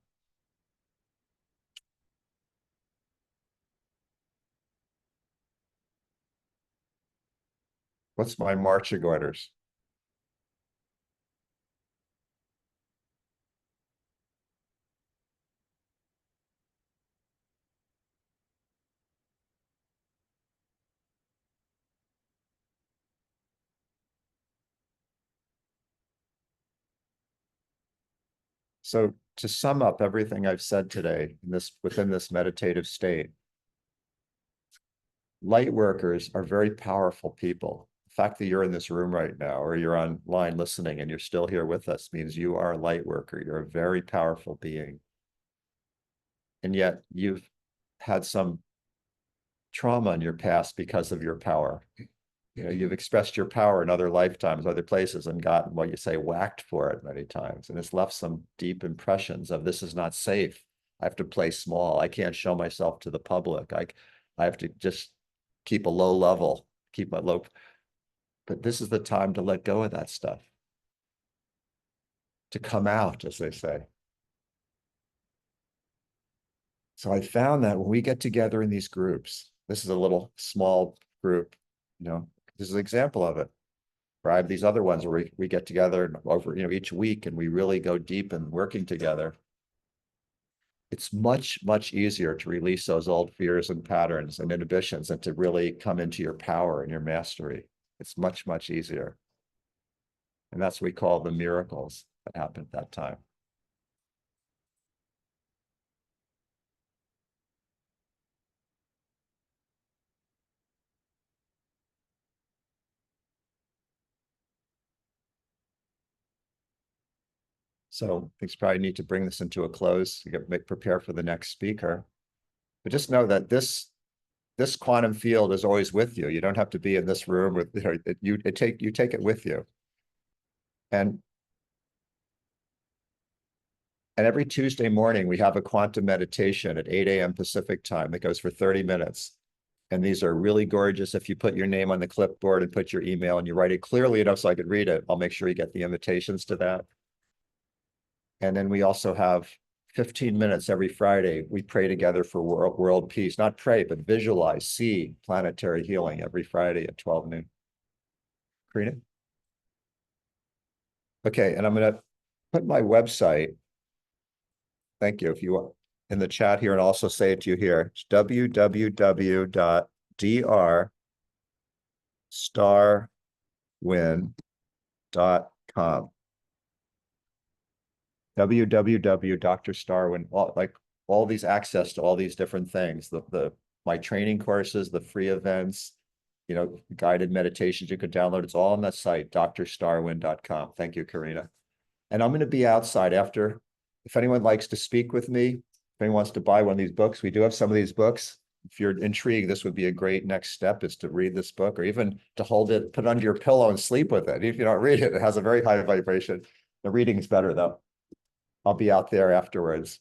What's my marching orders? So to sum up everything I've said today within this meditative state, light workers are very powerful people. The fact that you're in this room right now, or you're online listening and you're still here with us, means you are a light worker. You're a very powerful being. And yet you've had some trauma in your past because of your power. You've expressed your power in other lifetimes, other places, and gotten what you say whacked for it many times. And it's left some deep impressions of this is not safe. I have to play small. I can't show myself to the public. I have to just keep a low level, keep my low. But this is the time to let go of that stuff, to come out, as they say. So I found that when we get together in these groups, this is a little small group, this is an example of it. Or I have these other ones where we get together over, each week and we really go deep in working together. It's much, much easier to release those old fears and patterns and inhibitions and to really come into your power and your mastery. It's much, much easier. And that's what we call the miracles that happened at that time. So I think you probably need to bring this into a close. Prepare for the next speaker. But just know that this quantum field is always with you. You don't have to be in this room with you take it with you. And every Tuesday morning we have a quantum meditation at 8 a.m. Pacific time that goes for 30 minutes. And these are really gorgeous. If you put your name on the clipboard and put your email and you write it clearly enough so I could read it, I'll make sure you get the invitations to that. And then we also have 15 minutes every Friday. We pray together for world peace, not pray, but visualize, see planetary healing every Friday at 12 noon. Karina? Okay, and I'm going to put my website, thank you, if you want, in the chat here, and also say it to you here. It's www.drstarwynn.com. www.drstarwynn, all these access to all these different things, my training courses, the free events, guided meditations you could download. It's all on that site, drstarwynn.com. Thank you, Karina. And I'm going to be outside after. If anyone likes to speak with me, if anyone wants to buy one of these books, we do have some of these books. If you're intrigued, this would be a great next step, is to read this book, or even to hold it, put it under your pillow and sleep with it. If you don't read it, it has a very high vibration. The reading is better though. I'll be out there afterwards.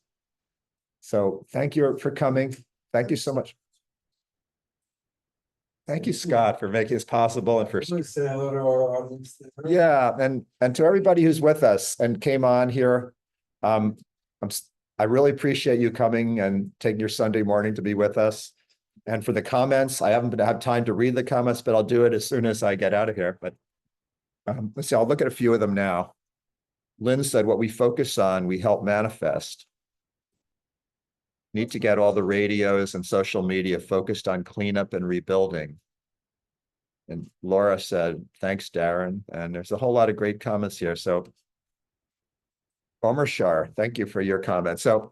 So thank you for coming. Thank you so much. Thank you, Scott, for making this possible and for Say hello to our audience. yeah, and to everybody who's with us and came on here. I really appreciate you coming and taking your Sunday morning to be with us. And for the comments, I haven't had time to read the comments, but I'll do it as soon as I get out of here. But let's see, I'll look at a few of them now. Lynn said, what we focus on, we help manifest. Need to get all the radios and social media focused on cleanup and rebuilding. And Laura said, thanks, Darren. And there's a whole lot of great comments here. So Omashar, thank you for your comment. So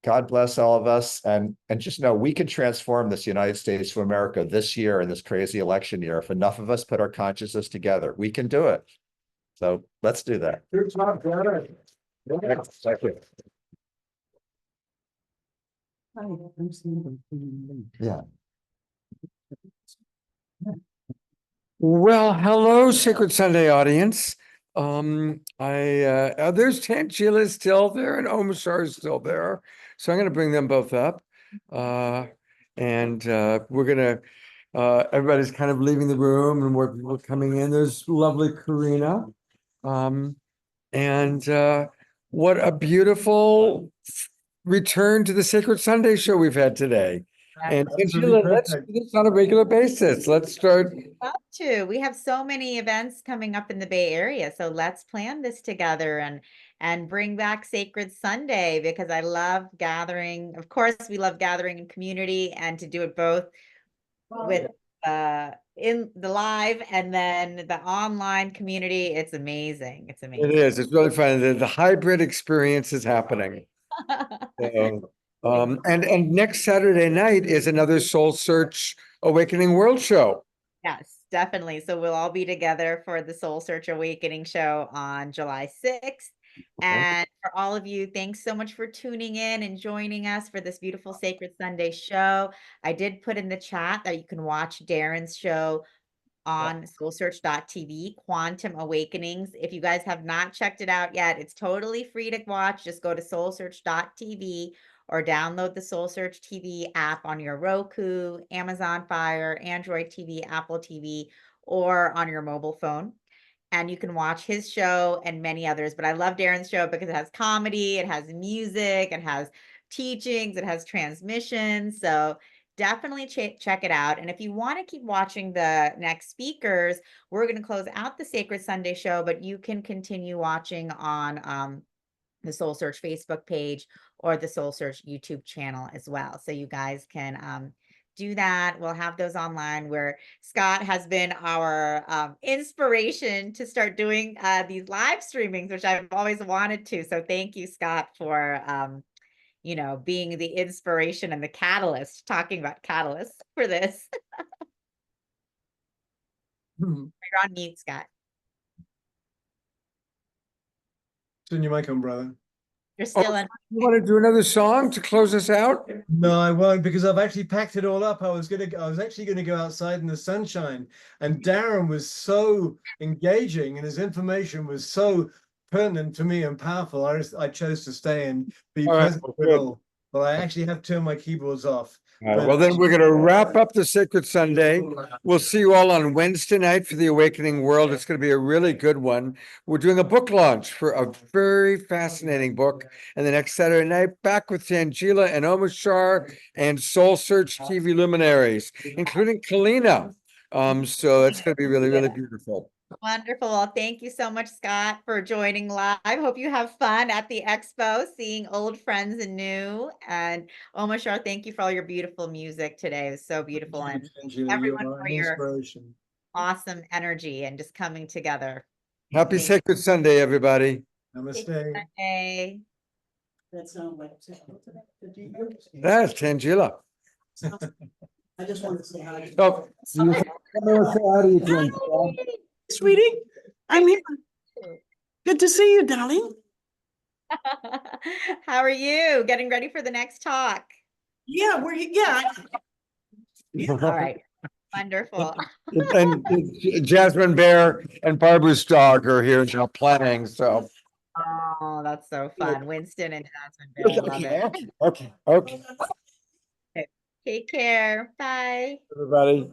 God bless all of us. And just know we can transform this United States of America this year in this crazy election year. If enough of us put our consciousness together, we can do it. So let's do that. Good job, Darren. Thank you. Yeah. Well, hello, Sacred Sunday audience. There's Tanjila still there and Omashar is still there. So I'm going to bring them both up. We're going to, everybody's kind of leaving the room and more people coming in. There's lovely Karina. What a beautiful return to the Sacred Sunday show we've had today. And Absolutely Tanjila, let's do perfect. this on a regular basis. Let's start. Love to. We have so many events coming up in the Bay Area, so let's plan this together and bring back Sacred Sunday, because I love gathering. Of course, we love gathering in community, and to do it both with in the live and then the online community. It's amazing. It's amazing. It is. It's really fun. The hybrid experience is happening. So, and next Saturday night is another SoulSearch Awakening World Show. Yes, definitely. So we'll all be together for the SoulSearch Awakening show on July 6th. And for all of you, thanks so much for tuning in and joining us for this beautiful Sacred Sunday show. I did put in the chat that you can watch Darren's show on soulsearch.tv, Quantum Awakenings. If you guys have not checked it out yet, it's totally free to watch. Just go to soulsearch.tv or download the SoulSearch TV app on your Roku, Amazon Fire, Android TV, Apple TV, or on your mobile phone. And you can watch his show and many others. But I love Darren's show because it has comedy, it has music, it has teachings, it has transmissions. So definitely check it out. And if you want to keep watching the next speakers, we're going to close out the Sacred Sunday show, but you can continue watching on the SoulSearch Facebook page or the SoulSearch YouTube channel as well. So you guys can do that. We'll have those online, where Scott has been our inspiration to start doing these live streamings, which I've always wanted to. So thank you, Scott, for being the inspiration and the catalyst, talking about catalysts for this. You're on mute, Scott. Turn your mic on, brother. You're still in. You want to do another song to close us out? No, I won't, because I've actually packed it all up. I was actually gonna go outside in the sunshine, and Darren was so engaging, and his information was so pertinent to me and powerful. I chose to stay and be present with it all. But I actually have turned my keyboards off. All right, well, then we're going to wrap up the Sacred Sunday. We'll see you all on Wednesday night for the Awakening World. It's going to be a really good one. We're doing a book launch for a very fascinating book. And the next Saturday night, back with Tanjila and Omashar and SoulSearch TV luminaries, including Kalina. So it's going to be really, really beautiful. Wonderful. Well, thank you so much, Scott, for joining live. Hope you have fun at the expo, seeing old friends and new. And Omashar, thank you for all your beautiful music today. It was so beautiful. And everyone for your awesome energy and just coming together. Happy Sacred Sunday, everybody. Namaste. Sunday. That sounds like. That's Tanjila. I just wanted to say hi. Oh, Sweetie, I'm here. Good to see you, darling. How are you? Getting ready for the next talk? Yeah, All right. Wonderful. And Jasmine Bear and Barbara's dog are here now playing. So. Oh, that's so fun. Winston and Jasmine Bear. Love it. Okay. Take care. Bye. Everybody.